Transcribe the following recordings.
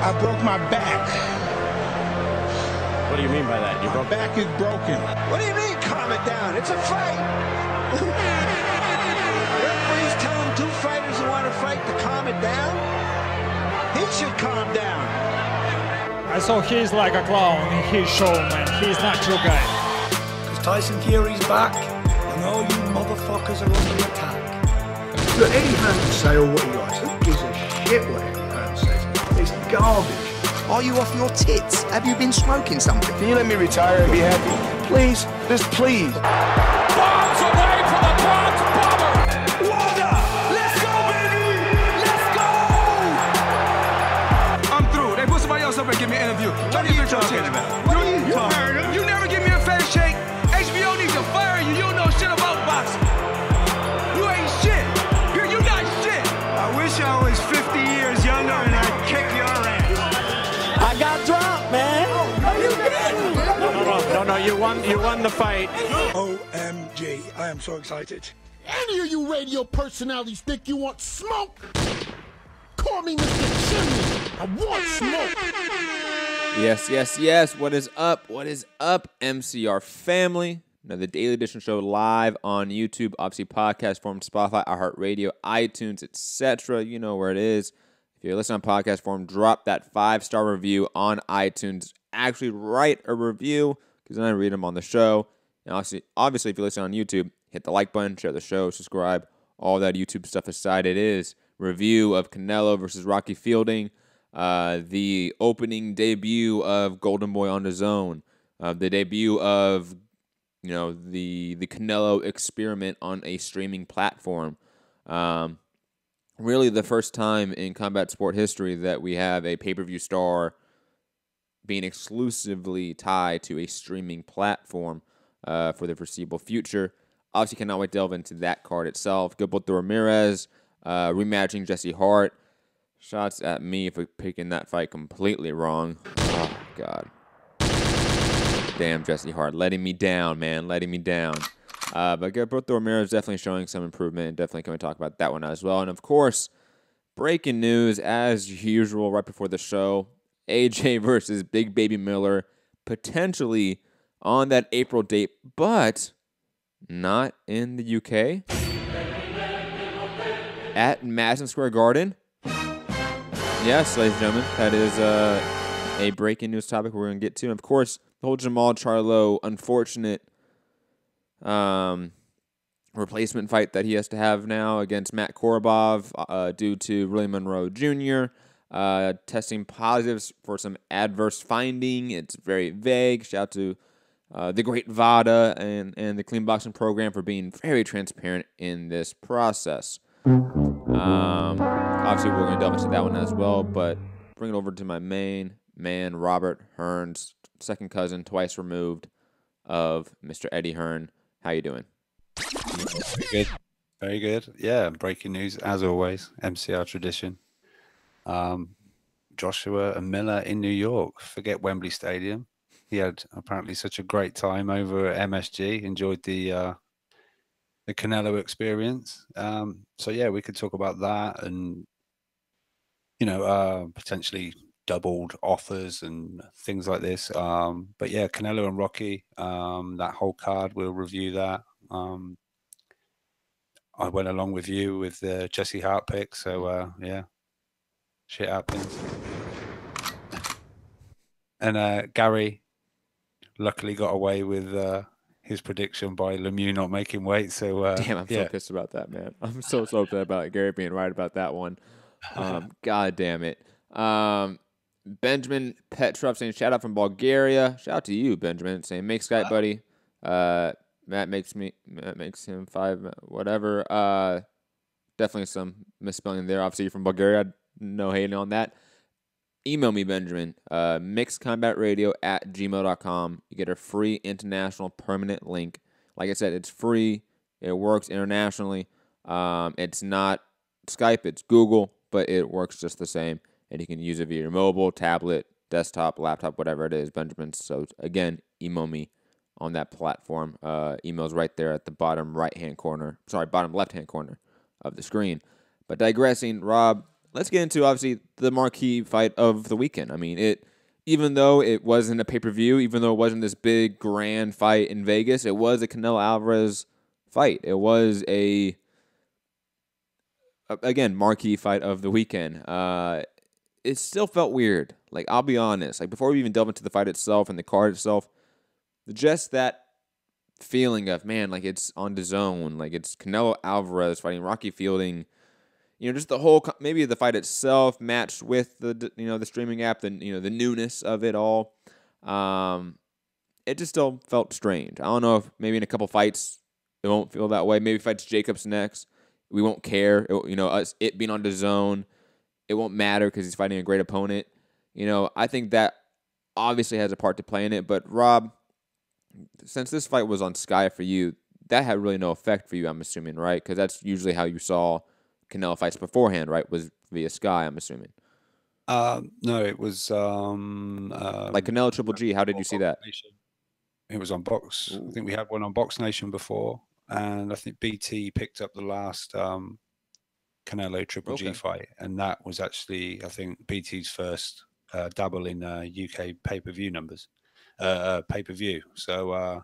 I broke my back. What do you mean by that? My back is broken. What do you mean, calm it down? It's a fight. Referees telling two fighters who want to fight to calm it down? He should calm down. I saw he's like a clown in his show, man. He's not your guy. Because Tyson Fury's back, and all you motherfuckers are under attack. Look, Eddie Hearn can say all what he likes. Who gives a shit what Eddie Hearn says? It's garbage. Are you off your tits? Have you been smoking something? Can you let me retire and be happy? Please? Just please. Bombs away from the Bronx Bomber! Wanda! Let's go, baby! Let's go! I'm through. They put somebody else up and give me an interview. What are you talking about? What are you talking about? You never give me a fair shake. HBO needs to fire you. You don't know shit about boxing. You ain't shit. You're not shit. I wish I was 50 years younger and I'd kick your ass. I got dropped, man. Are you kidding? No, you won the fight. OMG. I am so excited. Any of you radio personalities think you want smoke? Call me Mr. Chimney. I want smoke. Yes. What is up? MCR family? Another Daily Edition show live on YouTube, obviously podcast form, Spotify, iHeartRadio, iTunes, etc. You know where it is. If you're listening on podcast form, drop that 5-star review on iTunes. Actually, write a review because then I read them on the show. And obviously, if you're listening on YouTube, hit the like button, share the show, subscribe, all that YouTube stuff aside. It is review of Canelo versus Rocky Fielding, the opening debut of Golden Boy on the Zone, the debut of the Canelo experiment on a streaming platform. Really the first time in combat sport history that we have a pay-per-view star being exclusively tied to a streaming platform for the foreseeable future. Obviously cannot wait to delve into that card itself. Gilberto Ramirez rematching Jesse Hart. Shots at me for picking that fight completely wrong. Oh, God. Damn, Jesse Hart. Letting me down, man. Letting me down. But Gilberto Ramirez definitely showing some improvement. Definitely going to talk about that one as well. And, of course, breaking news, as usual, right before the show. AJ versus Big Baby Miller, potentially on that April date, but not in the UK. At Madison Square Garden. Yes, ladies and gentlemen, that is a breaking news topic we're going to get to. And, of course, the whole Jermall Charlo unfortunate replacement fight that he has to have now against Matt Korobov due to Willie Monroe Jr. Testing positives for some adverse finding. It's very vague. Shout out to the great VADA and the Clean Boxing Program for being very transparent in this process. Obviously, we're going to delve into that one as well, but bring it over to my main man, Robert Hearn's second cousin, twice removed of Mr. Eddie Hearn. How you doing? Very good. Yeah, breaking news as always. MCR tradition. Joshua and Miller in New York. Forget Wembley Stadium. He had apparently such a great time over at MSG. Enjoyed the Canelo experience. So yeah, we could talk about that and potentially doubled offers and things like this. But yeah, Canelo and Rocky, that whole card, we'll review that. I went along with you with the Jesse Hart pick, so yeah, shit happens. And Gary luckily got away with his prediction by Lemieux not making weight. So damn, I'm so pissed about that, man. I'm so upset about Gary being right about that one. God damn it. Benjamin Petrov saying shout out from Bulgaria. Shout out to you, Benjamin, saying make Skype, buddy. Matt makes him 5, whatever. Definitely some misspelling there. Obviously, you're from Bulgaria. No hating on that. Email me, Benjamin. mixedcombatradio@gmail.com. You get a free international permanent link. Like I said, it's free. It works internationally. It's not Skype. It's Google, but it works just the same. And you can use it via your mobile, tablet, desktop, laptop, whatever it is, Benjamin. So, again, email me on that platform. Email's right there at the bottom left-hand corner of the screen. But digressing, Rob, let's get into, obviously, the marquee fight of the weekend. I mean, even though it wasn't a pay-per-view, even though it wasn't this big, grand fight in Vegas, it was a Canelo Alvarez fight. It was again, marquee fight of the weekend. It still felt weird. Like, I'll be honest. Like, before we even delve into the fight itself and the card itself, just that feeling of, man, like, it's on DAZN. Like, it's Canelo Alvarez fighting Rocky Fielding. Just the whole, maybe the fight itself matched with the streaming app, the newness of it all. It just still felt strange. I don't know if maybe in a couple fights it won't feel that way. Maybe fights Jacobs next, we won't care. It being on DAZN, it won't matter because he's fighting a great opponent. I think that obviously has a part to play in it. But Rob, since this fight was on Sky for you, that had really no effect for you, I'm assuming, right? Because that's usually how you saw Canelo fights beforehand, right? Was via Sky, I'm assuming. No, it was like Canelo Triple G. How did you see that? It was on Box. Ooh. I think we had one on Box Nation before, and I think BT picked up the last Canelo Triple G fight, and that was actually, I think, BT's first dabble in UK pay-per-view numbers, pay-per-view. So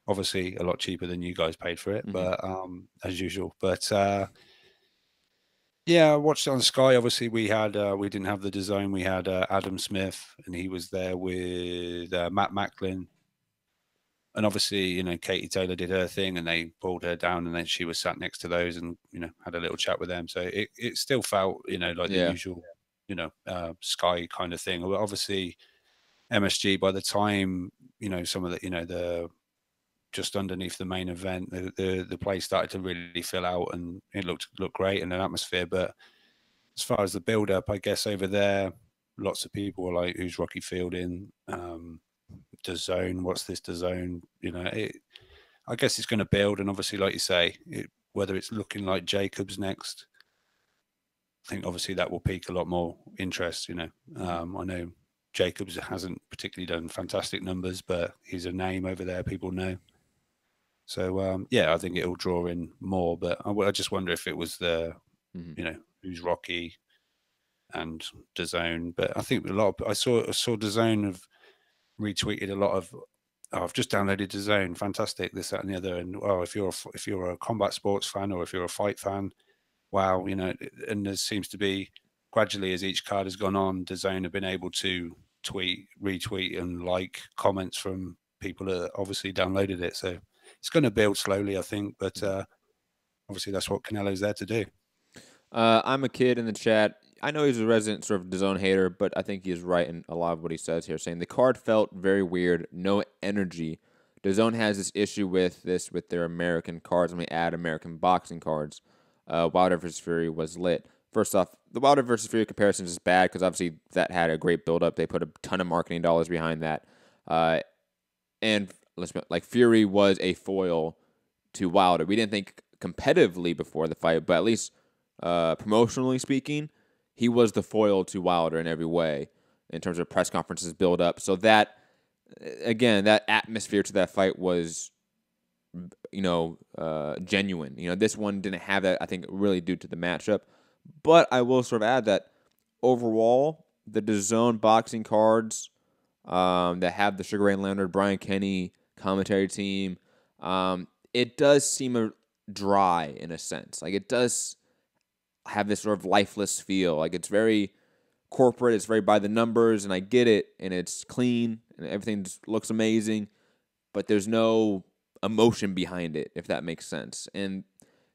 obviously a lot cheaper than you guys paid for it, but as usual. But yeah, I watched it on Sky. Obviously, we didn't have the DAZN. We had Adam Smith, and he was there with Matt Macklin. And obviously, Katie Taylor did her thing, and they pulled her down, and then she was sat next to those, and had a little chat with them. So it still felt, like the usual, Sky kind of thing. Obviously, MSG, by the time some of the just underneath the main event, the place started to really fill out, and it looked great in an atmosphere. But as far as the build up, I guess over there, lots of people were like, "Who's Rocky Fielding? DAZN, what's this DAZN?" I guess it's going to build, and obviously, like you say, whether it's looking like Jacobs next, I think obviously that will pique a lot more interest. I know Jacobs hasn't particularly done fantastic numbers, but he's a name over there people know. So yeah, I think it'll draw in more. But I just wonder if it was who's Rocky and DAZN. But I think I saw DAZN have retweeted a lot of, I've just downloaded DAZN, fantastic, this, that, and the other. And if you're a combat sports fan, or if you're a fight fan, wow, and there seems to be gradually, as each card has gone on, DAZN have been able to tweet, retweet, and like comments from people that obviously downloaded it. So it's going to build slowly, I think, but obviously that's what Canelo's there to do. I'm a kid in the chat. I know he's a resident sort of DAZN hater, but I think he's right in a lot of what he says here, saying the card felt very weird, no energy. DAZN has this issue with their American cards. When we add American boxing cards, Wilder vs. Fury was lit. First off, the Wilder vs. Fury comparison is bad because obviously that had a great build-up. They put a ton of marketing dollars behind that. And Fury was a foil to Wilder. We didn't think competitively before the fight, but at least promotionally speaking, he was the foil to Wilder in every way in terms of press conferences build up. So that, again, that atmosphere to that fight was, genuine. This one didn't have that, I think, really due to the matchup. But I will sort of add that overall, the DAZN boxing cards that have the Sugar Ray Leonard, Brian Kenny commentary team, it does seem dry in a sense. Like, it does have this sort of lifeless feel. Like, it's very corporate, it's very by the numbers, and I get it, and it's clean, and everything just looks amazing, but there's no emotion behind it, if that makes sense. And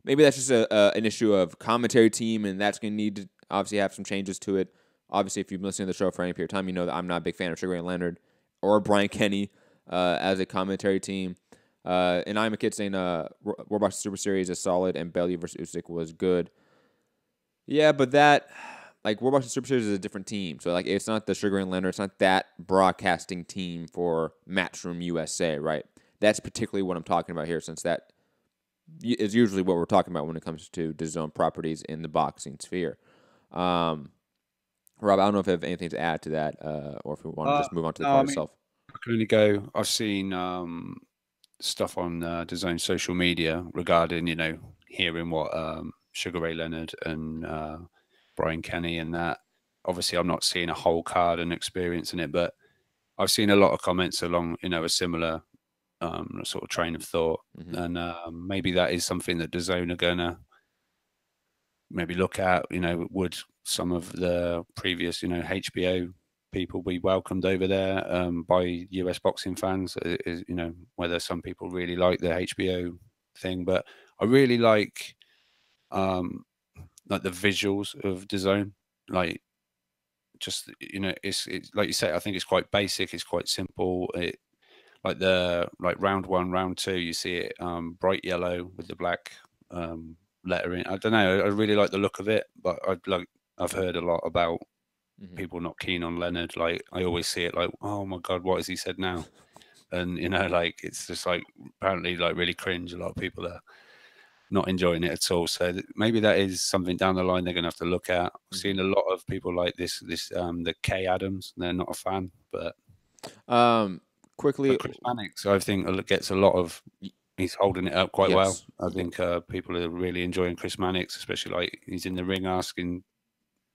maybe that's just an issue of commentary team, and that's going to need to obviously have some changes to it. Obviously, if you've been listening to the show for any period of time, you know that I'm not a big fan of Sugar Ray Leonard or Brian Kenny as a commentary team. And I'm a kid saying World Boxing Super Series is solid, and Bellew versus Usyk was good. Yeah, but that, World Boxing Super Series is a different team. So, it's not the Sugar Ray Leonard. It's not that broadcasting team for Matchroom USA, right? That's particularly what I'm talking about here, since that is usually what we're talking about when it comes to DAZN properties in the boxing sphere. Rob, I don't know if you have anything to add to that, or if we want to just move on to the card itself. I can only go, I've seen stuff on DAZN social media regarding, hearing what Sugar Ray Leonard and Brian Kenny and that. Obviously, I'm not seeing a whole card and experiencing it, but I've seen a lot of comments along, a similar sort of train of thought. And maybe that is something that DAZN are going to maybe look at. Would some of the previous, HBO people be welcomed over there by US boxing fans? Is, whether some people really like the HBO thing, but I really like the visuals of DAZN. Like, just it's like you say, I think it's quite basic, it's quite simple. It like round 1, round 2, you see it bright yellow with the black lettering. I don't know, I really like the look of it, but I've heard a lot about people not keen on Leonard. Like, I always see it like, oh my god, what has he said now? And like, it's just like, apparently, like, really cringe. A lot of people are not enjoying it at all. So maybe that is something down the line they're going to have to look at. I've seen a lot of people like this the Kay Adams. They're not a fan, but quickly, Chris Mannix, I think, gets a lot of. He's holding it up quite well. I think people are really enjoying Chris Mannix, especially like he's in the ring asking,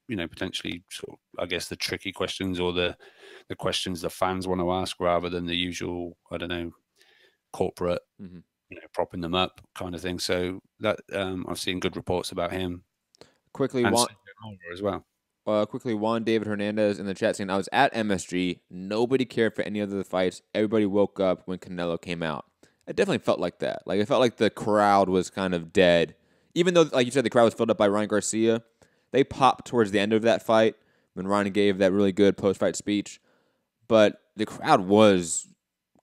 potentially sort of, I guess, the tricky questions or the questions the fans want to ask rather than the usual, I don't know, corporate, propping them up kind of thing. So that I've seen good reports about him. Quickly, and as well. Quickly, Juan David Hernandez in the chat saying, I was at MSG. Nobody cared for any of the fights. Everybody woke up when Canelo came out. It definitely felt like that. Like, it felt like the crowd was kind of dead. Even though, like you said, the crowd was filled up by Ryan Garcia, they popped towards the end of that fight when Ryan gave that really good post-fight speech. But the crowd was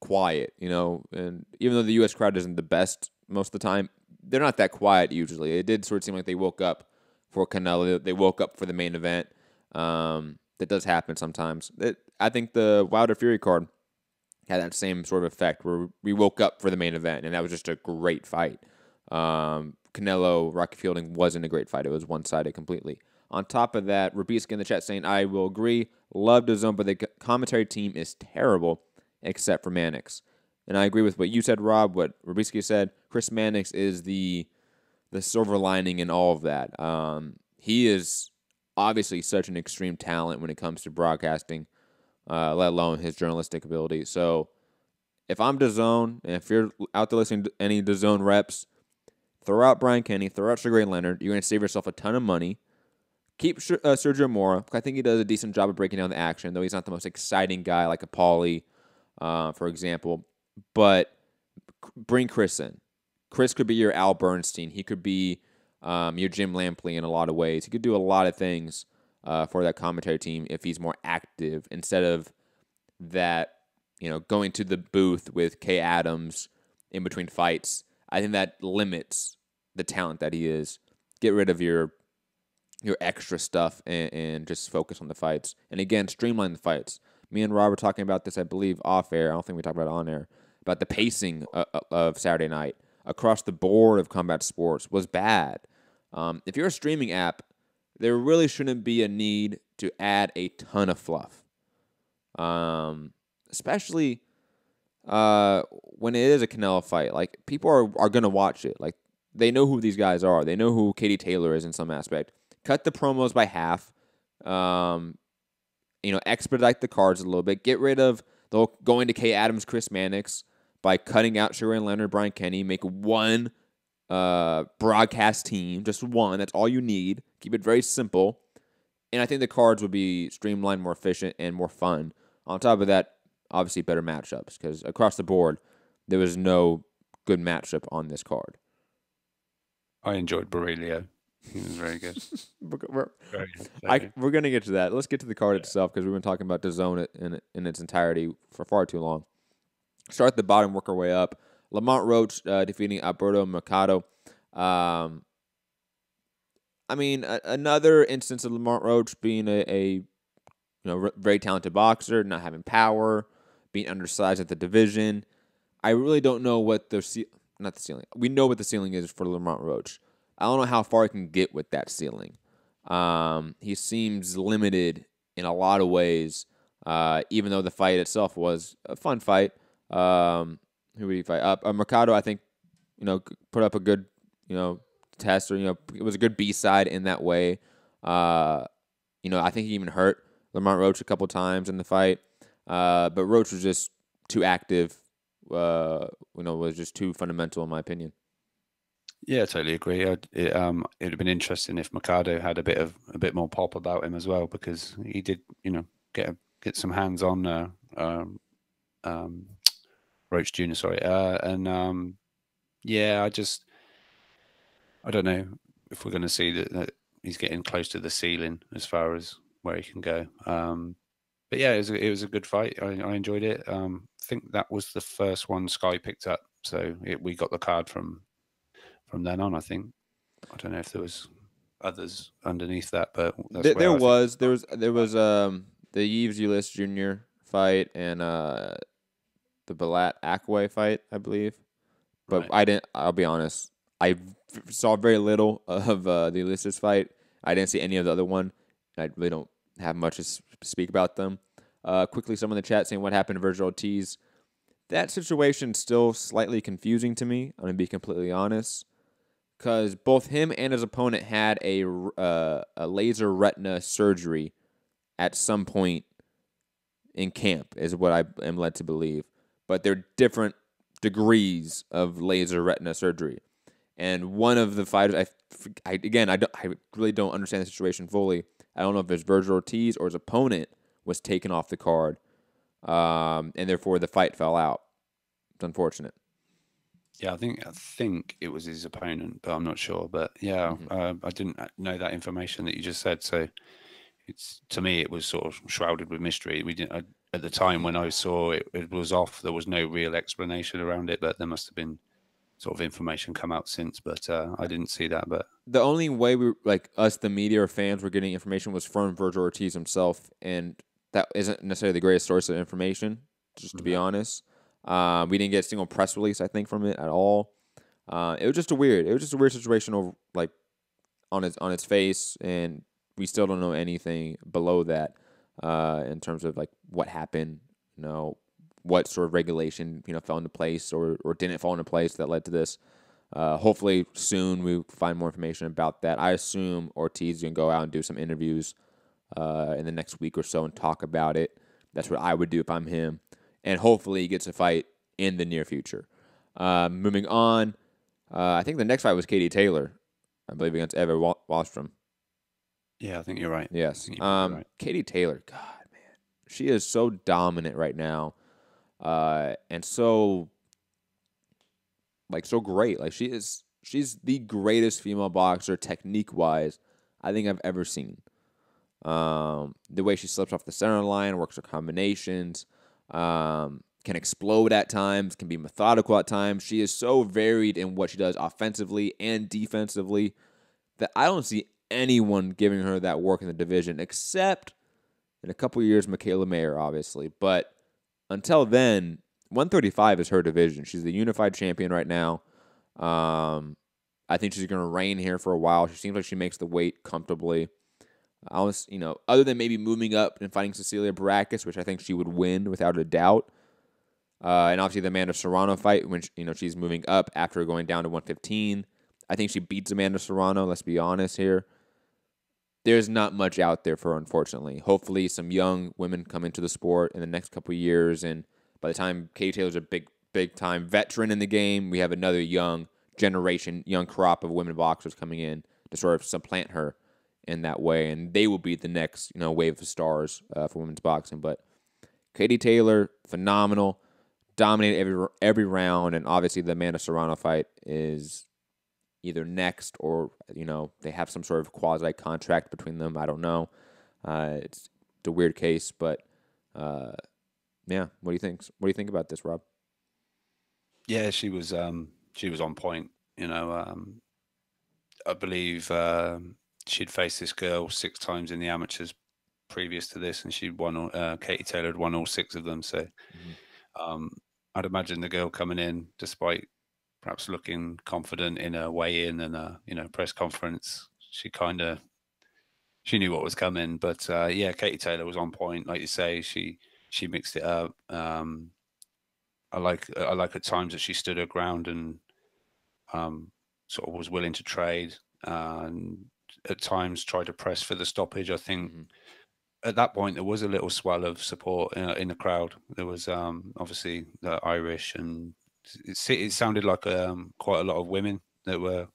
quiet, and even though the U.S. crowd isn't the best most of the time, they're not that quiet usually. It did sort of seem like they woke up for Canelo. They woke up for the main event. That does happen sometimes. I think the Wilder Fury card had that same sort of effect where we woke up for the main event, and that was just a great fight. Canelo, Rocky Fielding wasn't a great fight. It was one-sided completely. On top of that, Rabisky in the chat saying, I will agree, love DAZN, but the commentary team is terrible except for Mannix. And I agree with what you said, Rob, what Rabisky said. Chris Mannix is the silver lining in all of that. He is obviously such an extreme talent when it comes to broadcasting, let alone his journalistic ability. So if I'm DAZN, and if you're out there listening to any DAZN reps, throw out Brian Kenny, throw out Sugar Ray Leonard. You're going to save yourself a ton of money. Keep Sergio Mora. I think he does a decent job of breaking down the action, though he's not the most exciting guy like a Paulie, for example. But bring Chris in. Chris could be your Al Bernstein. He could be your Jim Lampley in a lot of ways. He could do a lot of things for that commentary team if he's more active instead of that, going to the booth with Kay Adams in between fights. I think that limits the talent that he is. Get rid of your extra stuff and just focus on the fights. And again, streamline the fights. Me and Rob were talking about this, I believe, off air. I don't think we talked about it on air. About the pacing of Saturday night across the board of combat sports was bad. If you're a streaming app, there really shouldn't be a need to add a ton of fluff. Especially when it is a Canelo fight. Like, people are going to watch it. Like, they know who these guys are. They know who Katie Taylor is in some aspect. Cut the promos by half. Expedite the cards a little bit. Get rid of the whole going to Kay Adams, Chris Mannix by cutting out Sugar Ray Leonard, Brian Kenny. Make one broadcast team, just one. That's all you need. Keep it very simple. And I think the cards would be streamlined, more efficient, and more fun. On top of that, obviously better matchups, because across the board, there was no good matchup on this card. I enjoyed Borrelio. He was very good. We're going to get to that. Let's get to the card itself, because we've been talking about DAZN in its entirety for far too long. Start at the bottom, work our way up. Lamont Roach defeating Alberto Mercado. Another instance of Lamont Roach being a very talented boxer, not having power, being undersized at the division. I really don't know what not the ceiling. We know what the ceiling is for Lamont Roach. I don't know how far he can get with that ceiling. He seems limited in a lot of ways, even though the fight itself was a fun fight. Who would he fight? Mercado, I think, put up a good, test, or, it was a good B-side in that way. You know, I think he even hurt Lamont Roach a couple times in the fight. But Roach was just too active. You know, was just too fundamental in my opinion. Yeah, I totally agree. It'd have been interesting if Mercado had a bit more pop about him as well, because he did, you know, get some hands on Roach Jr. Sorry, yeah, I don't know if we're going to see that he's getting close to the ceiling as far as where he can go. But yeah, it was a good fight. I enjoyed it. I think that was the first one Sky picked up, so we got the card from then on. I think. I don't know if there was others underneath that, but there was the Yves Ulysse Jr. fight and the Balat Akwe fight, I believe. But right. I'll be honest, I saw very little of the Ulysses fight. I didn't see any of the other one. I really don't have much to speak about them. Quickly, someone in the chat saying what happened to Virgil Ortiz. That situation's still slightly confusing to me. I'm going to be completely honest. Because both him and his opponent had a laser retina surgery at some point in camp, is what I am led to believe. But they're different degrees of laser retina surgery. And one of the fighters, I really don't understand the situation fully. I don't know if it's Virgil Ortiz or his opponent was taken off the card, and therefore the fight fell out. It's unfortunate. Yeah, I think it was his opponent, but I'm not sure. But yeah, I didn't know that information that you just said. So to me, it was sort of shrouded with mystery. We didn't at the time when I saw it was off. There was no real explanation around it, but there must have been sort of information come out since. But I didn't see that. But the only way we us, the media or fans, were getting information was from Virgil Ortiz himself, and that isn't necessarily the greatest source of information. Just to be honest. We didn't get a single press release, I think, from it at all. It was just a weird situation over on its face, and we still don't know anything below that in terms of what happened, what sort of regulation fell into place or didn't fall into place that led to this. Hopefully soon we find more information about that. I assume Ortiz is gonna go out and do some interviews in the next week or so and talk about it. That's what I would do if I'm him. And hopefully he gets a fight in the near future. Moving on, I think the next fight was Katie Taylor, I believe, against Eva Wallstrom. Yeah, I think you're right. Yes. Right. Katie Taylor, God, man. She is so dominant right now and so great. She's the greatest female boxer technique-wise I think I've ever seen. The way she slips off the center line, works her combinations, can explode at times, can be methodical at times. She is so varied in what she does offensively and defensively that I don't see anyone giving her that work in the division except in a couple of years, Michaela Mayer, obviously. But until then, 135 is her division. She's the unified champion right now. I think she's going to reign here for a while. She seems like she makes the weight comfortably. Other than maybe moving up and fighting Cecilia Barakas, which I think she would win without a doubt. And obviously the Amanda Serrano fight, when she's moving up after going down to 115. I think she beats Amanda Serrano, let's be honest here. There's not much out there for her, unfortunately. Hopefully some young women come into the sport in the next couple of years, and by the time Katie Taylor's a big-time veteran in the game, we have another young generation, young crop of women boxers coming in to sort of supplant her in that way, and they will be the next wave of stars for women's boxing. But Katie Taylor, phenomenal, dominated every round, and obviously the Amanda Serrano fight is either next or they have some sort of quasi contract between them. I don't know. It's a weird case, but yeah. What do you think? What do you think about this, Rob? Yeah, she was on point. I believe she'd faced this girl 6 times in the amateurs previous to this, and she'd won. Katie Taylor had won all 6 of them. So I'd imagine the girl coming in, despite perhaps looking confident in a weigh-in and a press conference, she knew what was coming. But yeah, Katie Taylor was on point, like you say. She mixed it up. I like at times that she stood her ground and sort of was willing to trade and at times try to press for the stoppage. I think at that point there was a little swell of support in the crowd. There was obviously the Irish, and it sounded like quite a lot of women that were,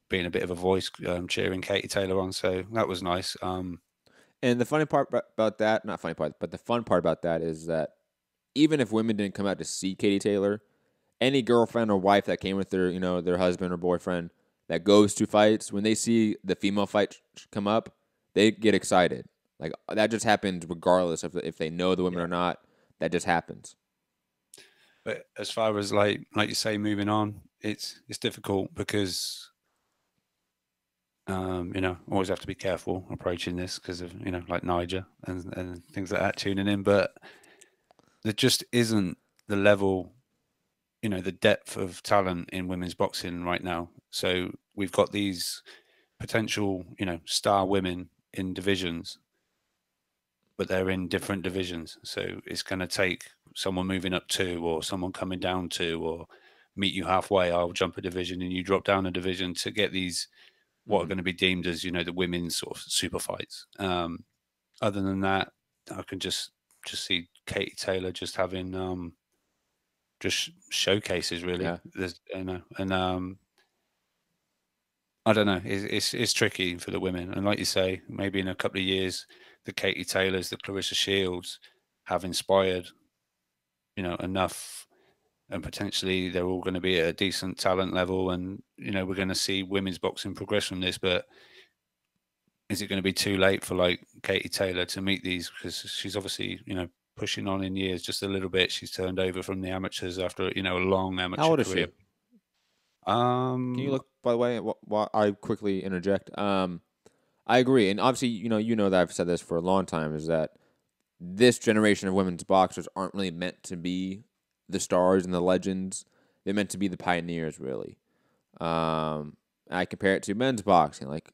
being a bit of a voice, cheering Katie Taylor on. So that was nice. And the funny part about that, not funny part, but the fun part about that is that even if women didn't come out to see Katie Taylor, any girlfriend or wife that came with their, their husband or boyfriend that goes to fights, when they see the female fight come up, they get excited. Like, that just happens regardless of if they know the women or not. That just happens. But as far as like you say, moving on, it's difficult because always have to be careful approaching this because of, like Niger and things like that tuning in. But there just isn't the level, the depth of talent in women's boxing right now. So we've got these potential, star women in divisions, but they're in different divisions. So it's going to take someone moving up 2 or someone coming down 2 or meet you halfway. I'll jump a division and you drop down a division to get these what are going to be deemed as, the women's sort of super fights. Other than that, I can just see Katie Taylor just having just showcases really. Yeah. And I don't know. It's tricky for the women, and like you say, maybe in a couple of years, the Katie Taylors, the Clarissa Shields, have inspired, enough. And potentially they're all going to be at a decent talent level, and we're going to see women's boxing progress from this. But is it going to be too late for like Katie Taylor to meet these? Because she's obviously pushing on in years just a little bit. She's turned over from the amateurs after a long amateur career. How old is she? Can you look? By the way, while I quickly interject, I agree, and obviously you know that I've said this for a long time, is that this generation of women's boxers aren't really meant to be the stars and the legends. They're meant to be the pioneers, really. I compare it to men's boxing. Like,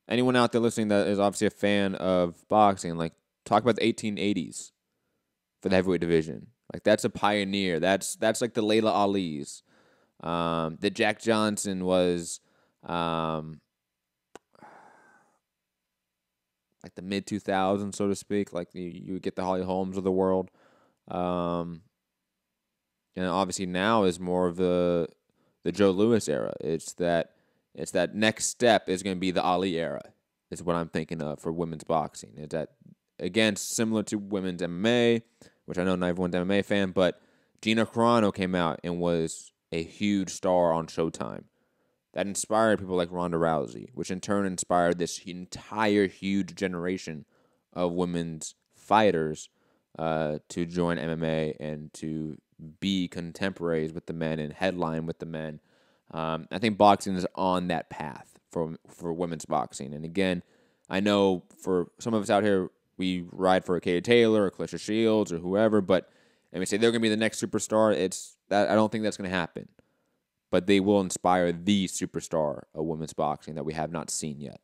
anyone out there listening that is obviously a fan of boxing, like, talk about the 1880s for the heavyweight division. Like, that's a pioneer. That's like the Layla Ali's. The Jack Johnson was like the mid-2000s, so to speak. Like, you would get the Holly Holmes of the world. And obviously now is more of the Joe Louis era. It's that next step is going to be the Ali era, is what I'm thinking of for women's boxing. It's that, again, similar to women's MMA, which I know not everyone's an MMA fan, but Gina Carano came out and was a huge star on Showtime. That inspired people like Ronda Rousey, which in turn inspired this entire huge generation of women's fighters to join MMA and to be contemporaries with the men and headline with the men. I think boxing is on that path for women's boxing. And again, I know for some of us out here, we ride for a Katie Taylor or Clarissa Shields or whoever, but and we say they're going to be the next superstar. I don't think that's going to happen. But they will inspire the superstar of women's boxing that we have not seen yet.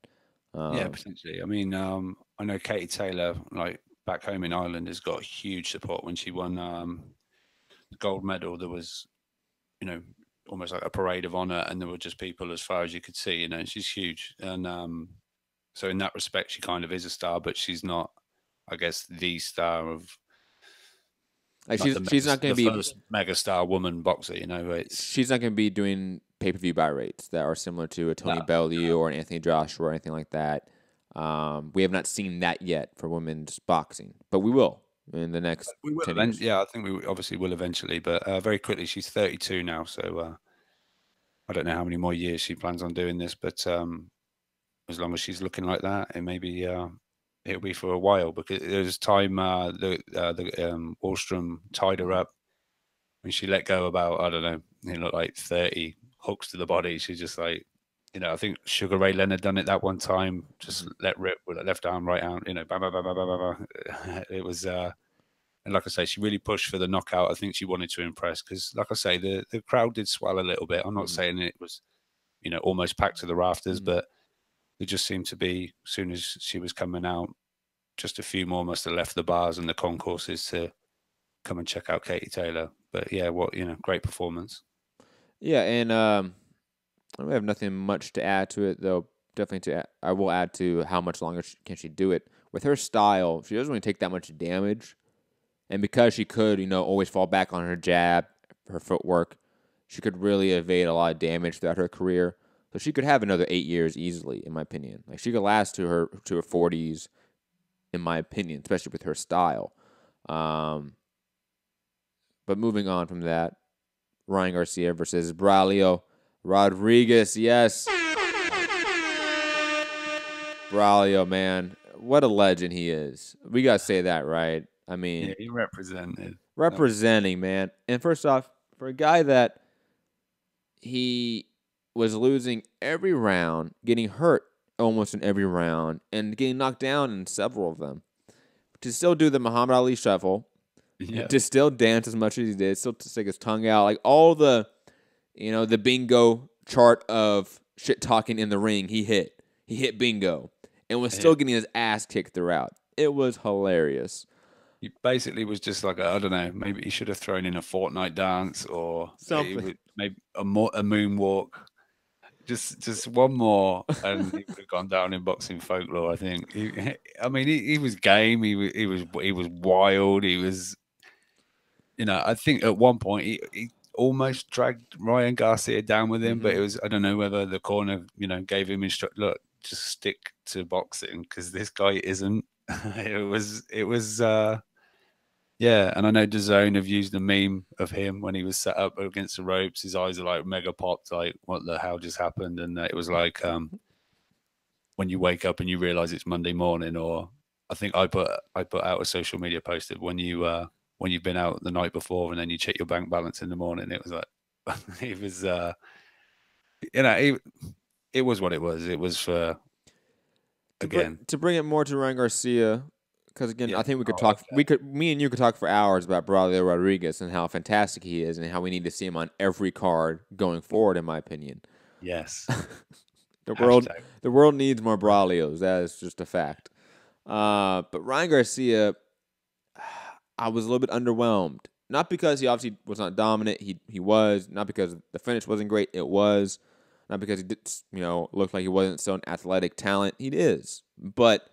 Yeah, potentially. I mean, I know Katie Taylor, like back home in Ireland, has got huge support. When she won the gold medal, there was, almost like a parade of honor, and there were just people as far as you could see. She's huge, and so in that respect, she kind of is a star, but she's not, I guess, the star of. Like she's not going to be first megastar woman boxer. She's not going to be doing pay-per-view buy rates that are similar to a Tony Bellew or an Anthony Joshua or anything like that. We have not seen that yet for women's boxing, but we will in the next 10 years. Yeah, I think we obviously will eventually, but very quickly. She's 32 now, so I don't know how many more years she plans on doing this, but as long as she's looking like that, it may be. It'll be for a while, because there was time the Wallstrom tied her up when she let go about, I don't know, it looked like 30 hooks to the body. She's just like, I think Sugar Ray Leonard done it that one time, just let rip with a left arm, right arm, bam, bam, bam, bam, bam, bam. It was, and like I say, she really pushed for the knockout. I think she wanted to impress, because like I say, the crowd did swell a little bit. I'm not saying it was, almost packed to the rafters, but it just seemed to be, as soon as she was coming out, just a few more must have left the bars and the concourses to come and check out Katie Taylor. But yeah, great performance. Yeah, and I have nothing much to add to it, though. Definitely I will add to how much longer can she do it. With her style, she doesn't really take that much damage. And because she could, always fall back on her jab, her footwork, she could really evade a lot of damage throughout her career. So she could have another 8 years easily, in my opinion. Like, she could last to her 40s, in my opinion, especially with her style. But moving on from that, Ryan Garcia versus Braulio Rodriguez. Yes. Braulio, man. What a legend he is. We got to say that, right? I mean, yeah, he represented. Representing, man. And first off, for a guy that he was losing every round, getting hurt almost in every round, and getting knocked down in several of them, to still do the Muhammad Ali shuffle, to still dance as much as he did, still to stick his tongue out, like all the, the bingo chart of shit talking in the ring, he hit bingo, and was still getting his ass kicked throughout. It was hilarious. He basically was just like, I don't know, maybe he should have thrown in a Fortnite dance or something, maybe a moonwalk. Just one more, and he would have gone down in boxing folklore. I think. He was game. He was wild. He was, I think at one point he almost dragged Ryan Garcia down with him, but it was, I don't know whether the corner, gave him look, just stick to boxing because this guy isn't. It was. Yeah, and I know DAZN have used a meme of him when he was set up against the ropes. His eyes are like mega popped, like what the hell just happened? And it was like when you wake up and you realize it's Monday morning. Or I think I put out a social media post of when you've been out the night before and then you check your bank balance in the morning. It was like it was it was what it was. It was for to bring it more to Ryan Garcia. Because again, I think we could talk. Me and you could talk for hours about Braulio Rodriguez and how fantastic he is, and how we need to see him on every card going forward. In my opinion, yes, the world needs more Braulios. That is just a fact. But Ryan Garcia, I was a little bit underwhelmed. Not because he obviously was not dominant. He was not because the finish wasn't great. It was not because he did looked like he wasn't so an athletic talent. He is, but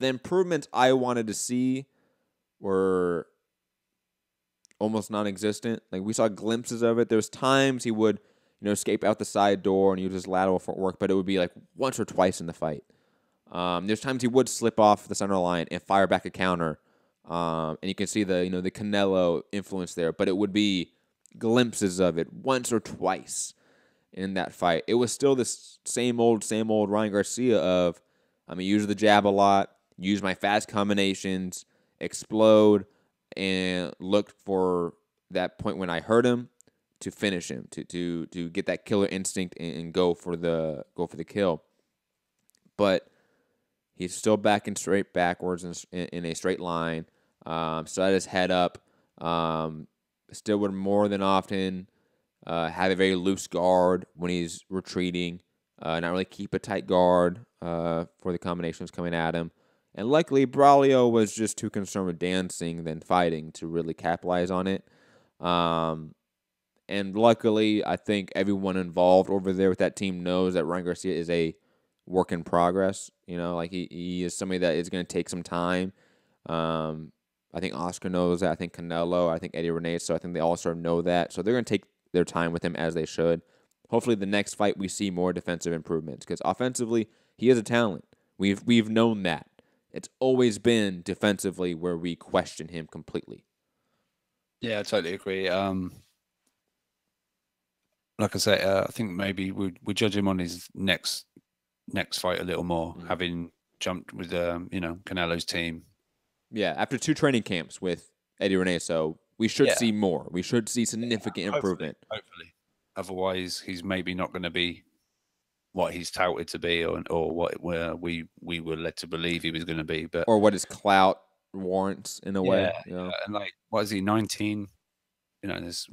the improvements I wanted to see were almost non-existent. Like, we saw glimpses of it. There's times he would, escape out the side door and use his lateral footwork, but it would be like once or twice in the fight. There's times he would slip off the center line and fire back a counter. And you can see the, the Canelo influence there, but it would be glimpses of it once or twice in that fight. It was still this same old Ryan Garcia of, use the jab a lot, use my fast combinations, explode, and look for that point when I hurt him to finish him, to get that killer instinct and go for the kill. But he's still backing straight backwards in a straight line. Still had his head up. Still would more than often have a very loose guard when he's retreating. Not really keep a tight guard for the combinations coming at him. And luckily, Braulio was just too concerned with dancing than fighting to really capitalize on it. And luckily, I think everyone involved over there with that team knows that Ryan Garcia is a work in progress. He is somebody that is going to take some time. I think Oscar knows that. I think Canelo. I think Eddie Rene. So I think they all sort of know that. So they're going to take their time with him as they should. Hopefully, the next fight we see more defensive improvements because offensively he is a talent. We've known that. It's always been defensively where we question him completely. Yeah, I totally agree. Like I say, I think maybe we judge him on his next fight a little more, having jumped with Canelo's team. Yeah, after 2 training camps with Eddie Rene, so we should see more. We should see significant improvement. Hopefully. Otherwise, he's maybe not going to be what he's touted to be, or what we were led to believe he was going to be, or what his clout warrants in a way. And like, what is he? 19. There's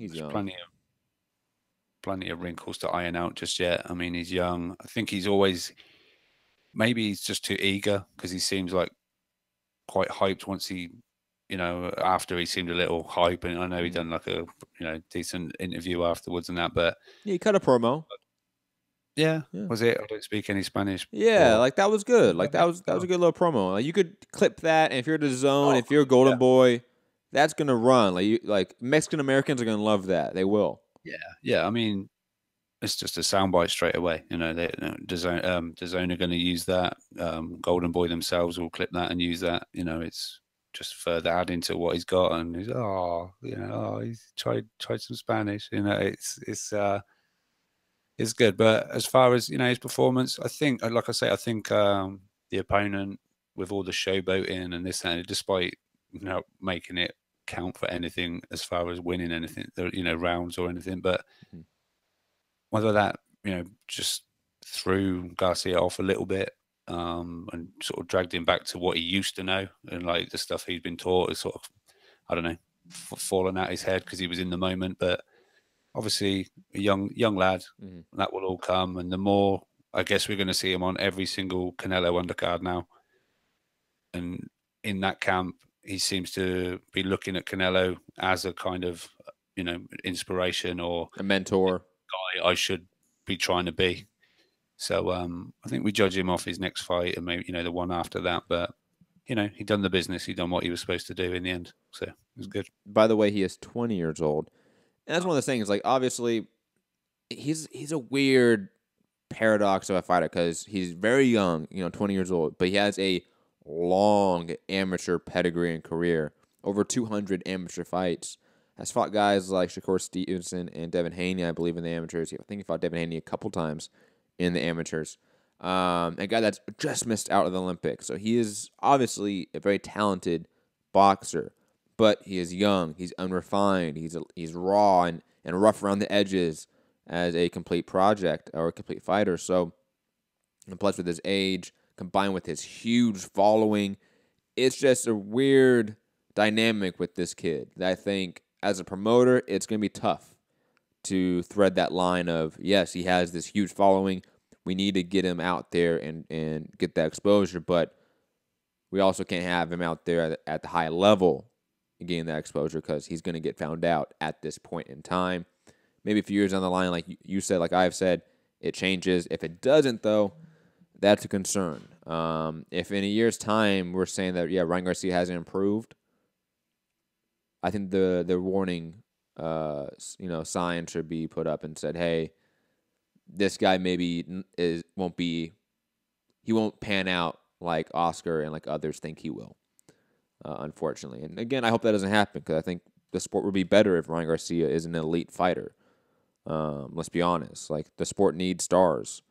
plenty of wrinkles to iron out just yet. He's young. I think maybe he's just too eager because he seems like quite hyped once he. After he seemed a little hype, and I know he done like a decent interview afterwards and that, but he cut a promo. Yeah. Yeah. Was it? I don't speak any Spanish. Yeah, or- like that was good. Like that was a good little promo. Like you could clip that, and if you're the zone, Oh, if you're a Golden yeah. Boy, that's gonna run. Like Mexican Americans are gonna love that. They will. Yeah. I mean, it's just a soundbite straight away. You know, DAZN are going to use that. Golden Boy themselves will clip that and use that. You know, it's just further adding to what he's got. And he's he's tried some Spanish. You know, it's good. But as far as his performance, I think, like I say, the opponent with all the showboating and this and despite making it count for anything as far as winning anything, rounds or anything, but. Mm-hmm. Whether that, just threw Garcia off a little bit and sort of dragged him back to what he used to know and like the stuff he'd been taught is sort of, I don't know, fallen out his head because he was in the moment. But obviously, a young lad, that will all come. And the more, I guess, we're going to see him on every single Canelo undercard now. And in that camp, he seems to be looking at Canelo as a kind of, inspiration or a mentor. Guy I should be trying to be. So I think we judge him off his next fight and maybe the one after that. But he done the business. He done what he was supposed to do in the end. So it was good. By the way, he is 20 years old, and that's one of those things. Like obviously, he's a weird paradox of a fighter because he's very young, 20 years old, but he has a long amateur pedigree and career, over 200 amateur fights. Has fought guys like Shakur Stevenson and Devin Haney, I believe, in the amateurs. I think he fought Devin Haney a couple times in the amateurs. A guy that's just missed out of the Olympics. So he is obviously a very talented boxer, but he is young. He's unrefined. He's raw and rough around the edges as a complete project or a complete fighter. So, and plus with his age, combined with his huge following, it's just a weird dynamic with this kid that I think, as a promoter, it's going to be tough to thread that line of, yes, he has this huge following. We need to get him out there and get that exposure, but we also can't have him out there at the high level and getting that exposure because he's going to get found out at this point in time. Maybe a few years down the line, like you said, like I've said, it changes. If it doesn't, though, that's a concern. If in a year's time we're saying that, Ryan Garcia hasn't improved, I think the warning, sign should be put up and said, hey, this guy maybe he won't pan out like Oscar and like others think he will, unfortunately. And again, I hope that doesn't happen because I think the sport would be better if Ryan Garcia is an elite fighter. Let's be honest. Like the sport needs stars.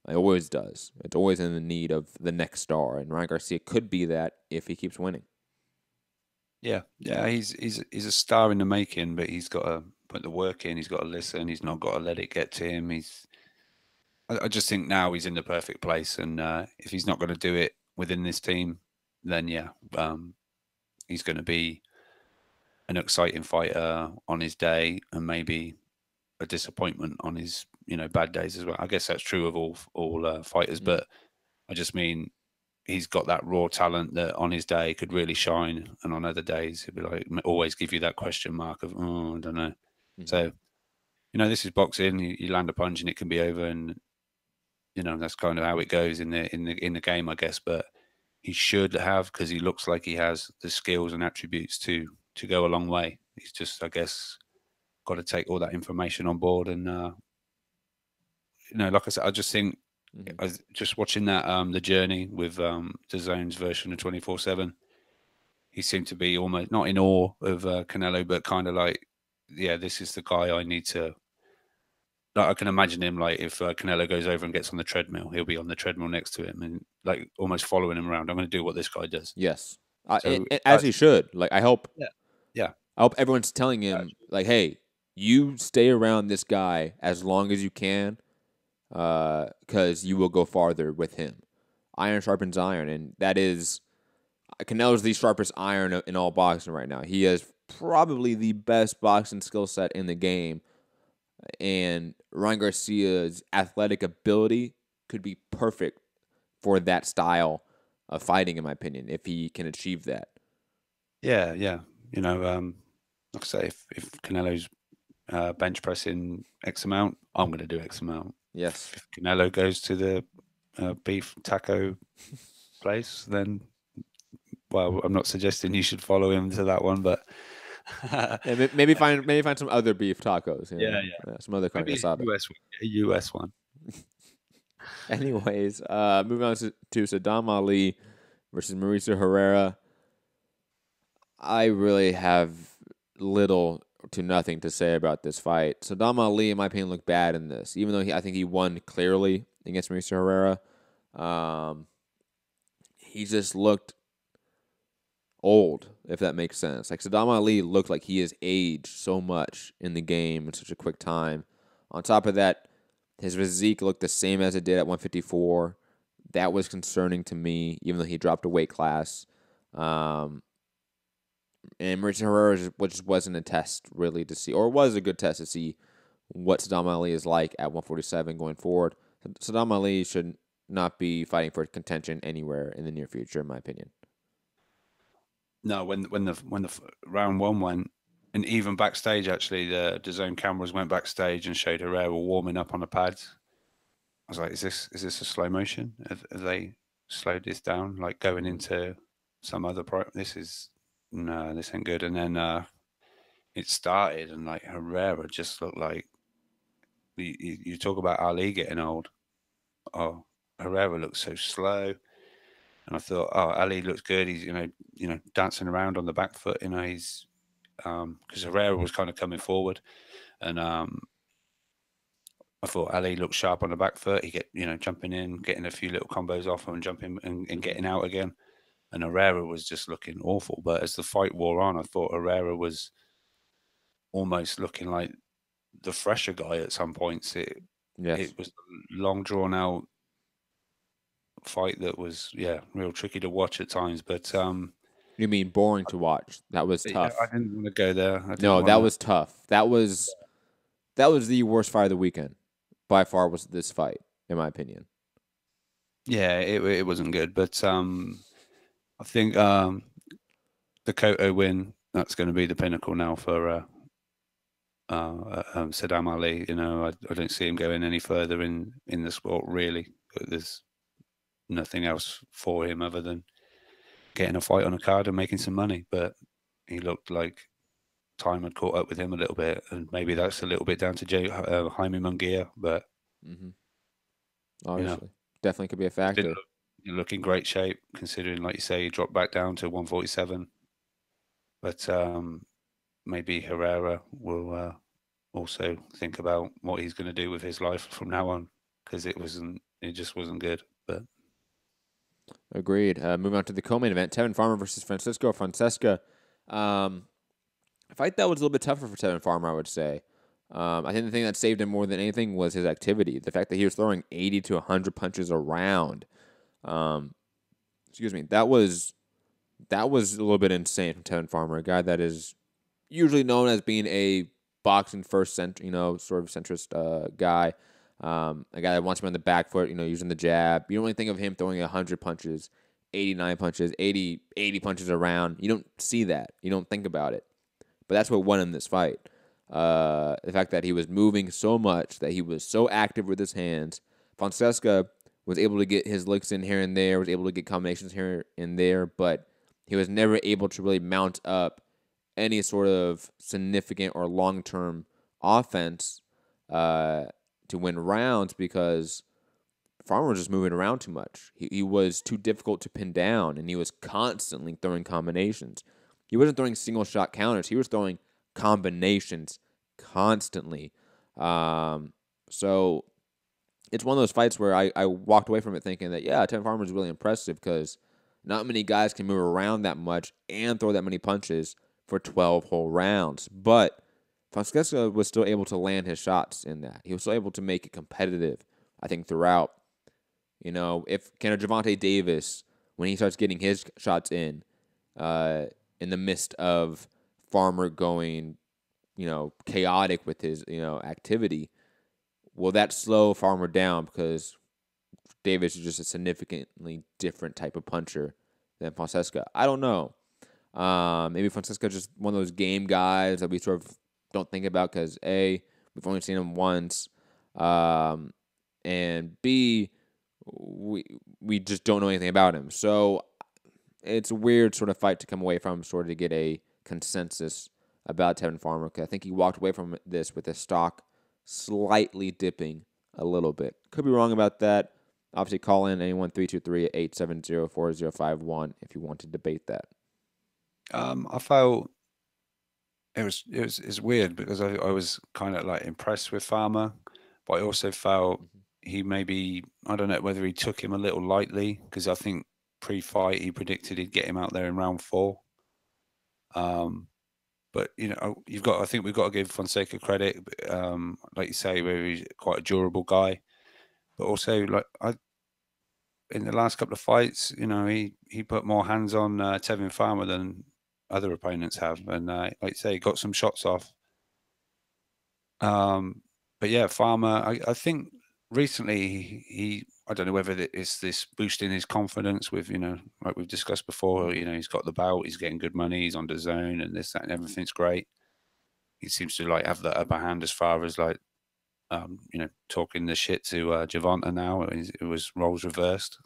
It always does. It's always in the need of the next star, and Ryan Garcia could be that if he keeps winning. Yeah, he's a star in the making, but he's got to put the work in. He's got to listen. He's not got to let it get to him. I just think now he's in the perfect place, and if he's not going to do it within this team, then he's going to be an exciting fighter on his day, and maybe a disappointment on his bad days as well. I guess that's true of all fighters, but I just mean. He's got that raw talent that on his day could really shine, and on other days he'd be like always give you that question mark of I don't know. Mm-hmm. So, this is boxing. You land a punch and it can be over, and that's kind of how it goes in the game, I guess. But he should have, because he looks like he has the skills and attributes to go a long way. He's just, I guess, got to take all that information on board, and like I said, I just think. I was just watching that the journey with DAZN's version of 24/7. He seemed to be almost not in awe of Canelo, but kind of like, this is the guy I need to. Like I can imagine him like if Canelo goes over and gets on the treadmill, he'll be on the treadmill next to him and like almost following him around. I'm going to do what this guy does. Yes, as he should. Like I hope. Yeah. I hope everyone's telling him like, hey, you stay around this guy as long as you can. Because you will go farther with him. Iron sharpens iron, and that is Canelo's the sharpest iron in all boxing right now. He has probably the best boxing skill set in the game, and Ryan Garcia's athletic ability could be perfect for that style of fighting, in my opinion, if he can achieve that. Yeah. Like I say, if Canelo's bench pressing X amount, I'm going to do X amount. Yes. If Canelo goes to the beef taco place, then, well, I'm not suggesting you should follow him to that one, but Yeah, maybe find some other beef tacos. You know? Yeah. Some other carne Maybe asada. a US one. Anyways, moving on to Saddam Ali versus Mauricio Herrera. I really have little to nothing to say about this fight. Saddam Ali, in my opinion, looked bad in this, even though I think he won clearly against Mauricio Herrera. He just looked old, if that makes sense. Like, Saddam Ali looked like he has aged so much in the game in such a quick time. On top of that, his physique looked the same as it did at 154. That was concerning to me, even though he dropped a weight class. And Mauricio Herrera just wasn't a test really to see, or it was a good test to see what Saddam Ali is like at 147 going forward. Saddam Ali should not be fighting for contention anywhere in the near future, in my opinion. No, when the round one went, and even backstage, actually, the DAZN cameras went backstage and showed Herrera warming up on the pads. I was like, is this a slow motion? Have they slowed this down? Like going into some other this ain't good. And then it started, and like Herrera just looked like you talk about Ali getting old. Oh, Herrera looks so slow. And I thought, oh, Ali looks good. He's dancing around on the back foot. He's because Herrera was kind of coming forward, and I thought Ali looked sharp on the back foot. He jumping in, getting a few little combos off and jumping and getting out again. And Herrera was just looking awful. But as the fight wore on, I thought Herrera was almost looking like the fresher guy at some points. It was a long drawn out fight that was real tricky to watch at times. But you mean boring to watch? That was tough. I didn't want to go there. No, that was tough. That was the worst fight of the weekend. By far was this fight, in my opinion. Yeah, it wasn't good. But I think the Cotto win, that's going to be the pinnacle now for Saddam Ali. I don't see him going any further in the sport, really. But there's nothing else for him other than getting a fight on a card and making some money. But he looked like time had caught up with him a little bit, and maybe that's a little bit down to Jaime Munguia. But obviously, definitely could be a factor. You look in great shape, considering, like you say, he dropped back down to 147. But maybe Herrera will also think about what he's going to do with his life from now on, because it just wasn't good. But agreed. Moving on to the co-main event, Tevin Farmer versus Francisco Francesca. A fight that was a little bit tougher for Tevin Farmer, I would say. I think the thing that saved him more than anything was his activity. The fact that he was throwing 80 to 100 punches around. Excuse me. That was a little bit insane from Tevin Farmer, a guy that is usually known as being a boxing first, sort of centrist guy. A guy that wants him on the back foot, using the jab. You don't really think of him throwing 100 punches, 89 punches, 80 punches around. You don't see that. You don't think about it. But that's what won him this fight. The fact that he was moving so much, that he was so active with his hands. Francesca was able to get his licks in here and there, was able to get combinations here and there, but he was never able to really mount up any sort of significant or long-term offense to win rounds, because Farmer was just moving around too much. He was too difficult to pin down, and he was constantly throwing combinations. He wasn't throwing single-shot counters. He was throwing combinations constantly. So it's one of those fights where I walked away from it thinking that, Tevin Farmer is really impressive, because not many guys can move around that much and throw that many punches for 12 whole rounds. But Francesca was still able to land his shots in that. He was still able to make it competitive, I think, throughout. If Gervonta Davis, when he starts getting his shots in the midst of Farmer going, chaotic with his, activity, will that slow Farmer down, because Davis is just a significantly different type of puncher than Francesca? I don't know. Maybe Francesca is just one of those game guys that we sort of don't think about because, A, we've only seen him once, and B, we just don't know anything about him. So it's a weird sort of fight to come away from, sort of to get a consensus about Tevin Farmer. Cause I think he walked away from this with his stock slightly dipping a little bit. Could be wrong about that. Obviously, call in anyone 323-870-4051 if you want to debate that. I felt it's weird because I was kind of like impressed with Farmer, but I also felt he maybe, I don't know whether he took him a little lightly, because I think pre-fight he predicted he'd get him out there in round 4. But I think we've got to give Fonseca credit, like you say, where he's quite a durable guy, but also in the last couple of fights, he put more hands on Tevin Farmer than other opponents have, and like you say, he got some shots off. But yeah, Farmer, I think recently I don't know whether it's this boosting his confidence with, like we've discussed before, he's got the belt, he's getting good money, he's on the zone and this, that, and everything's great. He seems to have the upper hand as far as talking the shit to Gervonta now. It was roles reversed.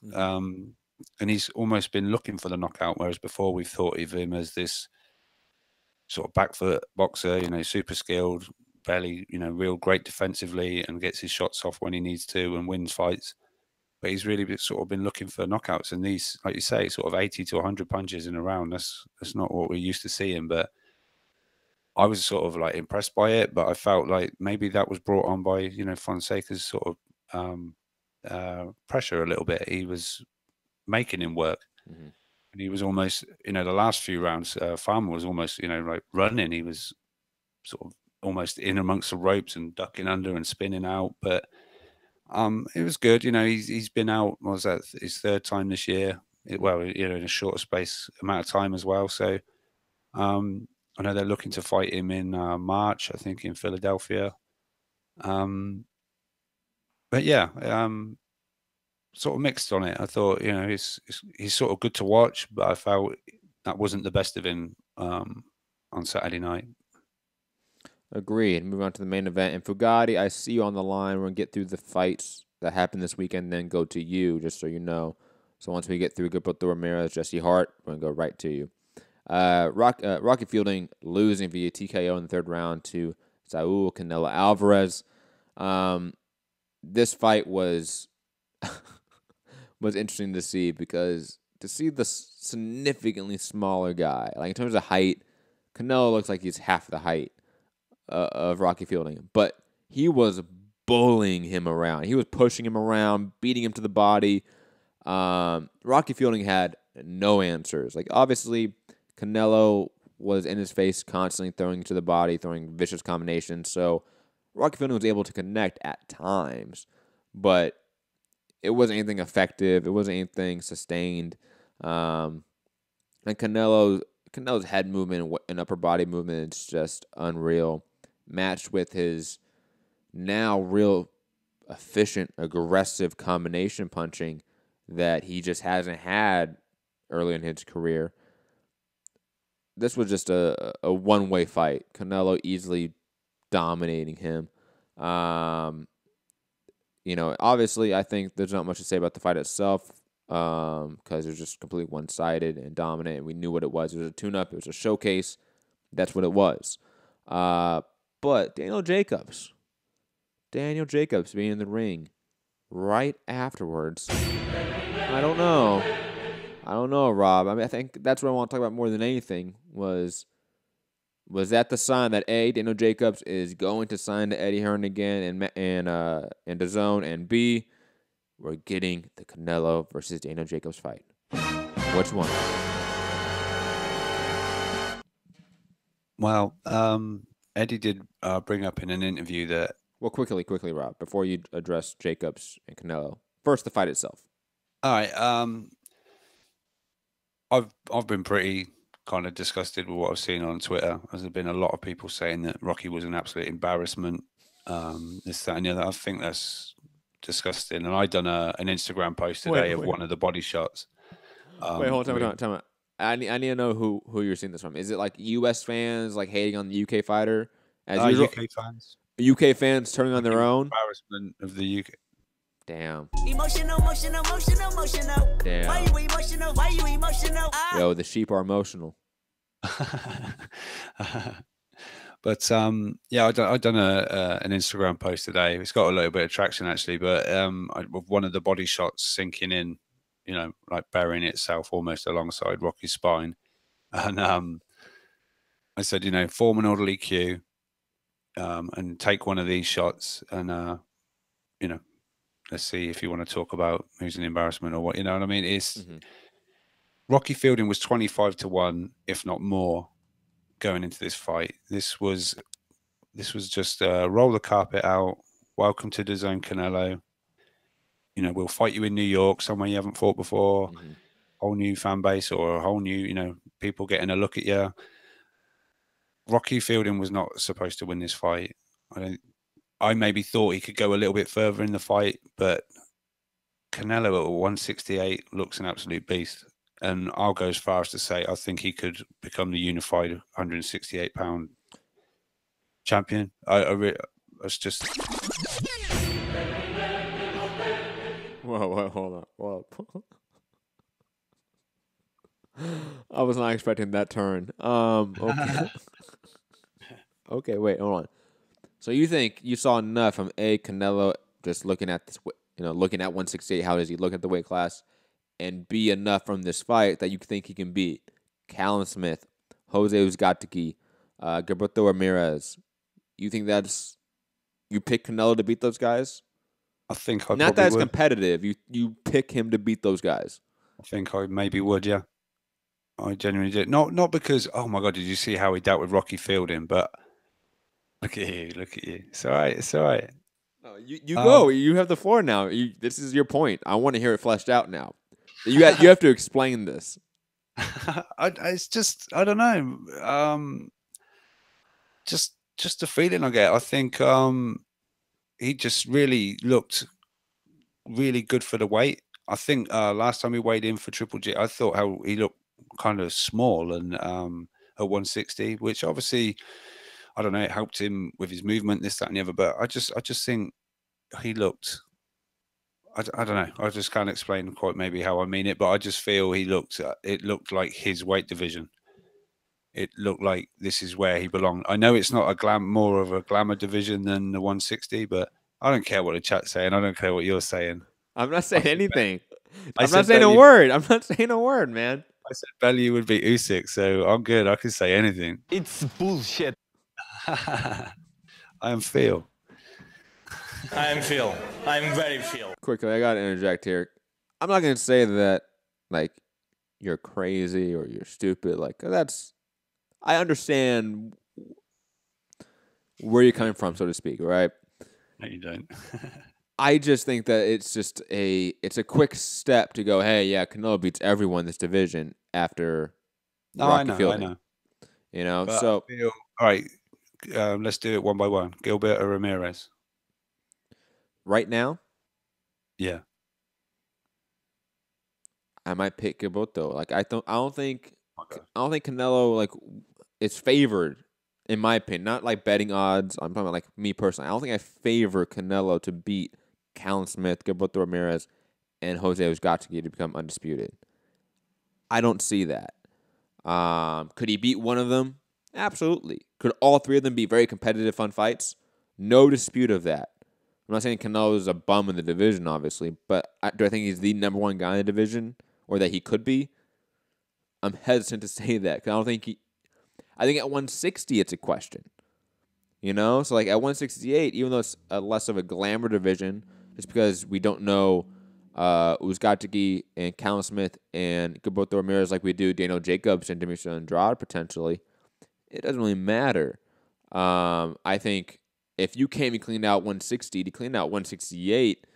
And he's almost been looking for the knockout, whereas before we've thought of him as this sort of back foot boxer, super skilled, barely, real great defensively and gets his shots off when he needs to and wins fights. But he's really sort of been looking for knockouts, and these, like you say, sort of 80 to 100 punches in a round. That's not what we're used to seeing. But I was sort of impressed by it, but I felt like maybe that was brought on by, Fonseca's sort of pressure a little bit. He was making him work. And he was almost, the last few rounds, Farmer was almost, running. He was sort of almost in amongst the ropes and ducking under and spinning out. But it was good. He's been out, what was that, his 3rd time this year? In a shorter space amount of time as well. So I know they're looking to fight him in March, I think, in Philadelphia. But yeah, sort of mixed on it. I thought, he's sort of good to watch, but I felt that wasn't the best of him on Saturday night. Agreed. Move on to the main event. And Fugatti, I see you on the line. We're going to get through the fights that happened this weekend, then go to you, just so you know. So once we get through Gilberto Ramirez, Jesse Hart, we're going to go right to you. Rocky Fielding losing via TKO in the 3rd round to Saul Canelo Alvarez. This fight was interesting to see, because to see the significantly smaller guy, in terms of height, Canelo looks like he's half the height of Rocky Fielding, but he was bullying him around. He was pushing him around, beating him to the body. Rocky Fielding had no answers. Obviously, Canelo was in his face constantly, throwing to the body, throwing vicious combinations. So Rocky Fielding was able to connect at times, but it wasn't anything effective. It wasn't anything sustained. And Canelo's head movement and upper body movement is just unreal, matched with his now real efficient, aggressive combination punching that he just hasn't had early in his career. This was just a one-way fight. Canelo easily dominating him. Obviously, I think there's not much to say about the fight itself, because it was just completely one-sided and dominant, and we knew what it was. It was a tune-up. It was a showcase. That's what it was. But Daniel Jacobs being in the ring right afterwards, I don't know, Rob. I think that's what I want to talk about more than anything was that the sign that A, Daniel Jacobs is going to sign to Eddie Hearn again and DAZN, and B, we're getting the Canelo versus Daniel Jacobs fight. Which one? Well, Eddie did bring up in an interview that... Well, quickly, Rob, before you address Jacobs and Canelo. First, the fight itself. All right. I've been pretty kind of disgusted with what I've seen on Twitter. There's been a lot of people saying that Rocky was an absolute embarrassment. This, that, and the other. I think that's disgusting. And I done an Instagram post today of one of the body shots. Wait, hold on, time out. I need to know who you're seeing this from. Is it U.S. fans hating on the UK fighter? As usual? UK fans. UK fans turning on their own? Embarrassment of the UK. Damn. Emotional. Damn. Why you emotional? Yo, the sheep are emotional. But yeah, I done an Instagram post today. It's got a little bit of traction actually, but one of the body shots sinking in, you know, like burying itself almost alongside Rocky's spine, and I said, you know, form an orderly queue, and take one of these shots, and you know, let's see if you want to talk about who's an embarrassment or what, you know what I mean? It's Rocky Fielding was 25-1, if not more, going into this fight. This was just roll the carpet out. Welcome to the zone, Canelo. You know, we'll fight you in New York, somewhere you haven't fought before. Whole new fan base or a whole new, you know, people getting a look at you. Rocky Fielding was not supposed to win this fight. I maybe thought he could go a little bit further in the fight, but Canelo at 168 looks an absolute beast. And I'll go as far as to say I think he could become the unified 168-pound champion. It's just. Whoa, hold on. Whoa. I was not expecting that turn. Okay. Okay, wait, hold on. So you think you saw enough from Canelo just looking at this, you know, looking at 168? How does he look at the weight class? And be enough from this fight that you think he can beat Callum Smith, Jose Uzcategui, Gilberto Ramirez. You think you pick Canelo to beat those guys? I think I not that it's would. competitive. You pick him to beat those guys. I think I maybe would, yeah. I genuinely did. Not because, oh my God, did you see how he dealt with Rocky Fielding? But look at you. It's all right. No, you go. You have the floor now. This is your point. I want to hear it fleshed out now. You have to explain this. It's just, I don't know. Just the feeling I get. I think he just really looked really good for the weight. I think last time he weighed in for Triple G, I thought how he looked kind of small and at 160, which obviously, I don't know, it helped him with his movement, this, that, and the other. But I just think he looked. I don't know. I just can't explain quite maybe how I mean it, but I just feel he looked. It looked like his weight division. It looked like this is where he belonged. I know it's not more of a glamour division than the 160, but I don't care what the chat's saying. I don't care what you're saying. I'm not saying anything. I'm not saying a word. I'm not saying a word, man. I said Bellew would be Usyk, so I'm good. I can say anything. It's bullshit. I am Phil. I'm Phil. I'm very Phil. Quickly, I gotta interject here. I'm not gonna say that like you're crazy or you're stupid. Like I understand where you're coming from, so to speak. Right? No, you don't. I just think that it's a quick step to go, hey, yeah, Canelo beats everyone in this division after Rocky Fielding. I know. You know, but so all right, let's do it one by one. Gilberto Ramirez. Right now? Yeah. I might pick Gilberto. Like I don't think Canelo like is favored in my opinion. Not like betting odds. I'm talking about like me personally. I don't think I favor Canelo to beat Callum Smith, Gilberto Ramirez, and Jose Uzcategui to become undisputed. I don't see that. Could he beat one of them? Absolutely. Could all three of them be very competitive, fun fights? No dispute of that. I'm not saying Canelo is a bum in the division, obviously, but do I think he's the number one guy in the division, or that he could be? I'm hesitant to say that because I think at 160 it's a question. You know, so like at 168, even though it's less of a glamour division, just because we don't know Uzcategui and Callum Smith and Gilberto Ramirez like we do Daniel Jacobs and Demetrius Andrade potentially, it doesn't really matter. I think if you came and cleaned out 160 to clean out 168, it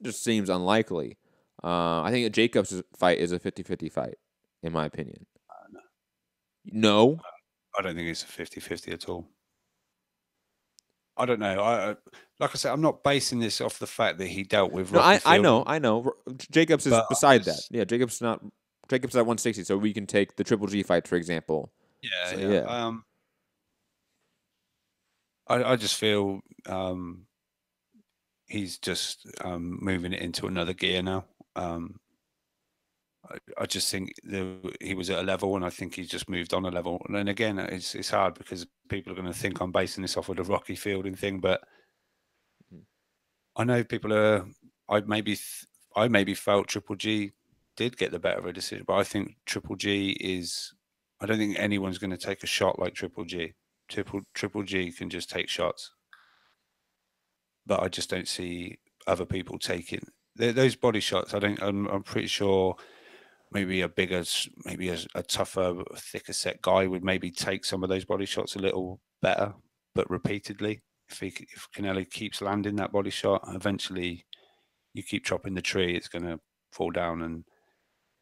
just seems unlikely. I think Jacobs' fight is a 50-50 fight, in my opinion. No? I don't think it's a 50-50 at all. I don't know. Like I said, I'm not basing this off the fact that he dealt with. No, I know. Jacobs is beside that. Yeah, Jacobs at 160, so we can take the Triple G fight, for example. Yeah. I just feel he's just moving it into another gear now. I just think he was at a level, and I think he's just moved on a level. And then again, it's hard because people are going to think I'm basing this off of the Rocky Fielding thing, but I know people are. I maybe felt Triple G did get the better of a decision, but I think Triple G is. I don't think anyone's going to take a shot like Triple G. Triple G can just take shots, but I just don't see other people taking those body shots. I'm pretty sure. Maybe a bigger, maybe a tougher, thicker set guy would maybe take some of those body shots a little better, but repeatedly. If Canelo keeps landing that body shot, eventually you keep chopping the tree, it's going to fall down. And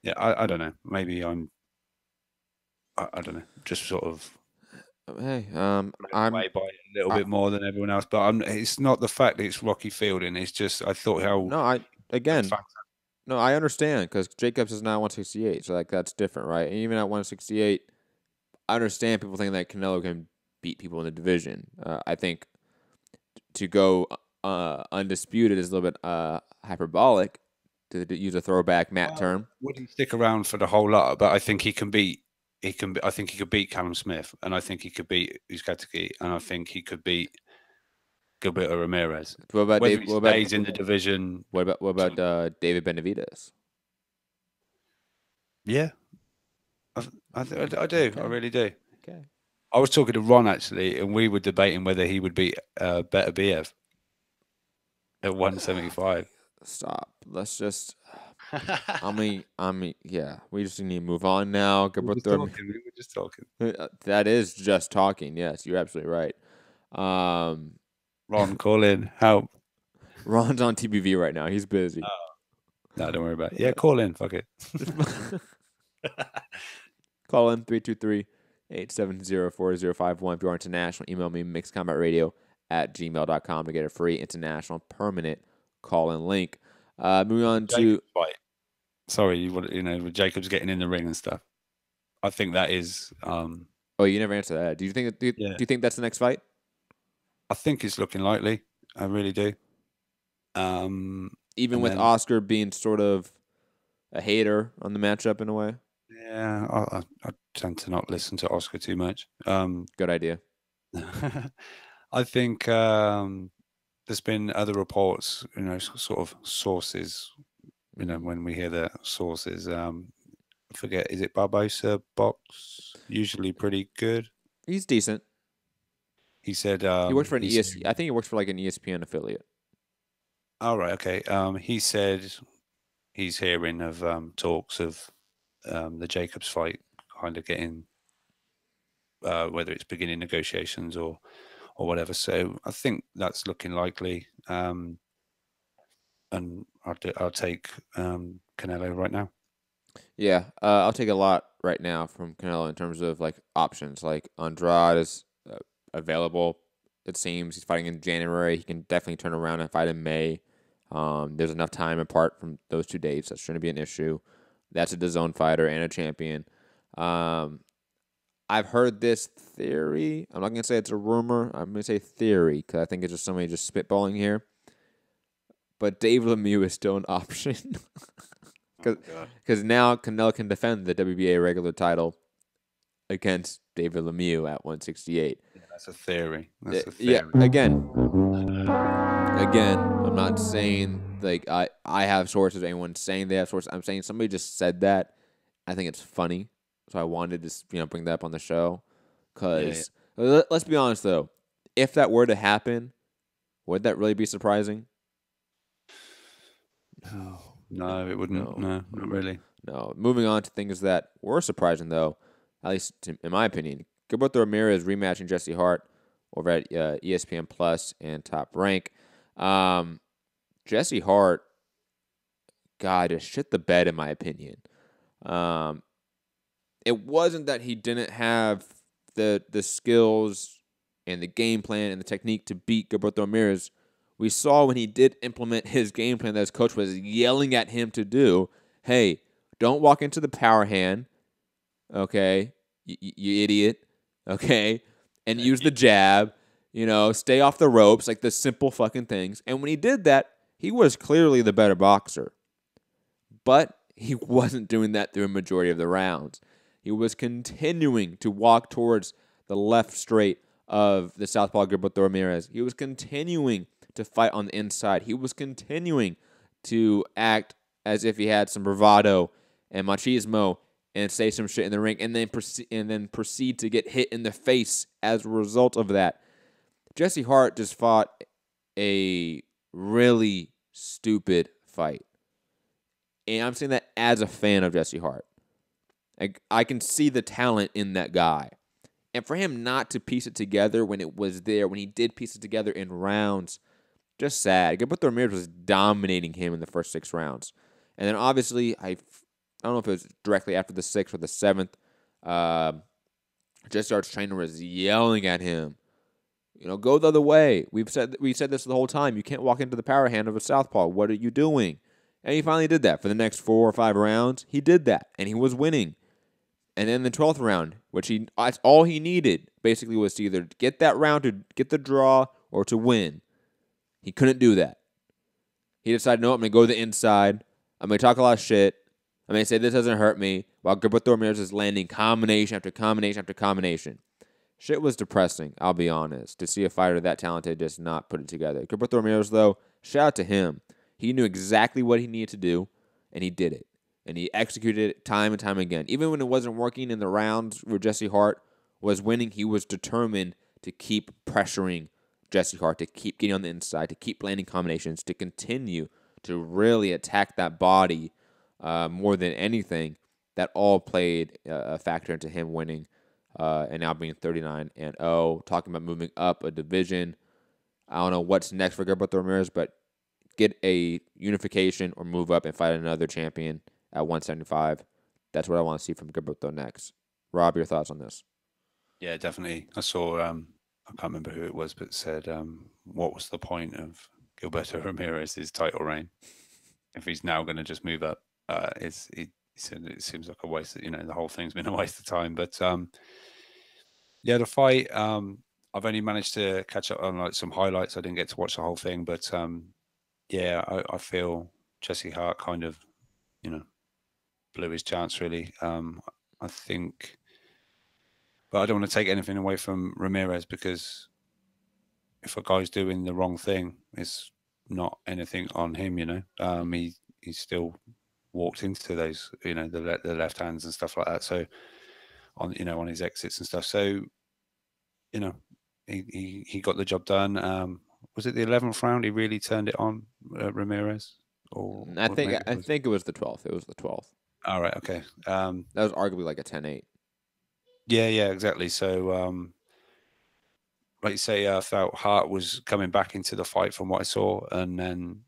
yeah, I don't know. Maybe I don't know. Just sort of. Hey, I'm way by a little bit more than everyone else, but it's not the fact that it's Rocky Fielding. It's just I thought how. No, No, I understand because Jacobs is now 168, so like that's different, right? And even at 168, I understand people thinking that Canelo can beat people in the division. I think to go undisputed is a little bit hyperbolic to use a throwback Matt term. Wouldn't stick around for the whole lot, but I think he can beat. I think he could beat Callum Smith, and I think he could beat Uzcategui, and I think he could beat Gilberto Ramirez. What about Dave, stays in the division? What about David Benavidez? Yeah, I do. Okay. I really do. Okay. I was talking to Ron actually, and we were debating whether he would beat Better BF at 175. Stop. Let's just. I mean, yeah. We just need to move on now. We were just talking. That is just talking. Yes, you're absolutely right. Ron, call in. Help. Ron's on TBV right now. He's busy. No, don't worry about it. Yeah, call in. Fuck it. Call in 323-870-4051. If you're international, email me mixedcombatradio@gmail.com to get a free international permanent call-in link. Moving on to... Sorry, with Jacobs getting in the ring and stuff. I think that is... Oh, you never answered that. Do you think that's the next fight? I think it's looking likely. I really do. Even with Oscar being sort of a hater on the matchup in a way? Yeah, I tend to not listen to Oscar too much. Good idea. I think there's been other reports, sort of sources, when we hear the sources. I forget, is it Barbosa Box? Usually pretty good. He's decent. He said he works for an ESPN. I think he works for like an ESPN affiliate. Oh, right, okay. He said he's hearing of talks of the Jacobs fight kind of getting whether it's beginning negotiations or whatever. So I think that's looking likely. And I'll take Canelo right now. Yeah, I'll take a lot right now from Canelo in terms of like options. Like Andrade is available. It seems he's fighting in January. He can definitely turn around and fight in May. There's enough time apart from those 2 dates. That's going to be an issue. That's a DAZN fighter and a champion. I've heard this theory. I'm not going to say it's a rumor. I'm going to say theory because I think it's just somebody just spitballing here. But Dave Lemieux is still an option. Because now Canelo can defend the WBA regular title against David Lemieux at 168. Yeah, that's a theory. Yeah, again, I'm not saying like I have sources. Anyone saying they have sources? I'm saying somebody just said that. I think it's funny, so I wanted to bring that up on the show. Because let's be honest though, if that were to happen, would that really be surprising? No, it wouldn't. No, not really. No. Moving on to things that were surprising though, at least in my opinion. Gilberto Ramirez rematching Jesse Hart over at ESPN Plus and Top Rank. Jesse Hart, God, just shit the bed in my opinion. It wasn't that he didn't have the skills and the game plan and the technique to beat Gilberto Ramirez. We saw when he did implement his game plan that his coach was yelling at him to do, hey, don't walk into the power hand, okay, you idiot, okay, and use the jab. stay off the ropes, like the simple fucking things. And when he did that, he was clearly the better boxer. But he wasn't doing that through a majority of the rounds. He was continuing to walk towards the left straight of the southpaw Gilberto Ramirez. He was continuing to fight on the inside. He was continuing to act as if he had some bravado and machismo and say some shit in the ring, and then proceed to get hit in the face as a result of that. Jesse Hart just fought a really stupid fight. And I'm saying that as a fan of Jesse Hart. I can see the talent in that guy. And for him not to piece it together when it was there, when he did piece it together in rounds, just sad. Gilberto Ramirez was dominating him in the first 6 rounds. And then obviously, I don't know if it was directly after the 6th or the 7th, Jesse Hart's trainer was yelling at him, go the other way. We've said this the whole time. You can't walk into the power hand of a southpaw. What are you doing? And he finally did that. For the next 4 or 5 rounds, he did that, and he was winning. And then the 12th round, that's all he needed, basically was to either get that round to get the draw or to win. He couldn't do that. He decided, no, I'm going to go to the inside. I'm going to talk a lot of shit. I'm going to say this doesn't hurt me, while Gilberto Ramirez is landing combination after combination after combination. Shit was depressing, I'll be honest, to see a fighter that talented just not put it together. Gilberto Ramirez, though, shout out to him. He knew exactly what he needed to do, and he did it. And he executed it time and time again. Even when it wasn't working in the rounds where Jesse Hart was winning, he was determined to keep pressuring Jesse Hart, to keep getting on the inside, to keep landing combinations, to continue to really attack that body more than anything. That all played a factor into him winning and now being 39-0. Talking about moving up a division. I don't know what's next for Gilberto Ramirez, but get a unification or move up and fight another champion at 175. That's what I want to see from Gilberto next. Rob, your thoughts on this? Yeah, definitely. I saw, I can't remember who it was, but said, what was the point of Gilberto Ramirez's title reign if he's now going to just move up? He said it seems like a waste. The whole thing's been a waste of time. But yeah, the fight. I've only managed to catch up on some highlights. I didn't get to watch the whole thing, but yeah, I feel Jesse Hart kind of, blew his chance really. I think, but I don't want to take anything away from Ramirez, because if a guy's doing the wrong thing, it's not anything on him. He still walked into those, the left hands and stuff like that. So on his exits and stuff. So he got the job done. Was it the 11th round he really turned it on, Ramirez? Or I think it was the 12th. It was the 12th. All right, okay. That was arguably like a 10-8. Yeah, exactly. So, like you say, I felt Hart was coming back into the fight from what I saw, and then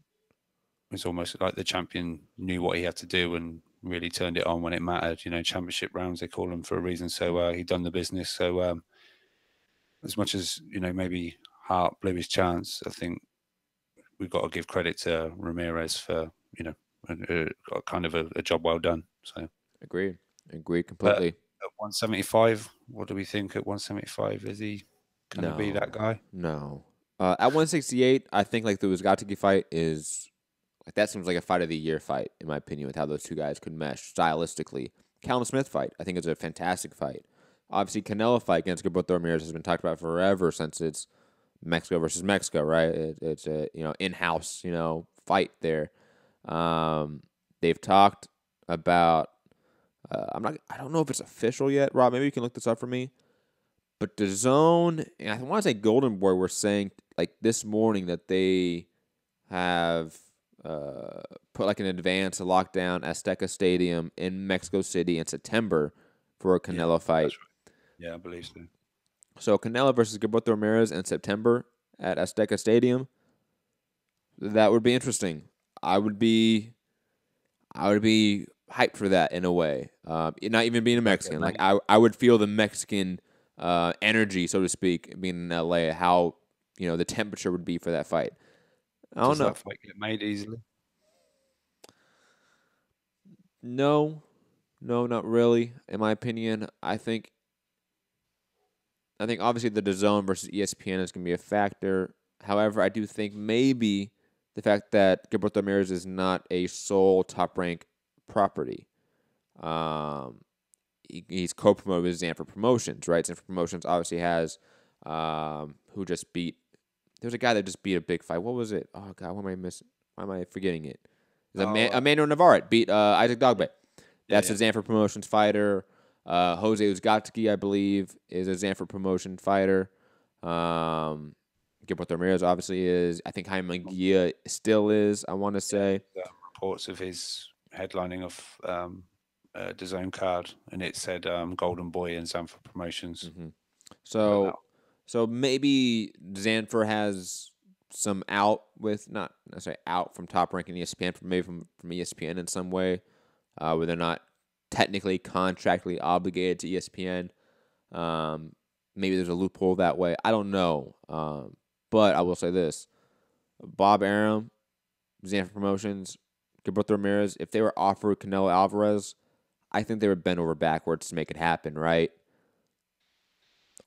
it was almost like the champion knew what he had to do and really turned it on when it mattered. Championship rounds, they call them for a reason. So he done the business. So as much as, maybe Hart blew his chance, I think we've got to give credit to Ramirez for, kind of a job well done. So Agreed completely. At 175, what do we think at 175? Is he going to be that guy? No. At 168, I think like the Uzgatiki fight is like, that seems like a fight of the year fight, in my opinion, with how those two guys could mesh stylistically. Callum Smith fight, I think, is a fantastic fight. Obviously, Canelo fight against Gilberto Ramirez has been talked about forever since it's Mexico versus Mexico, right? It's a in-house fight there. They've talked about. I don't know if it's official yet, Rob. Maybe you can look this up for me. But DAZN, and I want to say Golden Boy, were saying like this morning that they have put like an advance lockdown Azteca Stadium in Mexico City in September for a Canelo fight. Right. Yeah, I believe so. So Canelo versus Gilberto Ramirez in September at Azteca Stadium. That would be interesting. I would be hyped for that in a way. Not even being a Mexican, like I would feel the Mexican energy, so to speak, being in LA. How the temperature would be for that fight. I don't know. Does that fight get made easily? No, not really. In my opinion, I think I think obviously the DAZN versus ESPN is going to be a factor. However, I do think maybe the fact that Gilberto Ramirez is not a sole Top Rank property. He's co-promoted with Zanfer Promotions, right? Zanfer Promotions obviously has who just beat. There was a guy that just beat a big fight. What was it? Oh God, why am I forgetting it? Emmanuel Navarrete beat Isaac Dogbe. That's a Zanfer Promotions fighter. Jose Uzgatsky, I believe, is a Zanfer Promotion fighter. Gilberto Ramirez obviously is. I think Jaime Munguia still is, I want to say. Reports of his headlining of DAZN card, and it said Golden Boy and Zanfer Promotions. Mm-hmm. So maybe Zanfer has some out with, not necessarily out from Top Rank and ESPN, maybe from ESPN in some way, where they're not technically contractually obligated to ESPN. Maybe there's a loophole that way. I don't know. But I will say this. Bob Arum, Zanfer Promotions, Gilberto Ramirez, if they were offered Canelo Alvarez, I think they would bend over backwards to make it happen, right?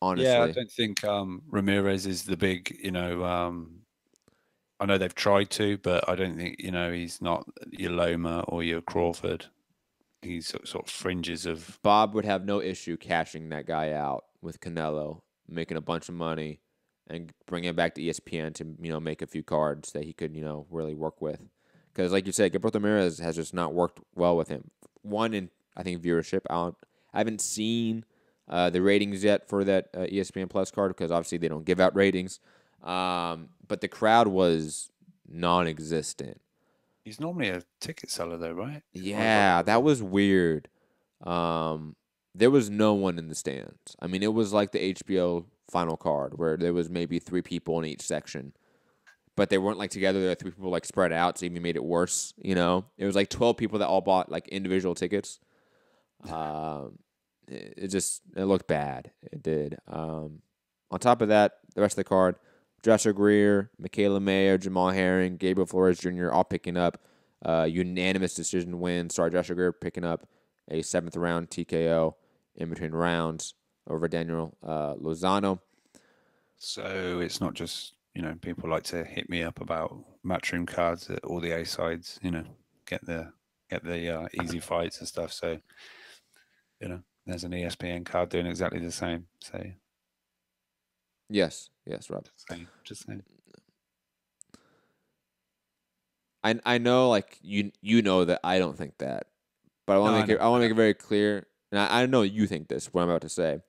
Honestly. Yeah, I don't think Ramirez is the big, I know they've tried to, but I don't think, he's not your Loma or your Crawford. He's sort of fringes of... Bob would have no issue cashing that guy out with Canelo, making a bunch of money, and bringing him back to ESPN to, make a few cards that he could, really work with. Because, like you said, Gilberto Ramirez has just not worked well with him. One, in, I think, viewership. I haven't seen the ratings yet for that ESPN Plus card, because obviously they don't give out ratings. But the crowd was non-existent. He's normally a ticket seller, though, right? Yeah, that was weird. There was no one in the stands. I mean, it was like the HBO final card, where there was maybe 3 people in each section. But they weren't, like, together. There were 3 people, like, spread out, so it even made it worse, It was, like, 12 people that all bought, like, individual tickets. It looked bad. It did. On top of that, the rest of the card, Joshua Greer, Michaela Mayer, Jermall Herring, Gabriel Flores Jr. all picking up unanimous decision wins. Sorry, Joshua Greer picking up a 7th round TKO in between rounds over Daniel Lozano. So it's not just, people like to hit me up about Matchroom cards at all the A sides, get the easy fights and stuff. So, there's an ESPN card doing exactly the same. So. Yes, Rob. Just saying. I know, like you know that I don't think that, but I want to make it very clear. And I know you think this. What I'm about to say,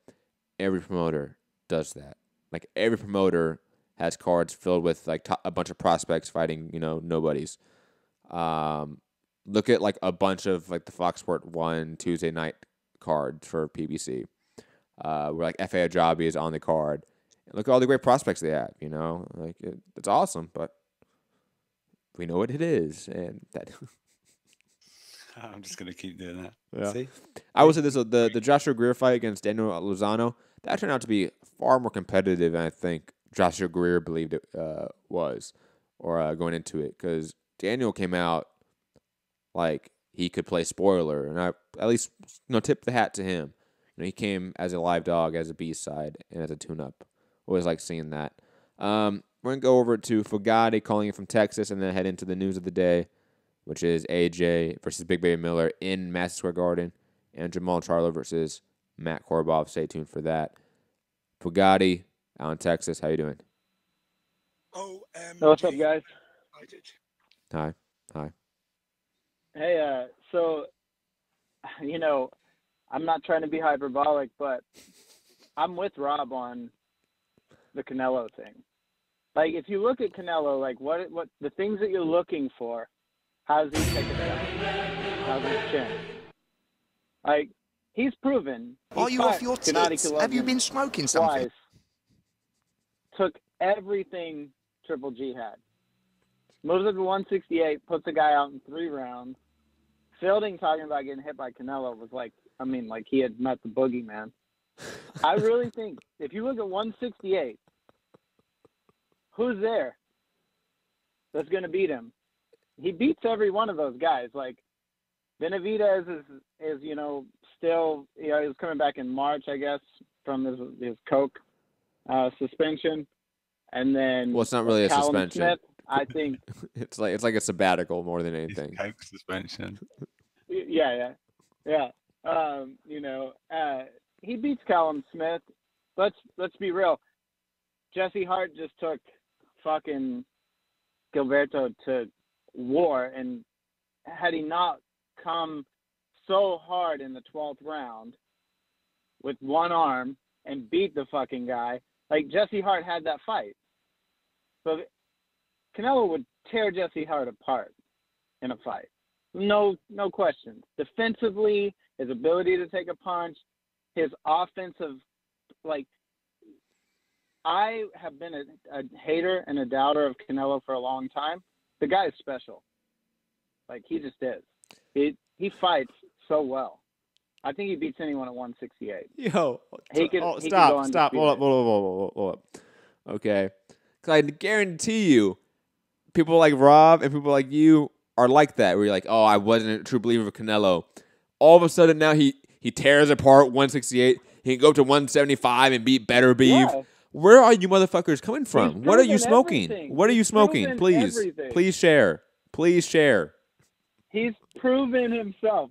every promoter does that. Like every promoter has cards filled with like a bunch of prospects fighting, nobodies. Look at like a bunch of like the Fox Sport 1 Tuesday night cards for PBC, where like F.A. Ajabi is on the card. Look at all the great prospects they have, Like, it's awesome, but we know what it is, and that... I'm just going to keep doing that. Yeah. See? I would say this, the Joshua Greer fight against Daniel Lozano, that turned out to be far more competitive than I think Joshua Greer believed it was, or going into it, because Daniel came out like he could play spoiler, and I at least tip the hat to him. He came as a live dog, as a B-side, and as a tune-up. Always like seeing that. We're going to go over to Fugatti calling in from Texas and then head into the news of the day, which is AJ versus Big Baby Miller in Madison Square Garden, and Jermall Charlo versus Matt Korobov. Stay tuned for that. Fugatti out in Texas. How you doing? What's up, guys? Hi. Hey, so, I'm not trying to be hyperbolic, but I'm with Rob on the Canelo thing. Like, if you look at Canelo, like what the things that you're looking for, how's he take a shot? How's his chin? Like, he's proven. Are you off your tits? Have you been smoking something? Twice, took everything Triple G had. Moves up to 168, puts a guy out in 3 rounds. Fielding talking about getting hit by Canelo was like he had met the boogeyman. I really think if you look at 168, who's there that's going to beat him? He beats every one of those guys. Like Benavidez is still, he was coming back in March, I guess, from his coke suspension, and then it's not really a Callum suspension. Smith, I think it's like a sabbatical more than anything. Coke suspension. Yeah. He beats Callum Smith. Let's be real. Jesse Hart just took fucking Gilberto to war, and had he not come so hard in the 12th round with one arm and beat the fucking guy, like Jesse Hart had that fight. So Canelo would tear Jesse Hart apart in a fight. No question. Defensively, his ability to take a punch, his offensive, I have been a hater and a doubter of Canelo for a long time. The guy is special. He just is. He fights so well. I think he beats anyone at 168. Yo, stop. Hold up. Okay. Because I guarantee you, people like Rob and people like you are like that, where you're like, oh, I wasn't a true believer of Canelo. All of a sudden now he tears apart 168. He can go up to 175 and beat better beef. Yeah. Where are you motherfuckers coming from? What are you smoking? Everything. What are you smoking? Please. Everything. Please share. He's proven himself.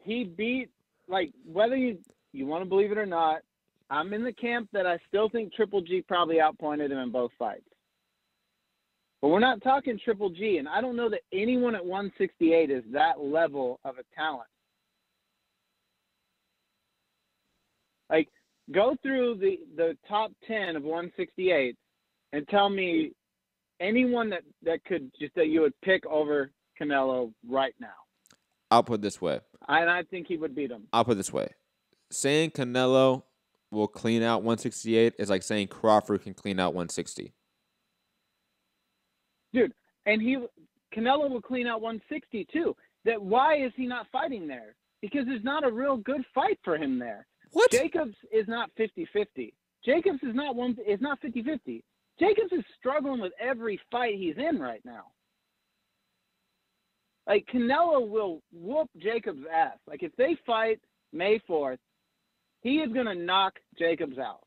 He beat, whether you want to believe it or not, I'm in the camp that I still think Triple G probably outpointed him in both fights. But we're not talking Triple G, and I don't know that anyone at 168 is that level of a talent. Go through the top 10 of 168 and tell me anyone that you would pick over Canelo right now. I'll put it this way. And I think he would beat him. I'll put it this way. Saying Canelo will clean out 168 is like saying Crawford can clean out 160. Dude, and Canelo will clean out 160 too. Why is he not fighting there? Because there's not a real good fight for him there. What? Jacobs is not 50-50. Jacobs is not 50-50. Jacobs is struggling with every fight he's in right now. Canelo will whoop Jacobs' ass. If they fight May 4th, he is going to knock Jacobs out.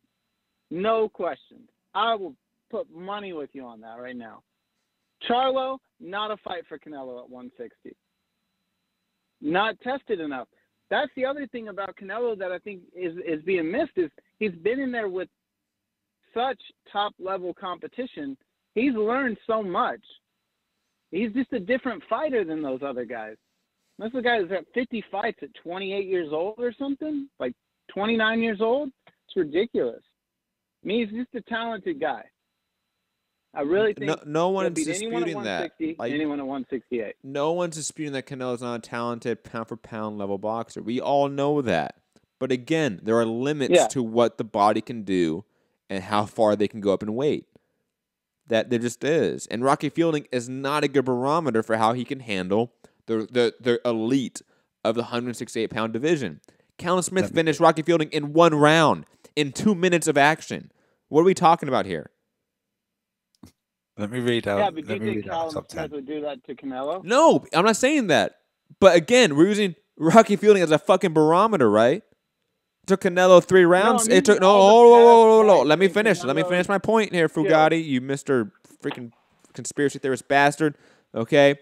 No question. I will put money with you on that right now. Charlo, not a fight for Canelo at 160. Not tested enough. That's the other thing about Canelo that I think is being missed is he's been in there with such top-level competition. He's learned so much. He's just a different fighter than those other guys. That's the guy who's got 50 fights at 28 years old or something, 29 years old. It's ridiculous. He's just a talented guy. I really think no one's disputing that. Anyone at 168. No one's disputing that Canelo's not a talented pound-for-pound level boxer. We all know that. But again, there are limits to what the body can do and how far they can go up in weight. That there just is. And Rocky Fielding is not a good barometer for how he can handle the elite of the 168-pound division. Callum Smith finished Rocky Fielding in 1 round, in 2 minutes of action. What are we talking about here? Let me read out. Yeah, but do you think Callum Smith would do that to Canelo? No, I'm not saying that. But again, we're using Rocky Fielding as a fucking barometer, right? It took Canelo 3 rounds. No, it took hold. Let me finish. Let me finish my point here, Fugatti. Yeah. You Mr. freaking conspiracy theorist bastard. Okay,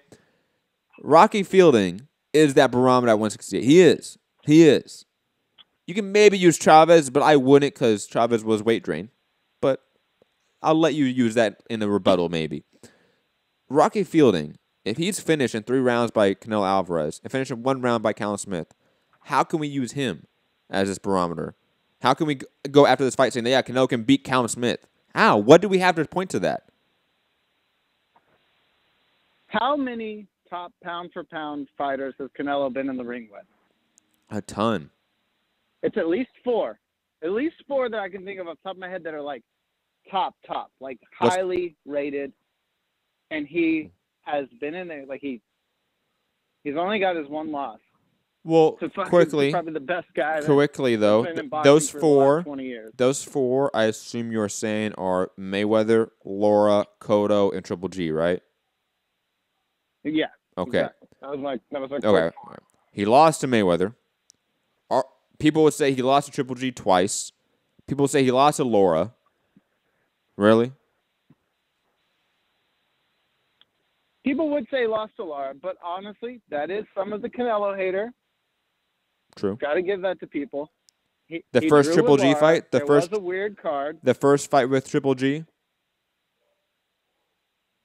Rocky Fielding is that barometer at 168. He is. You can maybe use Chavez, but I wouldn't because Chavez was weight drain. But I'll let you use that in a rebuttal, maybe. Rocky Fielding, if he's finished in 3 rounds by Canelo Alvarez and finished in 1 round by Callum Smith, how can we use him as this barometer? How can we go after this fight saying, yeah, Canelo can beat Callum Smith? How? What do we have to point to that? How many top pound-for-pound fighters has Canelo been in the ring with? A ton. It's at least 4. At least 4 that I can think of off the top of my head that are top, highly rated, and he has been in there. He's only got his 1 loss. Well, quickly, probably the best guy. Quickly though, those 4, 20 years. Those 4, I assume you're saying are Mayweather, Lara, Cotto, and Triple G, right? Yeah. Okay. Exactly. That was like okay. He lost to Mayweather. People would say he lost to Triple G twice. People would say he lost to Lara. Really? People would say lost to Lara, but honestly, that is some of the Canelo hater. True. Got to give that to people. The first Triple G fight? There was a weird card. The first fight with Triple G?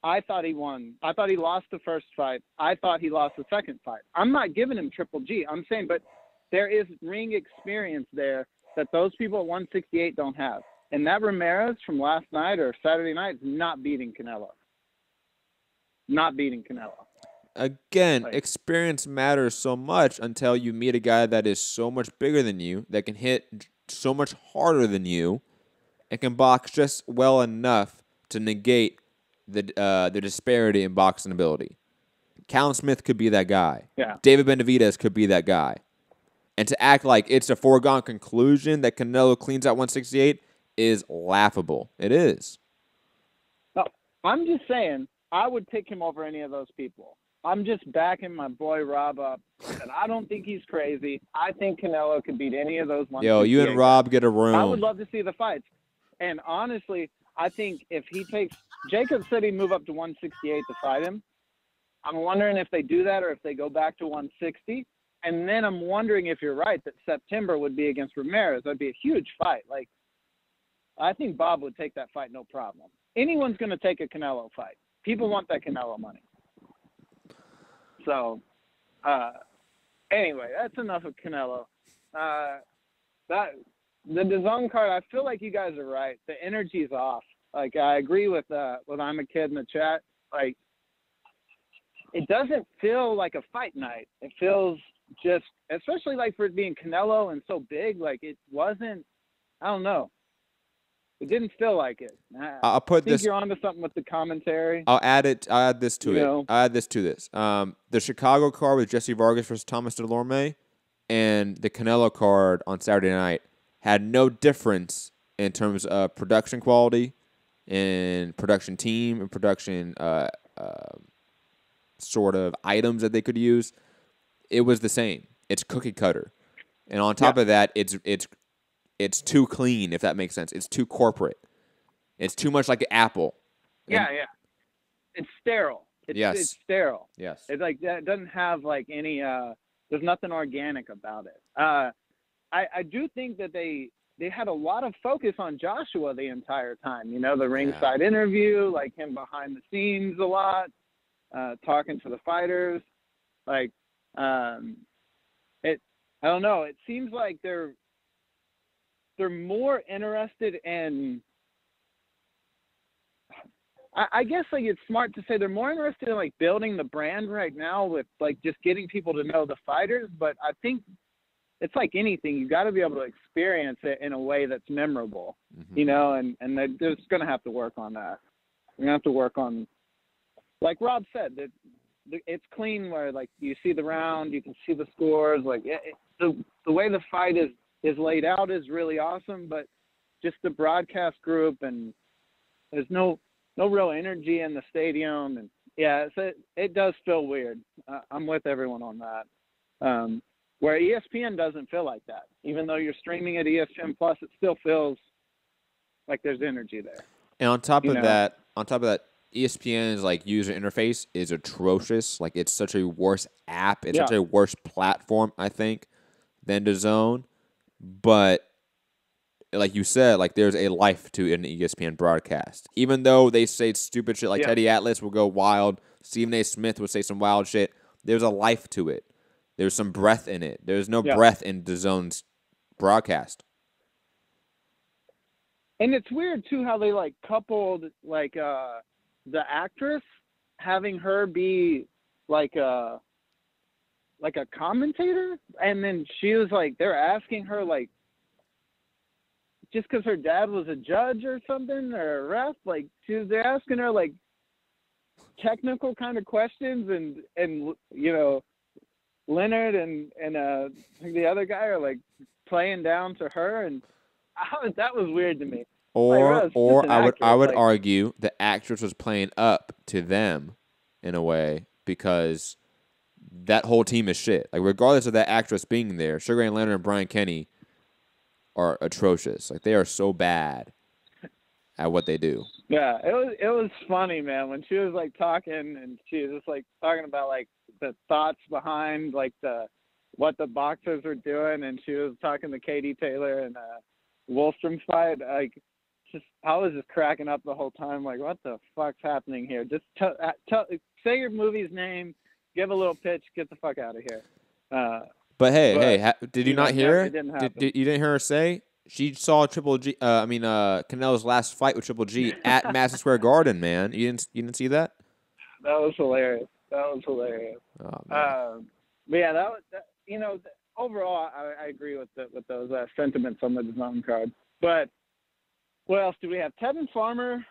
I thought he won. I thought he lost the first fight. I thought he lost the second fight. I'm not giving him Triple G. I'm saying, but there is ring experience there that those people at 168 don't have. And that Ramirez from last night or Saturday night is not beating Canelo. Not beating Canelo. Again, experience matters so much until you meet a guy that is so much bigger than you, that can hit so much harder than you, and can box just well enough to negate the disparity in boxing ability. Callum Smith could be that guy. Yeah. David Benavidez could be that guy. And to act like it's a foregone conclusion that Canelo cleans out 168 is laughable. It is. No, I'm just saying I would pick him over any of those people. I'm just backing my boy Rob up, and I don't think he's crazy. I think Canelo could beat any of those 168 Yo, you and Rob get a room. I would love to see the fights. And honestly, I think if he takes – Jacob said he'd move up to 168 to fight him. I'm wondering if they do that or if they go back to 160. And then I'm wondering if you're right that September would be against Ramirez. That'd be a huge fight. Like, I think Bob would take that fight no problem. Anyone's going to take a Canelo fight. People want that Canelo money. So, anyway, that's enough of Canelo. The DAZN card, I feel like you guys are right. The energy's off. Like, I agree with I'm a Kid in the chat. Like, it doesn't feel like a fight night. It feels just, especially like for it being Canelo and so big, like it wasn't, I don't know. It didn't feel like it. I'll put I think this. you're onto something with the commentary. I'll add this to it. I'll add this to this. The Chicago card with Jesse Vargas versus Thomas Delorme and the Canelo card on Saturday night had no difference in terms of production quality and production team and production sort of items that they could use. It was the same. It's cookie cutter. And on top of that, it's too clean, if that makes sense. It's too corporate. It's too much like Apple. Yeah. It's sterile. It's sterile. Yes. It's like it doesn't have like any. There's nothing organic about it. I do think that they had a lot of focus on Joshua the entire time. You know, the ringside interview, like him behind the scenes a lot, talking to the fighters. Like, I don't know. It seems like they're more interested in. I guess like it's smart to say they're more interested in like building the brand right now with like just getting people to know the fighters. But I think it's like anything, you got to be able to experience it in a way that's memorable, you know, and they're just going to have to work on that. We're going to have to work on, like Rob said, that it's clean where like you see the round, you can see the scores, like the way the fight is laid out is really awesome, but just the broadcast group and there's no real energy in the stadium. And yeah, it does feel weird. I'm with everyone on that. Where ESPN doesn't feel like that. Even though you're streaming at ESPN Plus, it still feels like there's energy there. And on top of that, ESPN's like user interface is atrocious. Like it's such a worse app. It's such a worse platform, I think, than DAZN. But like you said, like there's a life to an ESPN broadcast. Even though they say stupid shit like Teddy Atlas will go wild, Stephen A. Smith would say some wild shit, there's a life to it. There's some breath in it. There's no breath in DAZN's broadcast. And it's weird too how they like coupled like the actress having her be like a commentator, and then she was like they're asking her like just because her dad was a judge or something or a ref, like they're asking her like technical kind of questions, and you know Leonard and the other guy are like playing down to her, and that was weird to me. Or I would argue the actress was playing up to them in a way because that whole team is shit. Like regardless of that actress being there, Sugar Ray Leonard and Brian Kenny are atrocious. Like they are so bad at what they do. Yeah, it was funny, man, when she was like talking and she was just like talking about like the thoughts behind like what the boxers were doing, and she was talking to Katie Taylor and Wolfstrom's fight. Like, I was just cracking up the whole time. Like, what the fuck's happening here? Just say your movie's name, give a little pitch, get the fuck out of here. But did you not hear her? It didn't happen. You didn't hear her say she saw Canelo's last fight with Triple G at Madison Square Garden, man. You didn't see that? That was hilarious. Oh, But yeah, overall, I agree with those sentiments on the design card. But what else do we have? Tevin Farmer,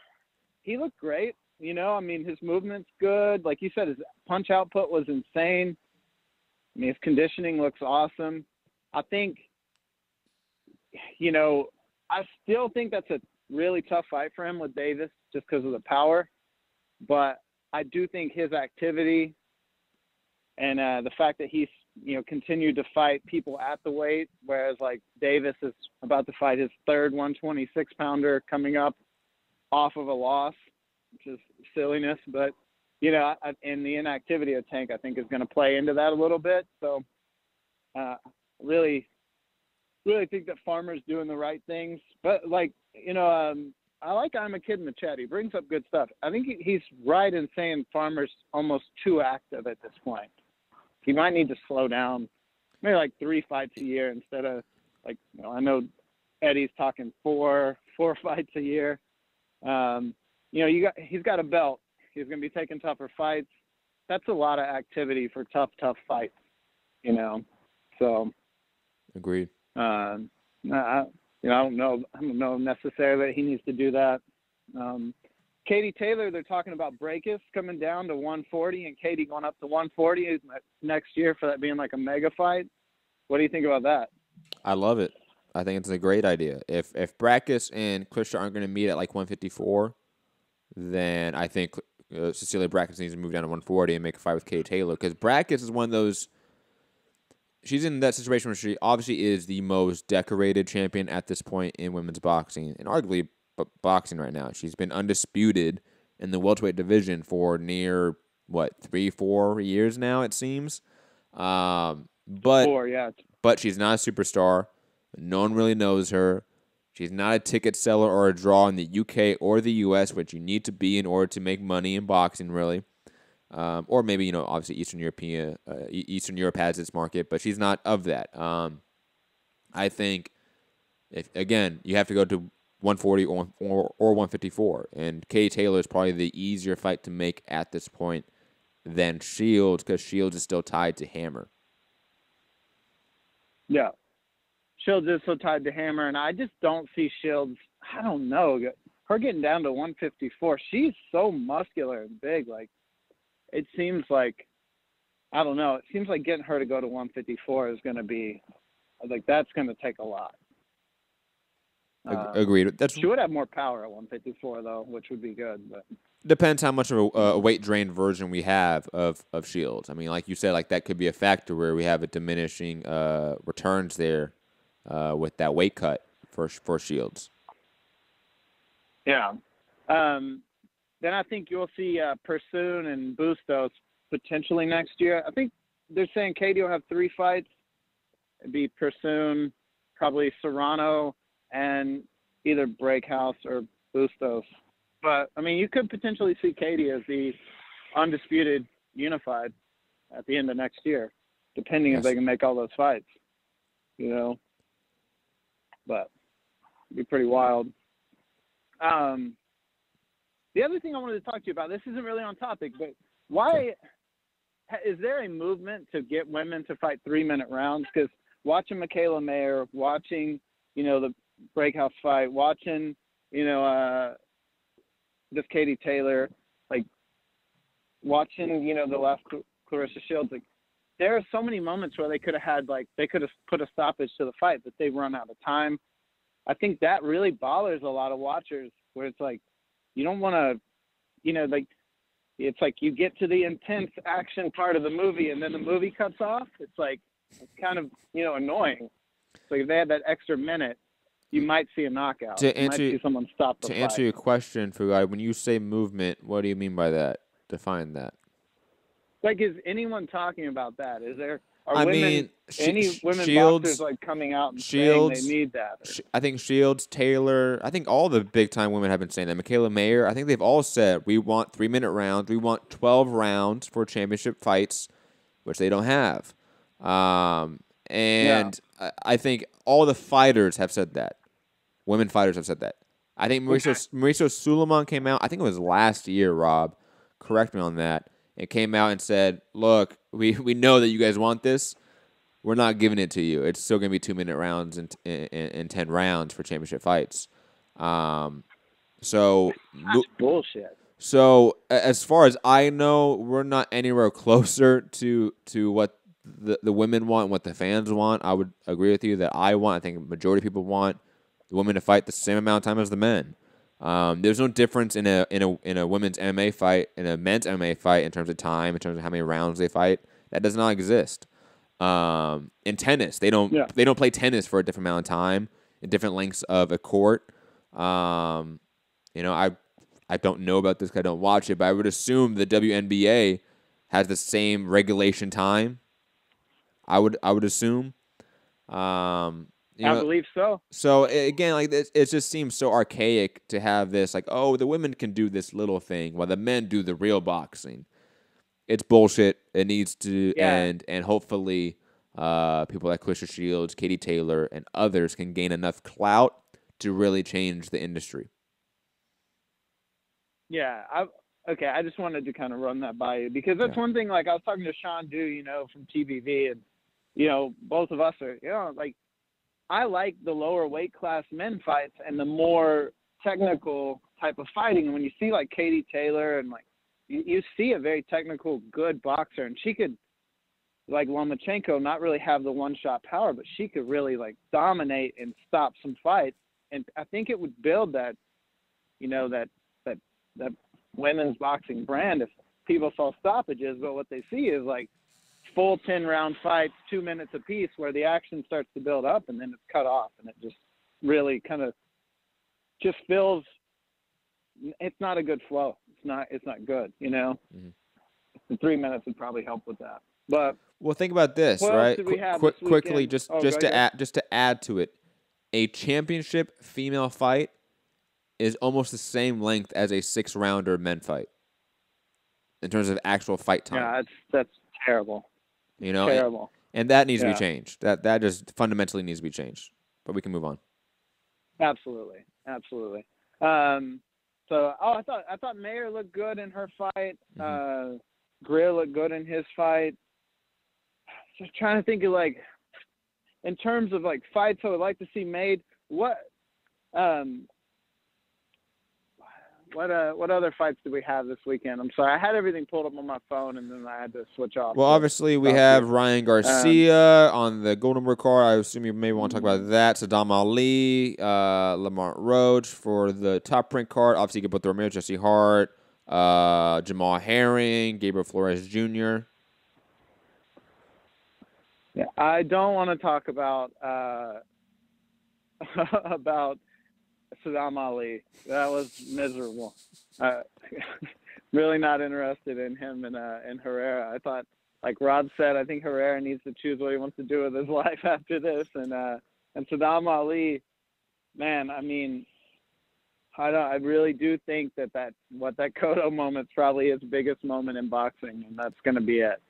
he looked great. You know, I mean, his movement's good. Like you said, his punch output was insane. I mean, his conditioning looks awesome. I think, I still think that's a really tough fight for him with Davis just because of the power. But I do think his activity and the fact that he's, continued to fight people at the weight, whereas like Davis is about to fight his third 126-pounder coming up off of a loss, which is silliness. But, and the inactivity of Tank, I think, is going to play into that a little bit. So really think that Farmer's doing the right things. But, I like I'm a Kid in the chat. He brings up good stuff. I think he's right in saying Farmer's almost too active at this point. He might need to slow down, maybe like 3 fights a year instead of I know Eddie's talking four fights a year. He's got a belt. He's going to be taking tougher fights. That's a lot of activity for tough fights, So. Agreed. I don't know necessarily that he needs to do that. Katie Taylor, they're talking about Breakus coming down to 140 and Katie going up to 140 next year for that being like a mega fight. What do you think about that? I love it. I think it's a great idea. If Breakus and Christian aren't going to meet at like 154, then I think Cecilia Breakus needs to move down to 140 and make a fight with Katie Taylor, because Breakus is one of those. She's in that situation where she obviously is the most decorated champion at this point in women's boxing, and arguably boxing right now. She's been undisputed in the welterweight division for near 3-4 years now, it seems. But she's not a superstar. No one really knows her. She's not a ticket seller or a draw in the UK or the US, which you need to be in order to make money in boxing, really. Or maybe, obviously Eastern Europe has its market, but she's not of that. I think, you have to go to 140 or 154, and Katie Taylor is probably the easier fight to make at this point than Shields, because Shields is still tied to Hammer. Yeah. Shields is so tied to Hammer, and I just don't see Shields, I don't know, her getting down to 154. She's so muscular and big, it seems like, I don't know, it seems like getting her to go to 154 is going to be, that's going to take a lot. Agreed. She would have more power at 154, though, which would be good. But depends how much of a weight-drained version we have of Shields. I mean, like you said, that could be a factor where we have a diminishing returns there with that weight cut for Shields. Yeah. Then I think you'll see Pursoon and Bustos potentially next year. I think they're saying Katie will have 3 fights. It'd be Pursoon, probably Serrano, and either Breakhouse or Bustos. But, I mean, you could potentially see Katie as the undisputed unified at the end of next year, depending if they can make all those fights, But it'd be pretty wild. The other thing I wanted to talk to you about, this isn't really on topic, but why is there a movement to get women to fight 3-minute rounds? Because watching Michaela Mayer, watching, the Breakhouse fight, watching, this Katie Taylor, watching, the last Clarissa Shields, there are so many moments where they could have put a stoppage to the fight, but they've run out of time. I think that really bothers a lot of watchers, where it's you don't want to, it's you get to the intense action part of the movie and then the movie cuts off. It's kind of, annoying. So if they had that extra minute, you might see a knockout. To You might see someone stop the fight. To answer your question, Fugad, when you say movement, what do you mean by that? Define that. Like, is anyone talking about that? Is there? Women Shields, boxers like coming out and saying they need that? I think Shields, Taylor, I think all the big-time women have been saying that. Michaela Mayer, I think they've all said, we want 3-minute rounds. We want 12 rounds for championship fights, which they don't have. I think all the fighters have said that. Women fighters have said that. I think Mauricio Suleiman came out, I think it was last year, Rob. Correct me on that. It came out and said, look, we know that you guys want this. We're not giving it to you. It's still going to be 2-minute rounds and 10 rounds for championship fights. So that's bullshit. So as far as I know, we're not anywhere closer to what the women want and what the fans want. I would agree with you that I think the majority of people want the women to fight the same amount of time as the men. There's no difference in a women's MMA fight and a men's MMA fight in terms of time, in terms of how many rounds they fight. That does not exist. In tennis, they don't play tennis for a different amount of time in different lengths of a court. I don't know about this because I don't watch it, but I would assume the WNBA has the same regulation time. I would assume. I believe so. So again, like this, it just seems so archaic to have this, like, oh, the women can do this little thing while the men do the real boxing. It's bullshit. It needs to end, and hopefully, people like Claressa Shields, Katie Taylor, and others can gain enough clout to really change the industry. Yeah, I just wanted to kind of run that by you because that's one thing. Like I was talking to Sean Du, from TBV, and both of us are, like. I like the lower weight class men fights and the more technical type of fighting. And when you see like Katie Taylor and like you see a very technical, good boxer, and she could, like Lomachenko, not really have the one-shot power, but she could really like dominate and stop some fights. And I think it would build that, that women's boxing brand if people saw stoppages. But what they see is like full 10-round fights, 2 minutes apiece, where the action starts to build up and then it's cut off, and it just really kind of just feels it's not a good flow. It's not good, Mm-hmm. The 3 minutes would probably help with that. But well, think about this, right? Quickly, just to add to it, a championship female fight is almost the same length as a 6-rounder men fight in terms of actual fight time. Yeah, that's terrible. Terrible. And that needs to be changed. That just fundamentally needs to be changed. But we can move on. Absolutely. I thought Mayer looked good in her fight. Mm-hmm. Greer looked good in his fight. Just trying to think of like, in terms of like fights I would like to see made. What other fights do we have this weekend? I'm sorry, I had everything pulled up on my phone and then I had to switch off. Well, obviously we have Ryan Garcia on the Golden Boy card. I assume you maybe want to talk about that. Saddam Ali, Lamont Roach for the Top Rank card. Obviously, Gilberto Ramirez, Jesse Hart, Jamal Herring, Gabriel Flores Jr. Yeah, I don't want to talk about about Saddam Ali. That was miserable. Really not interested in him and Herrera. I thought, like Rod said, I think Herrera needs to choose what he wants to do with his life after this. And Saddam Ali, man, I mean, I really do think that Cotto moment's probably his biggest moment in boxing, and that's going to be it.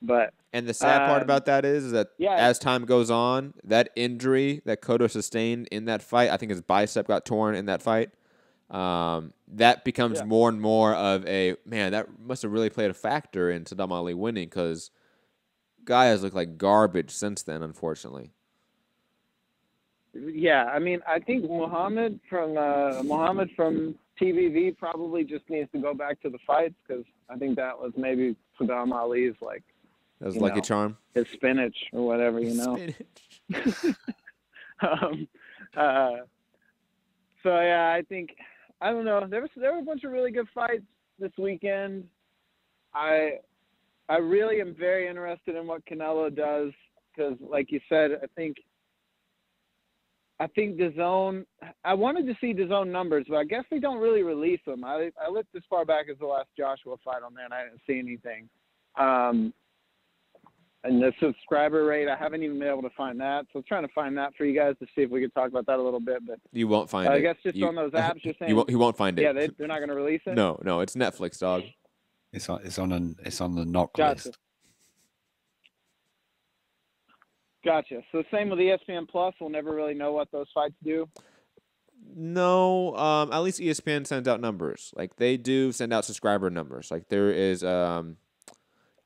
And the sad part about that is that as time goes on, that injury that Cotto sustained in that fight, I think his bicep got torn in that fight, that becomes more and more of a, man, that must have really played a factor in Saddam Ali winning, because guy has looked like garbage since then, unfortunately. Yeah, I mean, I think Muhammad from TVV probably just needs to go back to the fights, because I think that was maybe Saddam Ali's like, that was lucky charm, his spinach or whatever, Spinach. So yeah, I think, I don't know. There were a bunch of really good fights this weekend. I really am very interested in what Canelo does, because like you said, I think I think DAZN. I wanted to see DAZN numbers, but I guess they don't really release them. I looked as far back as the last Joshua fight on there, and I didn't see anything. And the subscriber rate, I haven't even been able to find that. So I'm trying to find that for you guys to see if we could talk about that a little bit. But you won't find it. I guess just on those apps, you're saying you won't find it. Yeah, they're not going to release it. No, it's Netflix, dog. It's on the knock Gotcha. list. Gotcha. So same with ESPN Plus. We'll never really know what those fights do. No, at least ESPN sends out numbers. Like they do send out subscriber numbers. Like there is, I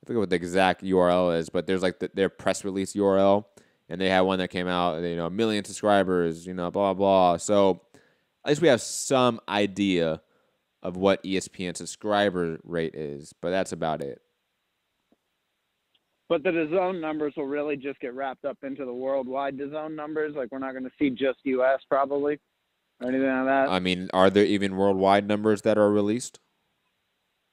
forget what the exact URL is, but there's like their press release URL, and they had one that came out, 1 million subscribers, blah, blah, blah. So at least we have some idea of what ESPN subscriber rate is, but that's about it. But the DAZN numbers will really just get wrapped up into the worldwide DAZN numbers. Like we're not going to see just U.S. probably or anything like that. I mean, are there even worldwide numbers that are released?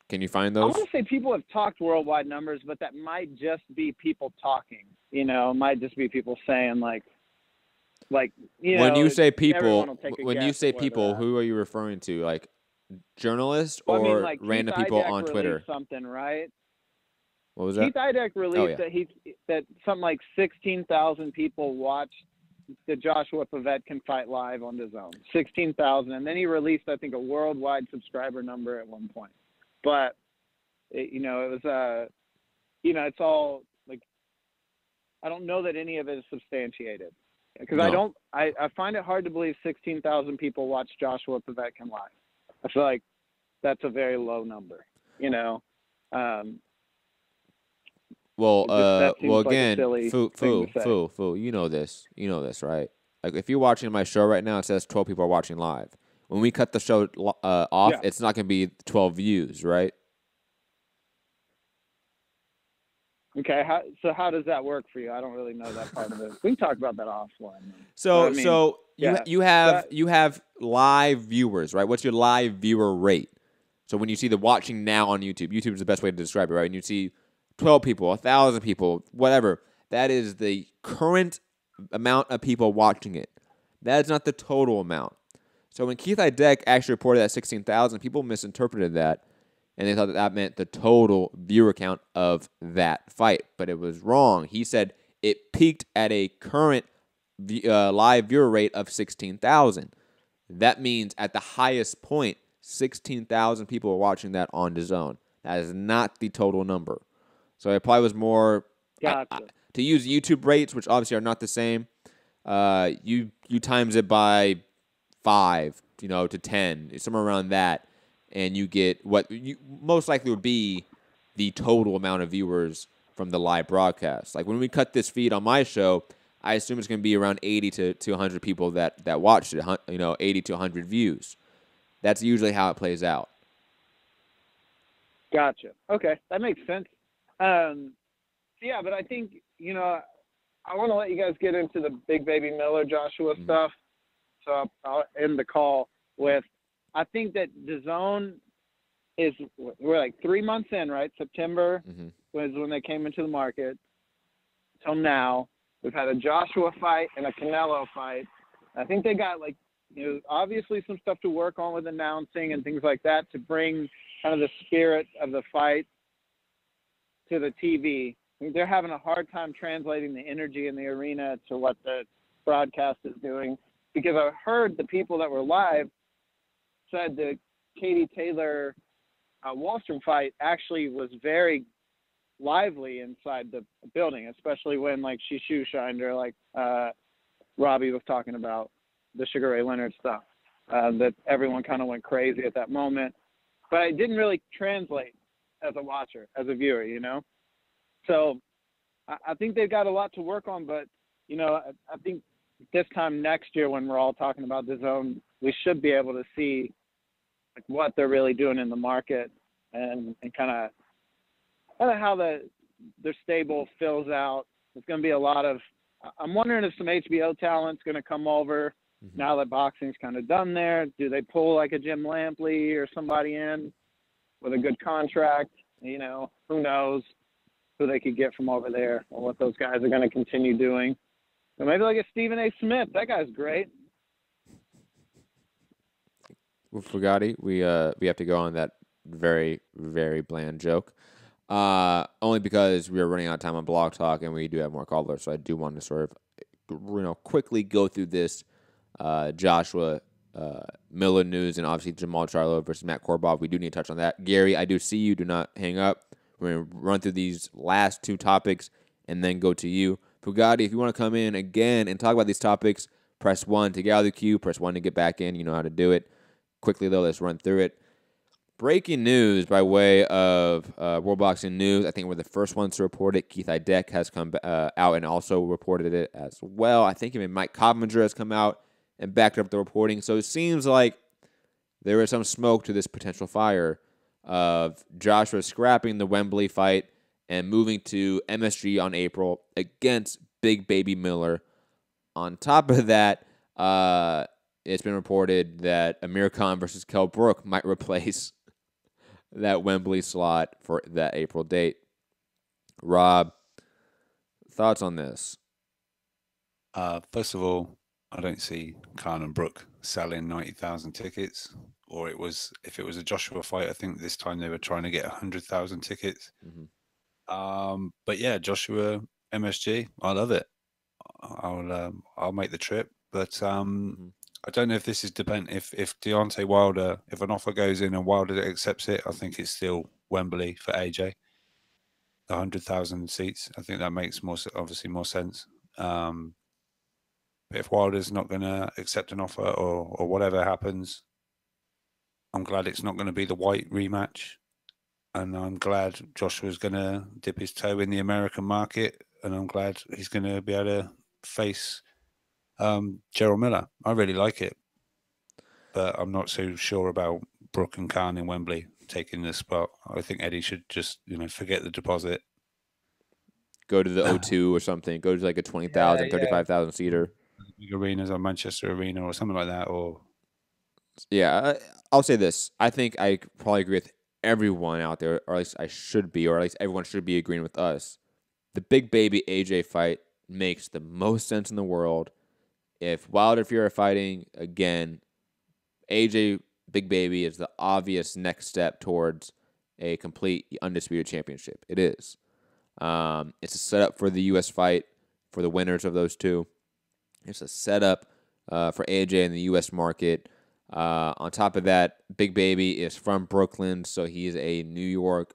Can you find those? I want to say people have talked worldwide numbers, but that might just be people talking. It might just be people saying like when you say people, who who are you referring to? Like journalists or random people on Twitter? Something, right? What was that? Keith Idek released that something like 16,000 people watched the Joshua Povetkin fight live on DAZN. 16,000, and then he released, I think, a worldwide subscriber number at one point. But it was it's all like I don't know that any of it is substantiated because I find it hard to believe 16,000 people watch Joshua Povetkin live. I feel like that's a very low number. Well, like again, Fu, you know this, right? Like if you're watching my show right now, it says 12 people are watching live. When we cut the show off, it's not going to be 12 views, right? Okay, how does that work for you? I don't really know that part of it. We can talk about that offline. So you have live viewers, right? What's your live viewer rate? So when you see the watching now on YouTube is the best way to describe it, right? And you see 12 people, 1,000 people, whatever. That is the current amount of people watching it. That is not the total amount. So when Keith Idek actually reported that 16,000, people misinterpreted that, and they thought that meant the total viewer count of that fight. But it was wrong. He said it peaked at a current live viewer rate of 16,000. That means at the highest point, 16,000 people were watching that on DAZN. That is not the total number. So it probably was more to use YouTube rates, which obviously are not the same. You times it by 5, to 10, somewhere around that, and you get what you most likely would be the total amount of viewers from the live broadcast. Like when we cut this feed on my show, I assume it's going to be around 80 to 100 people that watched it. 80 to 100 views. That's usually how it plays out. Gotcha. Okay, that makes sense. But I think, I want to let you guys get into the Big Baby Miller Joshua stuff. So I'll end the call with, I think that DAZN we're like 3 months in, right? September was when they came into the market. Till now, we've had a Joshua fight and a Canelo fight. I think they got obviously some stuff to work on with announcing and things like that to bring kind of the spirit of the fight to the TV. I mean, they're having a hard time translating the energy in the arena to what the broadcast is doing, because I heard the people that were live said the Katie Taylor Wallstrom fight actually was very lively inside the building, especially when she shoe shined her, like Robbie was talking about the Sugar Ray Leonard stuff, that everyone kind of went crazy at that moment, but it didn't really translate as a watcher, as a viewer, So I think they've got a lot to work on, but, I think this time next year when we're all talking about DAZN, we should be able to see what they're really doing in the market and kind of how their stable fills out. There's going to be a lot of – I'm wondering if some HBO talent's going to come over now that boxing's kind of done there. Do they pull like a Jim Lampley or somebody in with a good contract? Who knows who they could get from over there or what those guys are going to continue doing. Or maybe like a Stephen A. Smith. That guy's great. With Fugatti, we have to go on that very, very bland joke. Only because we are running out of time on Blog Talk and we do have more callers. So I do want to sort of, quickly go through this Joshua Miller news and obviously Jermall Charlo versus Matt Korobov. We do need to touch on that. Gary, I do see you. Do not hang up. We're going to run through these last two topics and then go to you. Fugatti, if you want to come in again and talk about these topics, press 1 to get out of the queue, press 1 to get back in. You know how to do it. Quickly, though, let's run through it. Breaking news by way of World Boxing News. I think we're the first ones to report it. Keith Idek has come out and also reported it as well. I think even Mike Coppinger has come out and backed up the reporting. So it seems like there is some smoke to this potential fire of Joshua scrapping the Wembley fight and moving to MSG on April against Big Baby Miller. On top of that, it's been reported that Amir Khan versus Kell Brook might replace that Wembley slot for that April date. Rob, thoughts on this? First of all, I don't see Khan and Brook selling 90,000 tickets. Or if it was a Joshua fight, I think this time they were trying to get 100,000 tickets. Mm-hmm. But yeah, Joshua MSG, I love it. I'll make the trip, but I don't know if this is dependent. If Deontay Wilder, if an offer goes in and Wilder accepts it, I think it's still Wembley for AJ. The 100,000 seats, I think that makes obviously more sense. But if Wilder's not going to accept an offer or whatever happens, I'm glad it's not going to be the White rematch, and I'm glad Joshua's going to dip his toe in the American market, and I'm glad he's going to be able to face Jermall Miller. I really like it, but I'm not so sure about Brook and Khan in Wembley taking the spot. I think Eddie should just, forget the deposit. Go to the O2 or something. Go to like a 20,000, 35,000 seater. Big arenas or Manchester Arena or something like that. Yeah, I'll say this. I think I probably agree with everyone out there, or at least I should be, or at least everyone should be agreeing with us. The Big Baby AJ fight makes the most sense in the world. If Wilder Fury are fighting again, AJ Big Baby is the obvious next step towards a complete undisputed championship. It is. It's a setup for the U.S. fight for the winners of those two. It's a setup for AJ in the U.S. market. On top of that, Big Baby is from Brooklyn, so he's a New York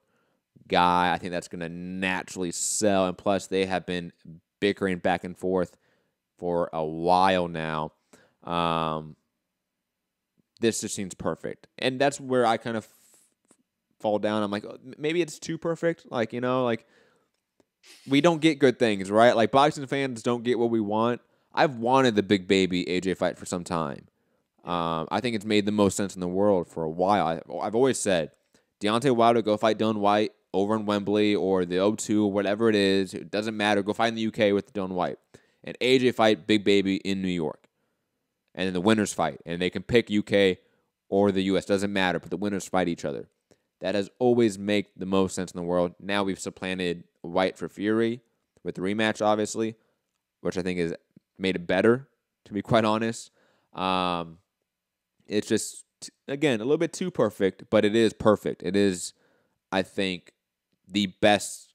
guy. I think that's going to naturally sell. And plus, they have been bickering back and forth for a while now. This just seems perfect. And that's where I kind of fall down. I'm like, maybe it's too perfect. We don't get good things, right? Like, boxing fans don't get what we want. I've wanted the Big Baby AJ fight for some time. I think it's made the most sense in the world for a while. I've always said, Deontay Wilder, go fight Dylan White over in Wembley or the O2, whatever it is. It doesn't matter. Go fight in the UK with Dylan White. And AJ fight Big Baby in New York. And then the winners fight. And they can pick UK or the US. Doesn't matter. But the winners fight each other. That has always made the most sense in the world. Now we've supplanted White for Fury with the rematch, obviously, which I think has made it better, to be quite honest. It's just, again, a little bit too perfect, but it is perfect. It is, I think, the best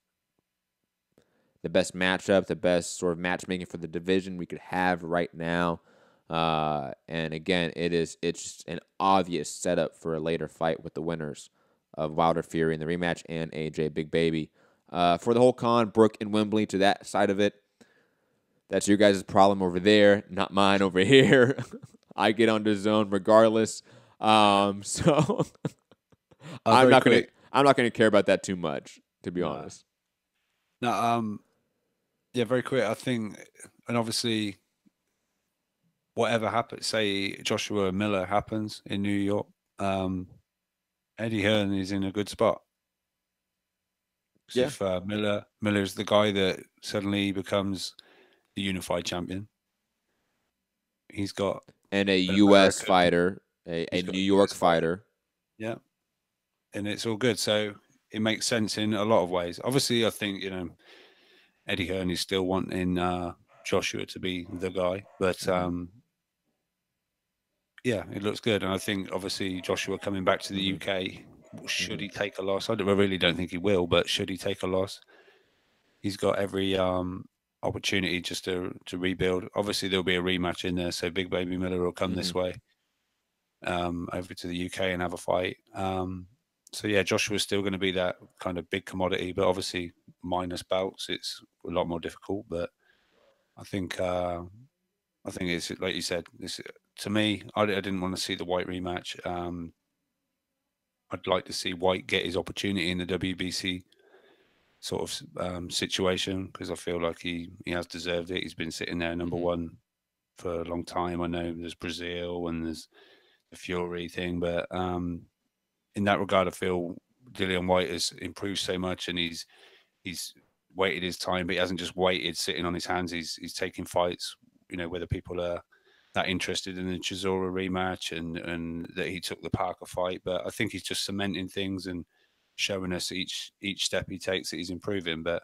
matchup, the best sort of matchmaking for the division we could have right now. And again, it's just an obvious setup for a later fight with the winners of Wilder Fury in the rematch and AJ Big Baby. For the whole Khan, Brook, and Wembley to that side of it, that's your guys' problem over there, not mine over here. I get on the zone regardless. So I'm not gonna care about that too much, to be honest. No, yeah, very quick. I think, and obviously, whatever happens, say Joshua Miller happens in New York, Eddie Hearn is in a good spot. Yeah. If Miller is the guy that suddenly becomes the unified champion, he's got and a U.S. fighter, a New York fighter. Yeah, and it's all good. So it makes sense in a lot of ways. Obviously, I think Eddie Hearn is still wanting Joshua to be the guy. But yeah, it looks good. And I think obviously Joshua coming back to the UK, should he take a loss? I really don't think he will, but should he take a loss, he's got every opportunity just to rebuild. Obviously, there'll be a rematch in there, so Big Baby Miller will come this way over to the UK and have a fight. So yeah, Joshua's still going to be that kind of big commodity, but obviously minus belts, it's a lot more difficult. But I think it's like you said. To me, I didn't want to see the White rematch. I'd like to see White get his opportunity in the WBC sort of situation, because I feel like he has deserved it. He's been sitting there number one for a long time. I know there's Brazil and there's the Fury thing, but in that regard, I feel Dillian White has improved so much, and he's waited his time, but he hasn't just waited sitting on his hands. He's taking fights, whether people are that interested in the Chisora rematch and that he took the Parker fight. But I think he's just cementing things and showing us each step he takes that he's improving. But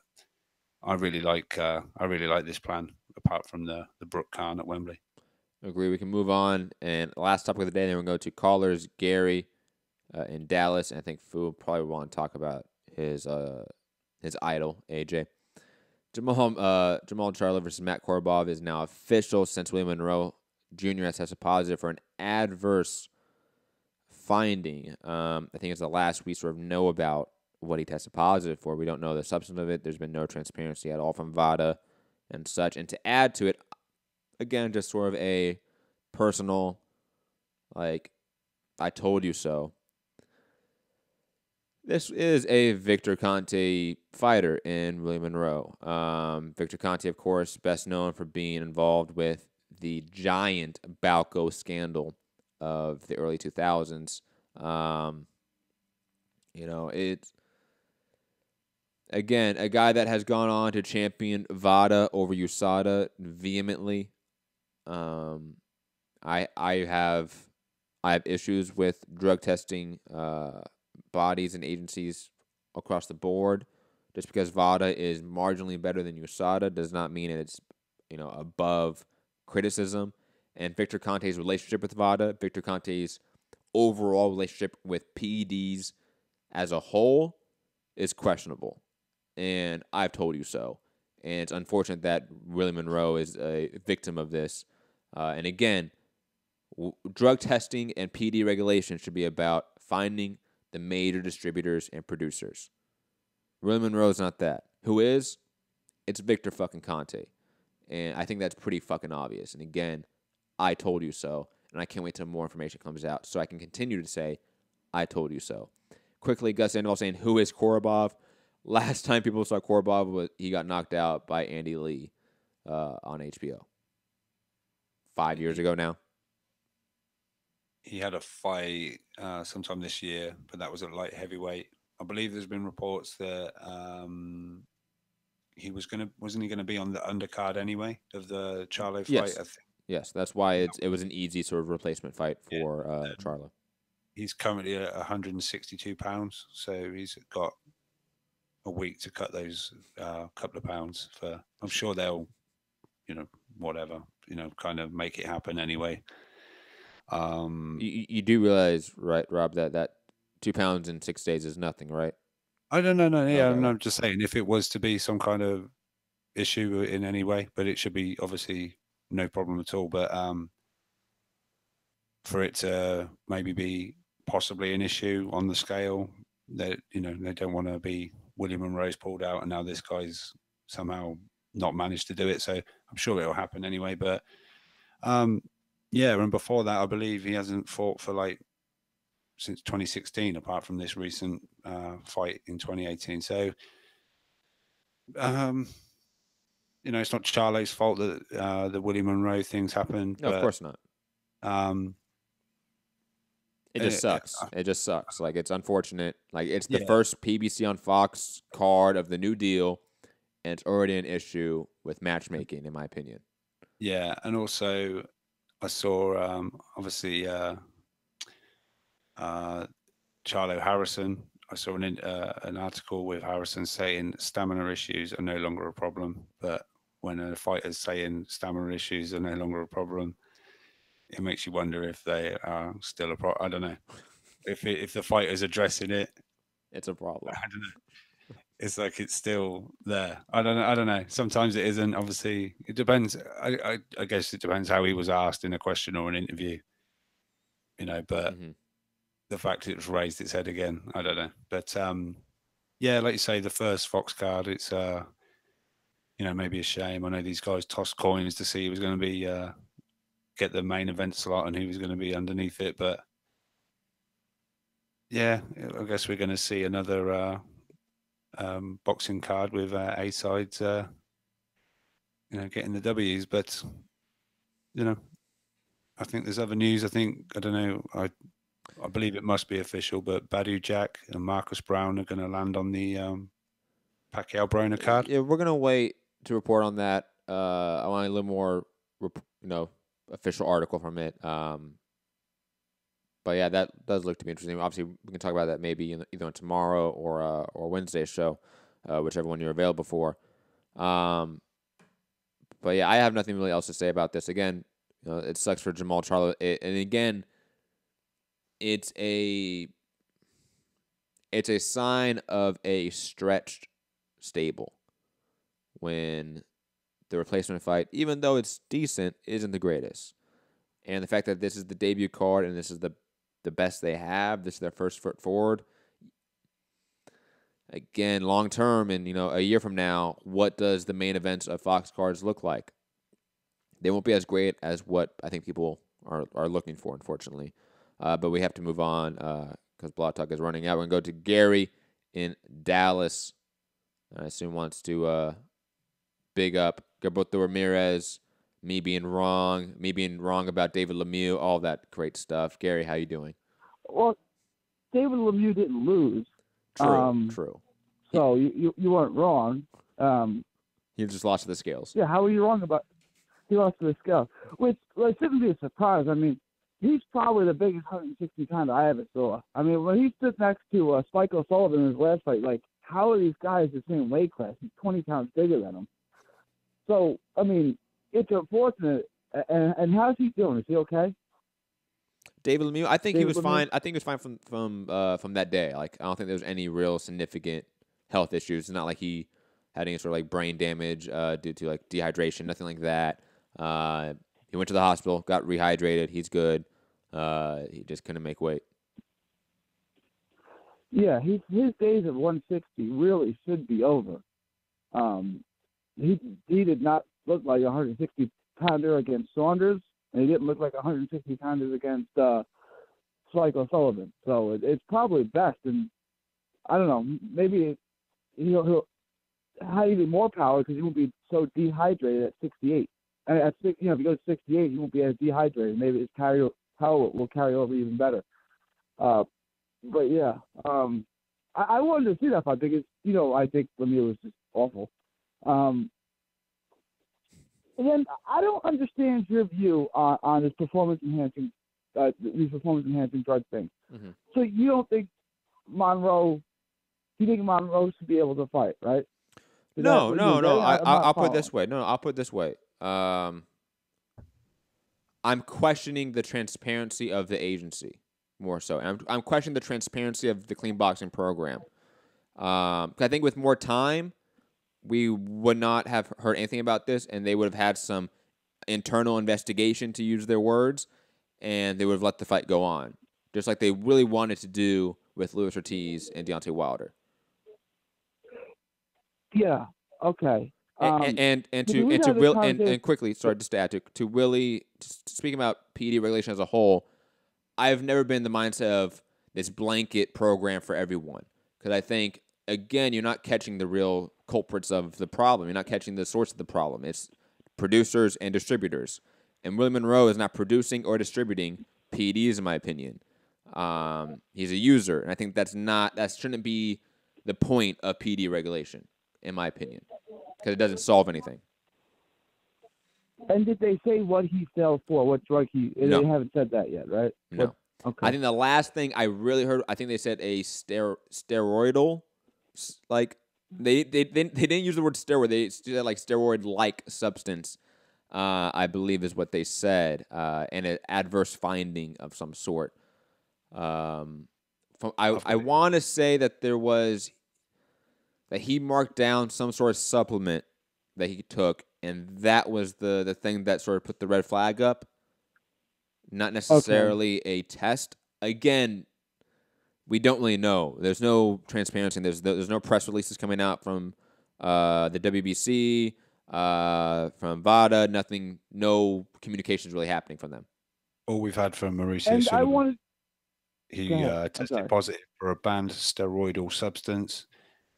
I really like this plan, apart from the Brook Khan at Wembley. Agree. We can move on. And last topic of the day, then we'll go to callers. Gary in Dallas, and I think Fu probably want to talk about his idol, AJ. Jermall Charlo versus Matt Korobov is now official since Willie Monroe Jr. has tested positive for an adverse finding. I think it's the last we sort of know about what he tested positive for. We don't know the substance of it. There's been no transparency at all from VADA and such. And to add to it, again, just sort of a personal, like, I told you so. This is a Victor Conte fighter in Willie Monroe. Victor Conte, of course, best known for being involved with the giant Balco scandal of the early 2000s. It's, again, a guy that has gone on to champion VADA over USADA vehemently. I have issues with drug testing bodies and agencies across the board. Just because VADA is marginally better than USADA does not mean it's above criticism. And Victor Conte's relationship with VADA, Victor Conte's overall relationship with PEDs as a whole is questionable. And I've told you so. And it's unfortunate that Willie Monroe is a victim of this. And again, drug testing and PD regulation should be about finding the major distributors and producers. Willie Monroe is not that. Who is? It's Victor fucking Conte. And I think that's pretty fucking obvious. And again, I told you so. And I can't wait till more information comes out so I can continue to say, I told you so. Quickly, Gus Sandoval saying, who is Korobov? Last time people saw Korobov, he got knocked out by Andy Lee on HBO. 5 years ago now. He had a fight sometime this year, but that was at light heavyweight. I believe there's been reports that wasn't he gonna be on the undercard anyway of the Charlo fight? Yes. I think. Yes, that's why it was an easy sort of replacement fight for Charlo. He's currently at 162 pounds, so he's got a week to cut those couple of pounds. I'm sure they'll, kind of make it happen anyway. You do realize, right, Rob, that 2 pounds in 6 days is nothing, right? I don't know. Yeah, okay. I'm just saying, if it was to be some kind of issue in any way, but it should be obviously no problem at all. But for it to maybe be possibly an issue on the scale, that they don't want to be Willie Monroe's pulled out and now this guy's somehow not managed to do it. So I'm sure it'll happen anyway. But yeah, and before that, I believe he hasn't fought for since 2016, apart from this recent fight in 2018. So, it's not Charlo's fault that the Willie Monroe things happened. No, but, of course not. It just sucks. It just sucks. It's unfortunate. It's the first PBC on Fox card of the new deal, and it's already an issue with matchmaking, in my opinion. Yeah, and also I saw obviously Charlo Harrison. I saw an article with Harrison saying stamina issues are no longer a problem, but when a fighter's saying stamina issues are no longer a problem, it makes you wonder if they are still a problem. I don't know. If the fighter's addressing it, it's a problem. I don't know. It's like it's still there. I don't know. Sometimes it isn't. Obviously, it depends. I guess it depends how he was asked in a question or an interview. But the fact it's raised its head again, I don't know. But yeah, like you say, the first Fox card, it's maybe a shame. I know these guys tossed coins to see who was going to be get the main event slot and who was going to be underneath it. But yeah, I guess we're going to see another boxing card with A sides, getting the W's. But I think there's other news. I don't know. I believe it must be official, but Badu Jack and Marcus Brown are going to land on the Pacquiao Broner card. Yeah, we're going to wait to report on that. I want a little more, official article from it. But yeah, that does look to be interesting. Obviously, we can talk about that maybe either on tomorrow or Wednesday's show, whichever one you're available for. But yeah, I have nothing really else to say about this. Again, it sucks for Jermall Charlo. And again, it's a sign of a stretched stable when the replacement fight, even though it's decent, isn't the greatest. And the fact that this is the debut card and this is the best they have, this is their first foot forward. Again, long term and a year from now, what does the main events of Fox cards look like? They won't be as great as what I think people are looking for, unfortunately. But we have to move on because Blog Talk is running out. We're going to go to Gary in Dallas. I assume wants to big up Gilberto Ramirez, me being wrong about David Lemieux, all that great stuff. Gary, how you doing? Well, David Lemieux didn't lose. True. So you weren't wrong. He just lost to the scales. Yeah, how were you wrong about he lost to the scales? Which shouldn't be a surprise. I mean, he's probably the biggest 160 pounder I ever saw. I mean, when he stood next to Spike O'Sullivan in his last fight, how are these guys the same weight class? He's 20 pounds bigger than him. So, I mean, it's unfortunate. And how's he doing? Is he okay? David Lemieux, I think he was fine. I think he was fine from that day. I don't think there was any real significant health issues. It's not like he had any sort of brain damage due to dehydration, nothing like that. He went to the hospital, got rehydrated. He's good. He just couldn't make weight. Yeah, his days of 160 really should be over. He did not look like a 160 pounder against Saunders, and he didn't look like a 160 pounder against Spike O'Sullivan. So it's probably best. And I don't know, maybe he'll have even more power because he won't be so dehydrated at 68. And if he goes to 68, he won't be as dehydrated. Maybe his power will carry over even better. But yeah, I wanted to see that fight because I think Lemieux was just awful. And then I don't understand your view on this performance-enhancing drug thing. Mm-hmm. So you don't think Monroe should be able to fight, right? No. I'll put it this way. I'll put it this way. I'm questioning the transparency of the agency more so. I'm questioning the transparency of the clean boxing program. 'Cause I think with more time, we would not have heard anything about this, and they would have had some internal investigation, to use their words, and they would have let the fight go on, just like they really wanted to do with Luis Ortiz and Deontay Wilder. Yeah. Okay. And quickly, sorry, just to add to Willie, speaking about PED regulation as a whole, I've never been in the mindset of this blanket program for everyone, because I think, again, you're not catching the real culprits of the problem. You're not catching the source of the problem. It's producers and distributors. And Willie Monroe is not producing or distributing PEDs, in my opinion. He's a user, and I think that shouldn't be the point of PED regulation, in my opinion, because it doesn't solve anything. And did they say what he sells for? What drug he? No. They haven't said that yet, right? No. Okay. I think the last thing I really heard, I think they said a steroidal, They didn't use the word steroid. They said like steroid-like substance, I believe is what they said, and an adverse finding of some sort. I want to say that that he marked down some sort of supplement that he took, and that was the thing that sort of put the red flag up. Not necessarily a test. Again, we don't really know. There's no transparency. There's no press releases coming out from the WBC, from VADA. Nothing. No communications really happening from them. All we've had from Mauricio And Sullivan, I wanted. he tested positive for a banned steroidal substance,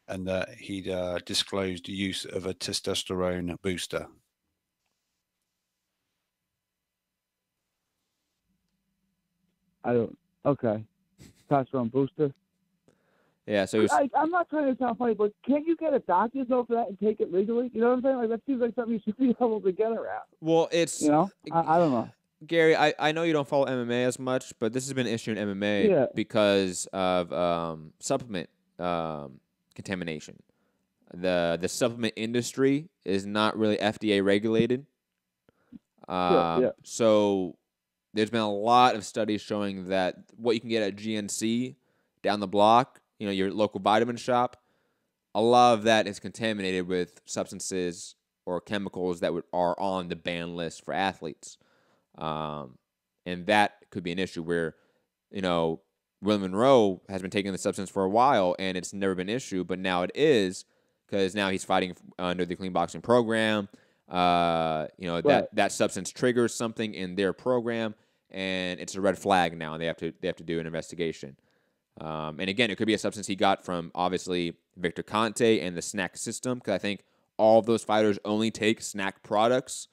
and that he'd disclosed use of a testosterone booster. Okay. Testosterone booster. Yeah, so I'm not trying to sound funny, but can't you get a doctor's note for that and take it legally? You know what I'm saying? Like, that seems like something you should be able to get around. Well, it's... You know? I don't know. Gary, I know you don't follow MMA as much, but this has been an issue in MMA because of supplement contamination. The supplement industry is not really FDA regulated. So there's been a lot of studies showing that what you can get at GNC down the block, your local vitamin shop, a lot of that is contaminated with substances or chemicals that are on the ban list for athletes. And that could be an issue where, Willie Monroe has been taking the substance for a while and it's never been an issue, but now it is because now he's fighting under the clean boxing program. That substance triggers something in their program and it's a red flag now and they have to do an investigation. And again, it could be a substance he got from obviously Victor Conte and the snack system, because I think all of those fighters only take snack products.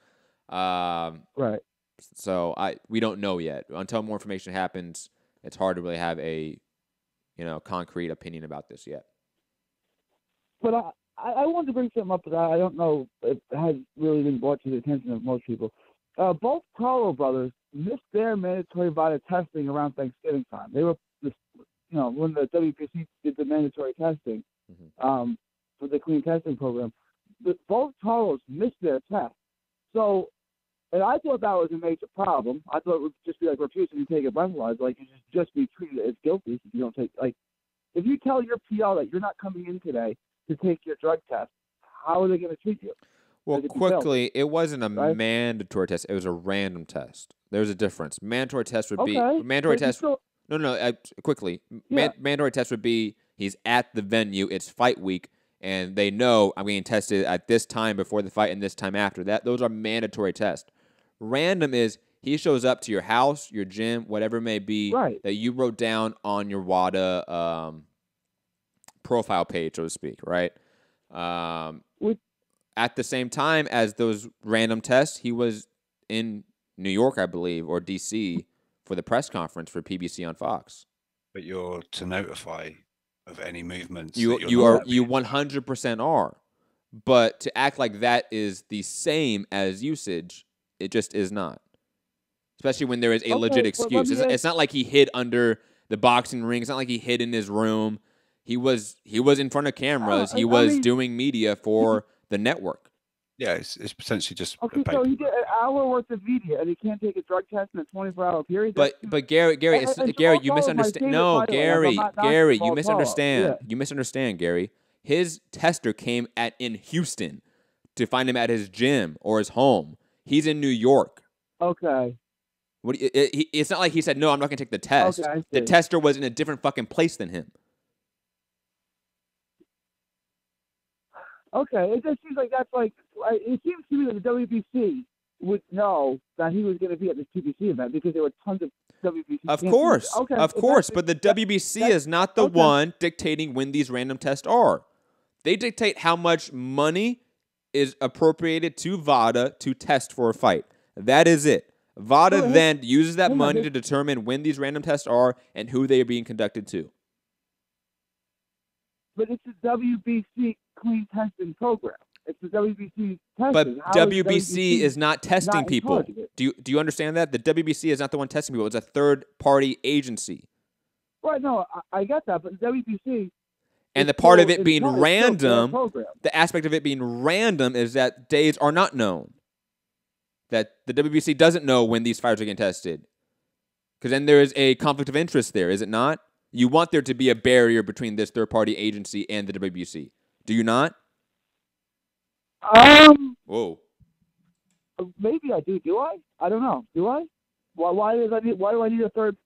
Right. So we don't know yet. Until more information happens, it's hard to really have a concrete opinion about this yet. But I wanted to bring something up that I don't know if it has really been brought to the attention of most people. Both Charlo brothers missed their mandatory VADA testing around Thanksgiving time. They were, when the WPC did the mandatory testing for the clean testing program, both Charlos missed their test. So, and I thought that was a major problem. I thought it would just be like refusing to take a breathalyzer, like you just be treated as guilty if you don't take, like, if you tell your PL that you're not coming in today to take your drug test, how are they going to treat you? Well, quickly, it wasn't a mandatory test. It was a random test. There's a difference. Mandatory test would be mandatory test. Quickly. Yeah. Mandatory test would be he's at the venue. It's fight week, and they know I'm getting tested at this time before the fight and this time after that. Those are mandatory tests. Random is he shows up to your house, your gym, whatever it may be that you wrote down on your WADA profile page, so to speak, right? At the same time as those random tests, he was in New York, I believe, or D.C. for the press conference for PBC on Fox. But you're to notify of any movements. You 100% are. But to act like that is the same as usage, it just is not. Especially when there is a legit excuse. It's not like he hid under the boxing ring. It's not like he hid in his room. He was in front of cameras. He was doing media for the network. Yeah, it's potentially just. Okay, so he did an hour worth of media, and he can't take a drug test in a 24-hour period. But Gary, you misunderstand. No, Gary, you misunderstand. Yeah. You misunderstand, Gary. His tester came in Houston to find him at his gym or his home. He's in New York. Okay. It's not like he said, no, I'm not going to take the test. Okay, the tester was in a different fucking place than him. Okay, it just seems like that's like, it seems to me that the WBC would know that he was going to be at this PBC event because there were tons of WBC Of course, but the WBC is not the one dictating when these random tests are. They dictate how much money is appropriated to VADA to test for a fight. That is it. VADA then uses that money to determine when these random tests are and who they are being conducted to. But it's the WBC clean testing program. It's the WBC testing. But WBC is not testing people. Do you understand that? The WBC is not the one testing people. It's a third-party agency. Right, no, I get that, but the WBC And the part of it being random, the aspect of it being random is that days are not known. That the WBC doesn't know when these fighters are getting tested. Because then there is a conflict of interest there, is it not? You want there to be a barrier between this third-party agency and the WBC. Do you not? Whoa. Maybe I do. Do I? I don't know. Do I? Why do I need a third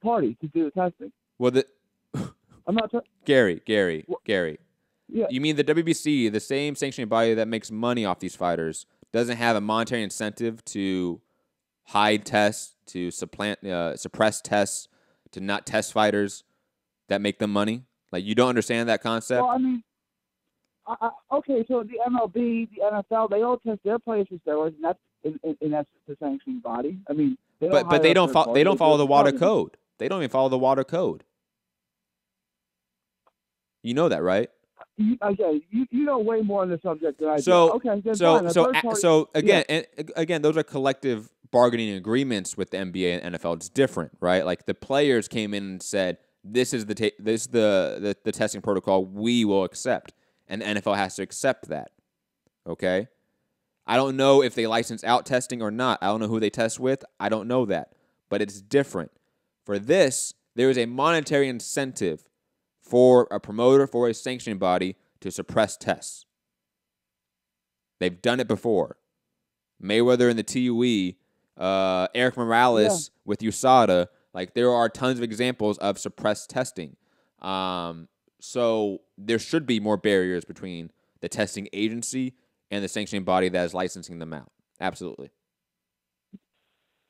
party to do the testing? Well, I'm not. Gary. Yeah. You mean the WBC, the same sanctioning body that makes money off these fighters, doesn't have a monetary incentive to hide tests, to suppress tests, to not test fighters that make them money? Like, you don't understand that concept? Well, I mean, okay, so the MLB, the NFL, they all test their players for steroids, and that's in essence the sanctioning body. I mean, but they don't follow the WADA code. They don't even follow the WADA code. You know that, right? Okay, you know way more on the subject than I do. So again, those are collective bargaining agreements with the NBA and NFL. It's different, right? Like, the players came in and said, "This is the testing protocol we will accept," and the NFL has to accept that. Okay, I don't know if they license out testing or not. I don't know who they test with. I don't know that, but it's different. For this, there is a monetary incentive for a promoter, for a sanctioning body to suppress tests. They've done it before. Mayweather in the TUE, Eric Morales with USADA. Like, there are tons of examples of suppressed testing. So there should be more barriers between the testing agency and the sanctioning body that is licensing them out. Absolutely.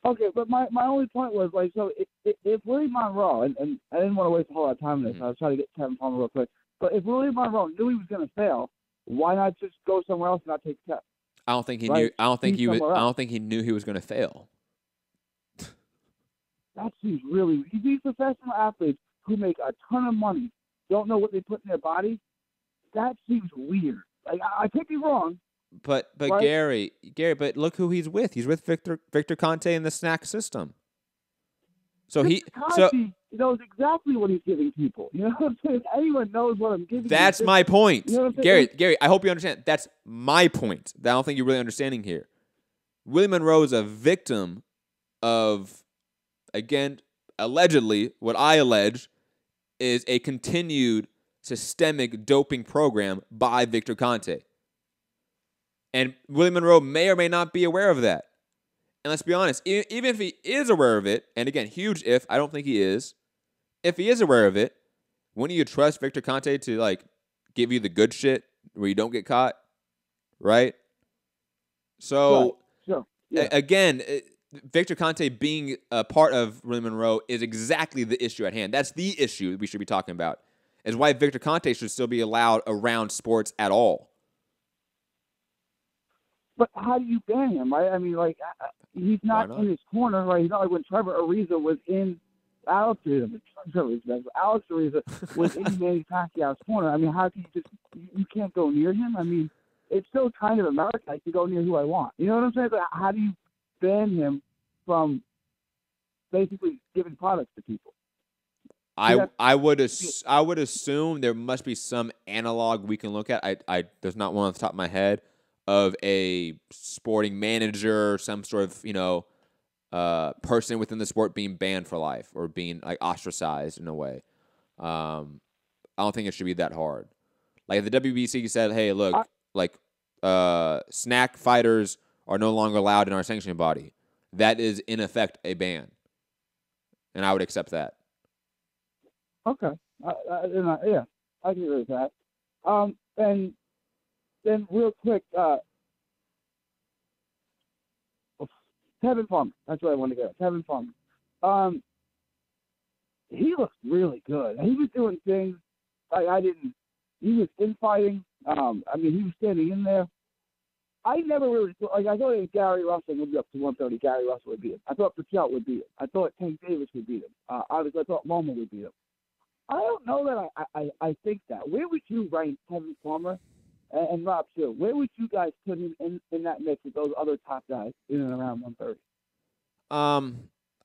Okay, but my only point was, like, so if Willie Monroe, and I didn't want to waste a whole lot of time on this, I was trying to get Kevin Palmer real quick, but if Willie Monroe knew he was going to fail, why not just go somewhere else and not take the test? I don't think he knew. I don't think he knew he was going to fail. That seems really. These professional athletes who make a ton of money don't know what they put in their body. That seems weird. Like, I could be wrong. But right? Gary, but look who he's with. He's with Victor Conte in the snack system. So Conte knows exactly what he's giving people. You know what I'm saying? Anyone knows what I'm giving. That's my point, you know what I'm saying? Gary. I hope you understand. That's my point. I don't think you're really understanding here. Willie Monroe is a victim of, again, allegedly, what I allege is a continued systemic doping program by Victor Conte. And Willie Monroe may or may not be aware of that. And let's be honest, even if he is aware of it, and again, huge if, I don't think he is. If he is aware of it, wouldn't you trust Victor Conte to, like, give you the good shit where you don't get caught? Right? So, sure. Yeah. Again, Victor Conte being a part of Willie Monroe is exactly the issue at hand. That's the issue we should be talking about, is why Victor Conte should still be allowed around sports at all. But how do you ban him, right? I mean, like, he's not in his corner, right? He's not like when Trevor Ariza was in Alex Ariza was in Manny Pacquiao's corner. I mean, how can you can't go near him? I mean, it's still kind of America. I can go near who I want. You know what I'm saying? But how do you ban him from basically giving products to people? I would assume there must be some analog we can look at. I there's not one off the top of my head of a sporting manager, some sort of, person within the sport being banned for life or being, like, ostracized in a way. I don't think it should be that hard. Like, the WBC said, hey, look, snack fighters are no longer allowed in our sanctioning body. That is, in effect, a ban. And I would accept that. Okay. Yeah, I can agree with that. And then real quick, Kevin Palmer. That's what I want to get at. Kevin Palmer. He looks really good. He was doing things I didn't. He was infighting. I mean, he was standing in there. I never really thought, I thought if Gary Russell would be up to 130, Gary Russell would beat him. I thought Pachel would beat him. I thought Tank Davis would beat him. Obviously, I thought Loma would beat him. I don't know that I think that. Where would you rank Kevin Palmer and Rob Sue? Where would you guys put him in that mix with those other top guys in and around 130?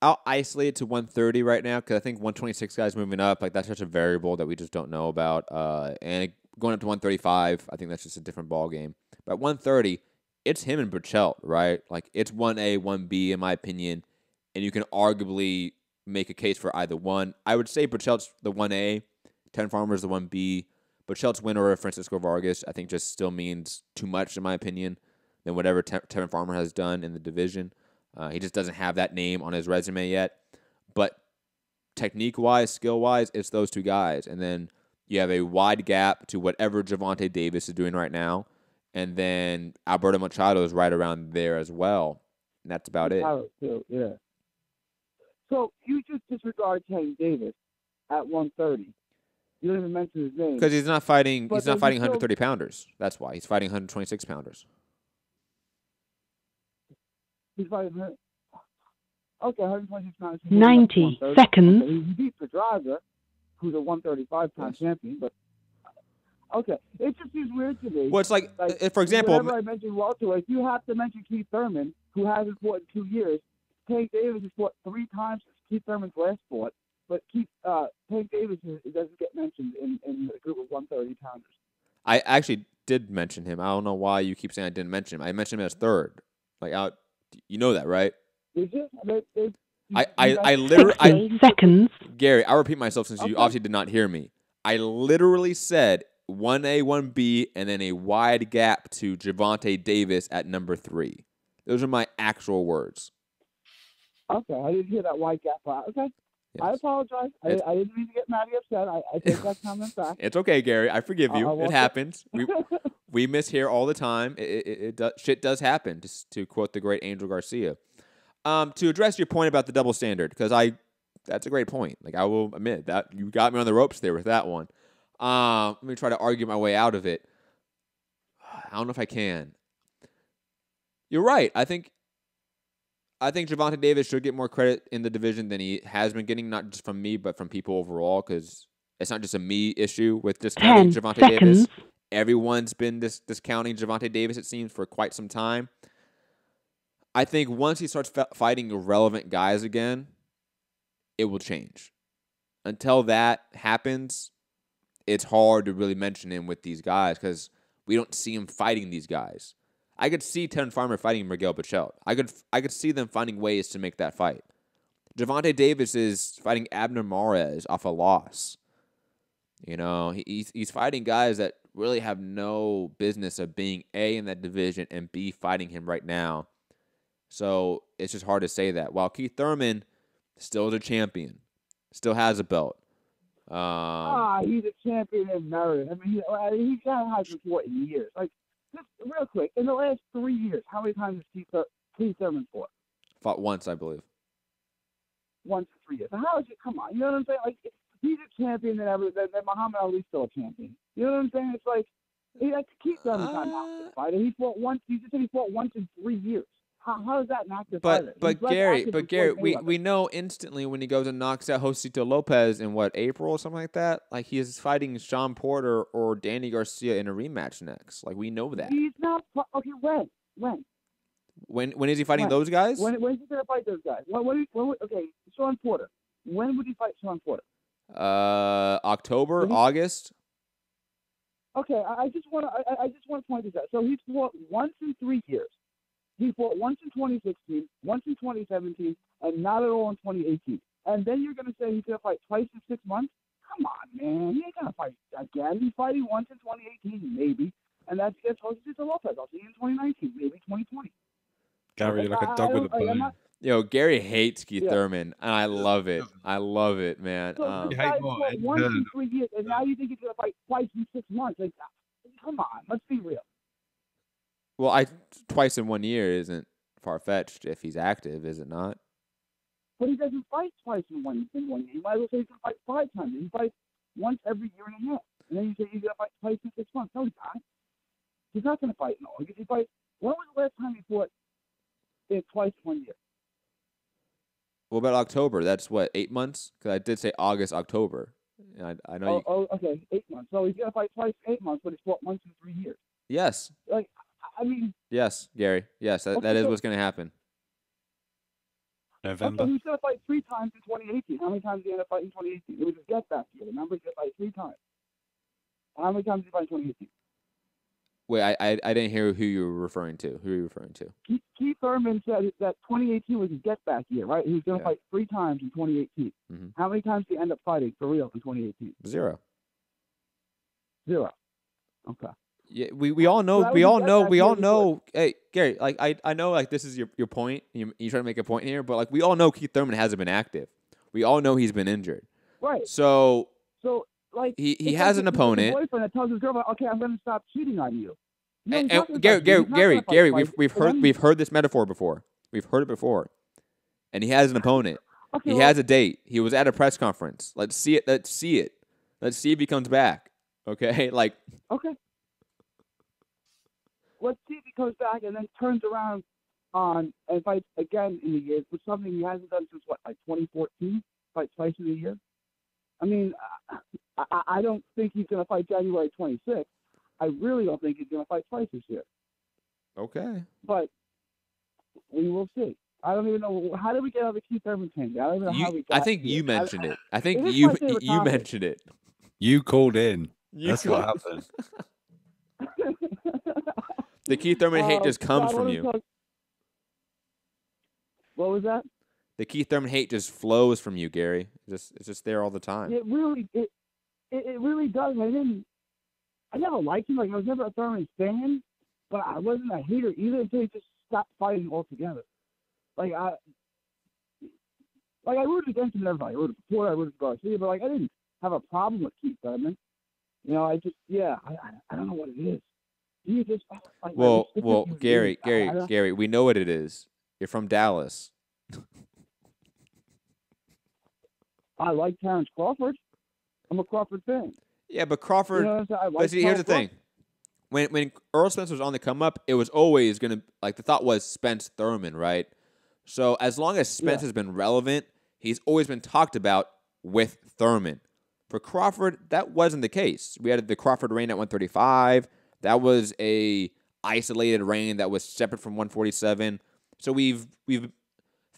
I'll isolate it to 130 right now because I think 126 guys moving up, like that's such a variable that we just don't know about. And going up to 135, I think that's just a different ball game. But at 130, it's him and Burchelt, right? Like it's 1A, 1B in my opinion, and you can arguably make a case for either one. I would say Burchelt's the 1A, Ten Farmer's the 1B. Burchelt's win over Francisco Vargas, I think, just still means too much in my opinion than whatever Tevin Farmer has done in the division. He just doesn't have that name on his resume yet. But technique-wise, skill-wise, it's those two guys. And then you have a wide gap to whatever Gervonta Davis is doing right now. And then Alberto Machado is right around there as well. And that's about it. Too, yeah. So you just disregard Tank Davis at 130. You don't even mention his name. Because he's not fighting. But he's not fighting still... 130 pounders. That's why he's fighting 126 pounders. He's fighting. Okay, 126 pounds. 90 seconds. Okay, he beat Pedraza, who's a 135-pound champion. But okay, it just seems weird to me. Well, it's like for example, whenever I mention welterweight, you have to mention Keith Thurman, who hasn't fought in 2 years. Tank Davis has fought 3 times since Keith Thurman's last fought. But Tank Davis doesn't get mentioned in the group of 130-pounders. I actually did mention him. I don't know why you keep saying I didn't mention him. I mentioned him as third. Like, you know that, right? Did you? I literally... seconds. Gary, I'll repeat myself since you obviously did not hear me. I literally said 1A, 1B, and then a wide gap to Gervonta Davis at number 3. Those are my actual words. Okay, I didn't hear that wide gap. Okay. Yes. I apologize. I didn't mean to get Maddie upset. I take that comment back. It's okay, Gary. I forgive you. It happens. We miss here all the time. Shit does happen, to quote the great Angel Garcia. To address your point about the double standard, because that's a great point. Like, I will admit that you got me on the ropes there with that one. Let me try to argue my way out of it. I don't know if I can. You're right. I think Gervonta Davis should get more credit in the division than he has been getting, not just from me, but from people overall, because it's not just a me issue with discounting Gervonta Davis. Everyone's been discounting Gervonta Davis, it seems, for quite some time. I think once he starts fighting relevant guys again, it will change. Until that happens, it's hard to really mention him with these guys because we don't see him fighting these guys. I could see Ten Farmer fighting Miguel Burchelt. I could see them finding ways to make that fight. Gervonta Davis is fighting Abner Mares off a loss. You know, he's fighting guys that really have no business of being A, in that division, and B, fighting him right now. So it's just hard to say that. While Keith Thurman still is a champion, still has a belt. He's a champion in merit. I mean, he hasn't fought in years. Like, just real quick, in the last 3 years, how many times has Keith Thurman fought? Fought once, I believe. Once in 3 years. So how is it? Come on, you know what I'm saying? Like, he's a champion than Muhammad Ali's still a champion. You know what I'm saying? It's like Keith Thurman's not an active fighter. He fought once. You just said he fought once in 3 years. How is that an active fighter? But Gary, we know instantly when he goes and knocks out Josito Lopez in April or something like that. Like, he is fighting Sean Porter or Danny Garcia in a rematch next. Like, we know that. He's not. Okay, when? When is he fighting those guys? When is he gonna fight those guys? Okay, Sean Porter. When would he fight Sean Porter? October, August. Okay, I just want to point this out. So he's fought once in 3 years. He fought once in 2016, once in 2017, and not at all in 2018. And then you're going to say he's going to fight twice in 6 months? Come on, man. He ain't going to fight again. He's fighting once in 2018, maybe. And that's against Josito Lopez. I'll see you in 2019, maybe 2020. Gary, you're like a dog with a bone. Yo, Gary hates Keith Thurman, and I love it. I love it, man. So this guy fought once in 3 years, and now you think he's going to fight twice in 6 months. Like, come on. Let's be real. Well, twice in 1 year isn't far-fetched if he's active, is it not? But he doesn't fight twice in one year. You might as well say he's going to fight 5 times. He fights once every year and a half. And then you say he's going to fight twice in 6 months. No, he's not. He's not going to fight no. He fights. When was the last time he fought twice 1 year? What about October? That's 8 months? Because I did say August, October. And I know. Okay, 8 months. So he's going to fight twice 8 months, but he's fought once in 3 years. Yes. Like, I mean. Yes, Gary. Yes, that is what's going to happen. November. Okay, he was going to fight 3 times in 2018. How many times did he end up fighting in 2018? It was his get-back year. Remember, he got fight 3 times. How many times did he fight in 2018? Wait, I didn't hear who you were referring to. Who are you referring to? Keith Thurman said that 2018 was his get-back year, right? He was going to fight 3 times in 2018. Mm-hmm. How many times did he end up fighting for real in 2018? 0. Okay. Yeah, we all know. So We all know. Hey, Gary, like I know, like this is your point. You try to make a point here, but like we all know Keith Thurman hasn't been active. We all know he's been injured. Right. So like he has an opponent. His boyfriend that tells his girlfriend, "Okay, I'm going to stop cheating on you." And Gary, we've heard this metaphor before. We've heard it before. And he has an opponent. Okay, he has a date. He was at a press conference. Let's see it. Let's see if he comes back. Okay, like. Okay. Let's see if he comes back and then turns around and fights again in a year, which is something he hasn't done since, like 2014? Fight twice in a year? I mean, I don't think he's going to fight January 26th. I really don't think he's going to fight twice this year. Okay. But we will see. I don't even know. How did we get on the Keith Thurman thing? I don't even know how we got I think you mentioned it. I think it you mentioned it. You called in. That's what happened. The Keith Thurman hate just comes from you. What was that? The Keith Thurman hate just flows from you, Gary. It's just there all the time. It really does. I never liked him. Like, I was never a Thurman fan, but I wasn't a hater either until he just stopped fighting altogether. Like I rooted against him and everybody. I rooted for Porter, I rooted for Garcia, but like I didn't have a problem with Keith Thurman. You know, I don't know what it is. You just well, Gary, we know what it is. You're from Dallas. I like Terrence Crawford. I'm a Crawford fan. Yeah, but Crawford. You know what I'm saying? But see, here's the thing. When Earl Spence was on the come up, it was always gonna the thought was Spence Thurman, right? So as long as Spence has been relevant, he's always been talked about with Thurman. For Crawford, that wasn't the case. We had the Crawford reign at 135. That was a isolated reign that was separate from 147. So we've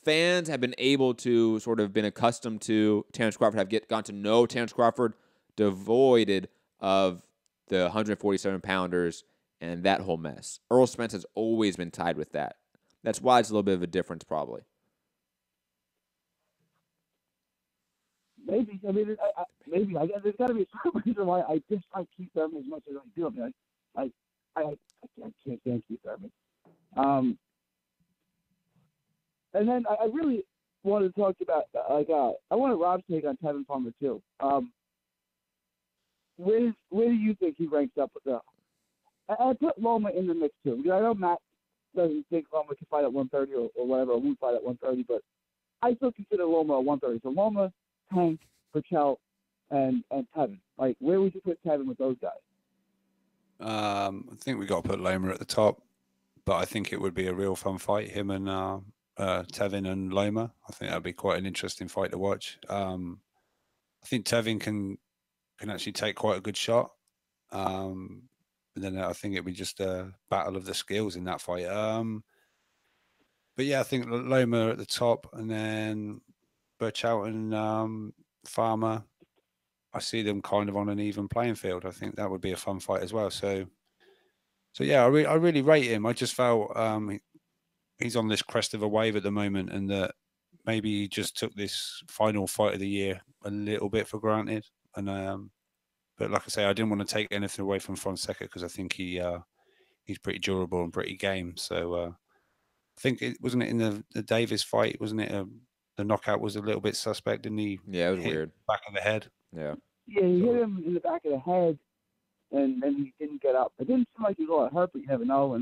fans have been able to sort of been accustomed to Terrence Crawford, have gotten to know Terrence Crawford, devoided of the 147-pounders and that whole mess. Earl Spence has always been tied with that. That's why it's a little bit of a difference, probably. Maybe. I mean, maybe. I guess there's got to be some reason why I dislike Keith Thurman as much as I do. I mean, I can't stand Keith Thurman. And then I really wanted to talk about, I wanted Rob's take on Tevin Farmer, too. Where do you think he ranks up with the... I put Loma in the mix, too. Because I know Matt doesn't think Loma can fight at 130 or whatever, or won't fight at 130, but I still consider Loma at 130. So Loma, Tank, Burchell, and Tevin. Like, where would you put Tevin with those guys? I think we got to put Loma at the top, but I think it would be a real fun fight, him and Tevin and Loma. I think that'd be quite an interesting fight to watch. I think Tevin can actually take quite a good shot. And then I think it'd be just a battle of the skills in that fight. But yeah, I think Loma at the top, and then Burchell and Farmer. I see them kind of on an even playing field. I think that would be a fun fight as well. So yeah, I really rate him. I just felt he's on this crest of a wave at the moment, and that maybe he just took this final fight of the year a little bit for granted. And but like I say, I didn't want to take anything away from Fonseca because I think he's pretty durable and pretty game. So I think it wasn't it in the Davis fight, wasn't it? The knockout was a little bit suspect, didn't he? Yeah, it was weird. Back of the head. Yeah. Yeah, he hit him in the back of the head, and then he didn't get up. It didn't seem like he was all that hurt, but you never know.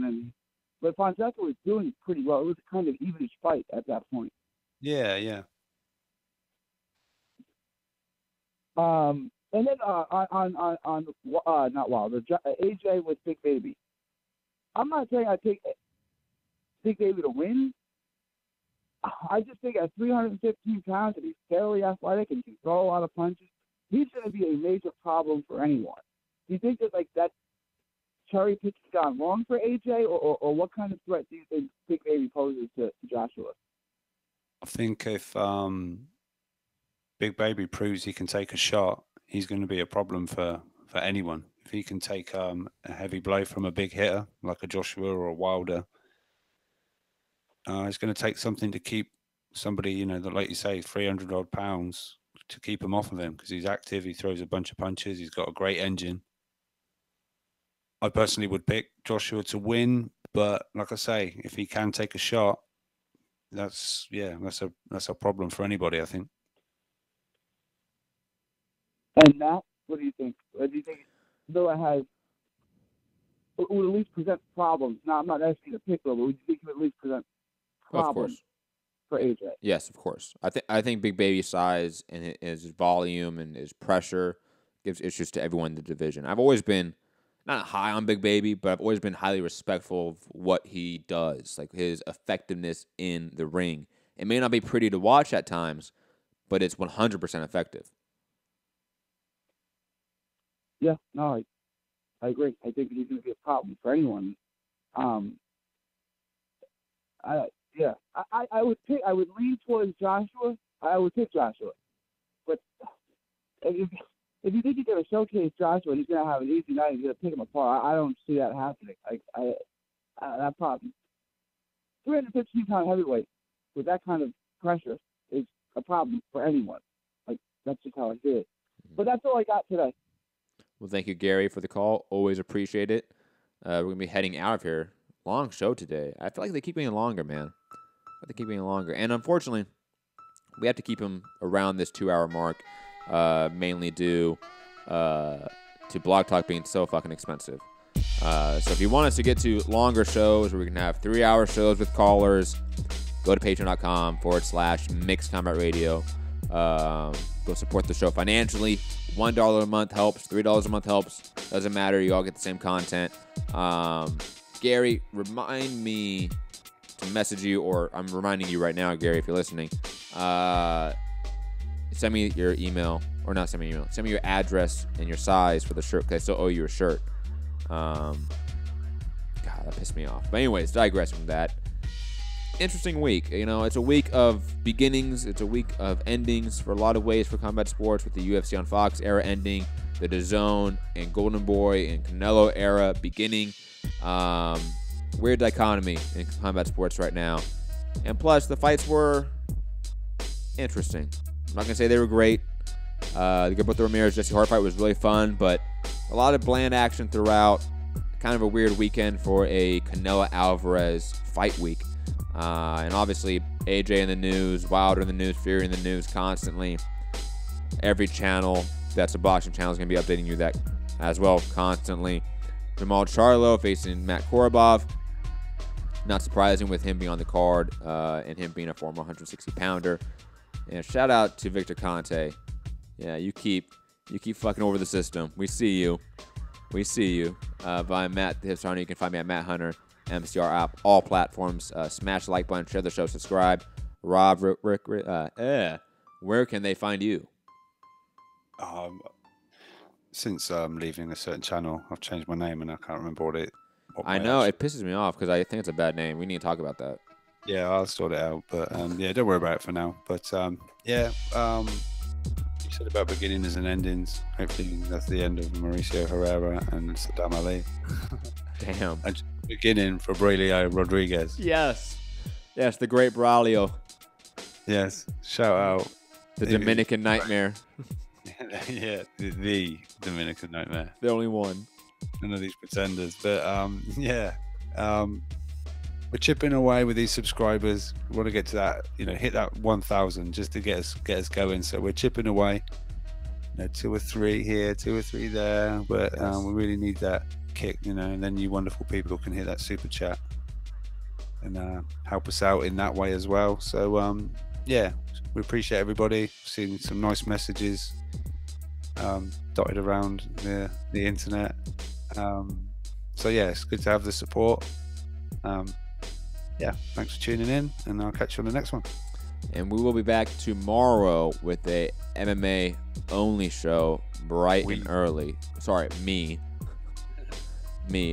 But Fonseca was doing pretty well. It was a kind of evenish fight at that point. Yeah. And then on not Wilder, AJ with Big Baby. I'm not saying I take Big Baby to win. I just think at 315 pounds, and he's fairly athletic and can throw a lot of punches, he's going to be a major problem for anyone. Do you think that that cherry picking's gone wrong for AJ, or what kind of threat do you think Big Baby poses to Joshua? I think if Big Baby proves he can take a shot, he's going to be a problem for anyone. If he can take a heavy blow from a big hitter like a Joshua or a Wilder, it's going to take something to keep somebody, that, like you say, 300 odd pounds to keep him off of him, because he's active. He throws a bunch of punches. He's got a great engine. I personally would pick Joshua to win, but like I say, if he can take a shot, that's a problem for anybody, I think. And Matt, what do you think? Do you think Villa would at least present problems? Now, I'm not asking you to pick, but would you think he would at least present problems for AJ? Yes, of course. I think Big Baby's size and his volume and his pressure gives issues to everyone in the division. I've always been not high on Big Baby, but I've always been highly respectful of what he does, like his effectiveness in the ring. It may not be pretty to watch at times, but it's 100% effective. Yeah, no, I agree. I think he's going to be a problem for anyone. I would lean towards Joshua. I would pick Joshua, but if you think you're going to showcase Joshua and he's going to have an easy night, and you're going to pick him apart, I don't see that happening. That problem. 315-pound heavyweight with that kind of pressure is a problem for anyone. Like, that's just how I see it. But that's all I got today. Well, thank you, Gary, for the call. Always appreciate it. We're going to be heading out of here. Long show today. I feel like they keep getting longer, man. They keep getting longer. And unfortunately, we have to keep them around this 2-hour mark, mainly due to Blog Talk being so fucking expensive. So if you want us to get to longer shows where we can have 3-hour shows with callers, go to patreon.com/Mixed Combat Radio. Go support the show financially. $1 a month helps. $3 a month helps. Doesn't matter. You all get the same content. Gary, remind me to message you, or I'm reminding you right now, Gary, if you're listening. Send me your email, or not send me your email. Send me your address and your size for the shirt, because I still owe you a shirt. God, that pissed me off. But anyways, digressing from that. Interesting week. It's a week of beginnings. It's a week of endings for a lot of ways for combat sports, with the UFC on Fox era ending, the DAZN and Golden Boy and Canelo era beginning. Weird dichotomy in combat sports right now. And plus, the fights were interesting. I'm not going to say they were great. The Gilberto Ramirez Jesse Hart fight was really fun, but a lot of bland action throughout. Kind of a weird weekend for a Canelo Alvarez fight week. And obviously, AJ in the news, Wilder in the news, Fury in the news constantly. Every channel that's a boxing channel is going to be updating you that as well constantly. Jermall Charlo facing Matt Korobov. Not surprising with him being on the card and him being a former 160-pounder. And shout out to Victor Conte. Yeah, you keep fucking over the system. We see you. By Matt the Hipster Hunter. You can find me at Matt Hunter. MCR app, all platforms. Smash the like button, share the show, subscribe. Rob, Rick, where can they find you? Since leaving a certain channel, I've changed my name and I can't remember what I know, it pisses me off because I think it's a bad name. We need to talk about that. Yeah, I'll sort it out. But yeah, don't worry about it for now. But you said about beginnings and endings. Hopefully that's the end of Mauricio Herrera and Saddam Ali. Damn. And beginning for Braulio Rodriguez. Yes, the great Braulio. Yes, shout out. The Dominican Nightmare. Yeah, the Dominican Nightmare. The only one. None of these pretenders. But we're chipping away with these subscribers. We want to get to that, hit that 1,000 just to get us going. So we're chipping away. 2 or 3 here, 2 or 3 there. But we really need that kick, and then you wonderful people can hit that super chat and help us out in that way as well. So we appreciate everybody. Seeing some nice messages dotted around the internet. So it's good to have the support. Thanks for tuning in, and I'll catch you on the next one. And we will be back tomorrow with a MMA only show, bright and early. Sorry, me.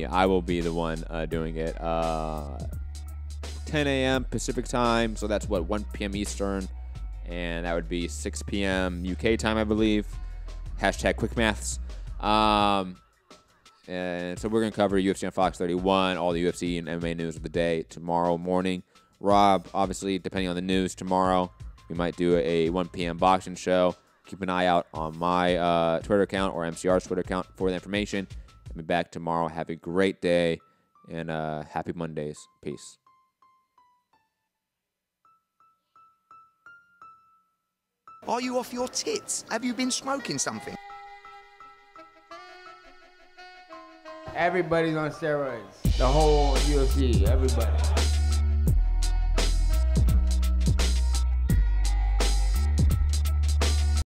I will be the one doing it. 10 a.m. Pacific time, so that's 1 p.m. Eastern, and that would be 6 p.m. UK time, I believe. Hashtag quick maths. And so we're going to cover UFC on Fox 31, all the UFC and MMA news of the day tomorrow morning. Rob, obviously, depending on the news tomorrow, we might do a 1 p.m. boxing show. Keep an eye out on my Twitter account or MCR's Twitter account for the information. I'll be back tomorrow. Have a great day, and happy Mondays. Peace. Are you off your tits? Have you been smoking something? Everybody's on steroids. The whole UFC, everybody.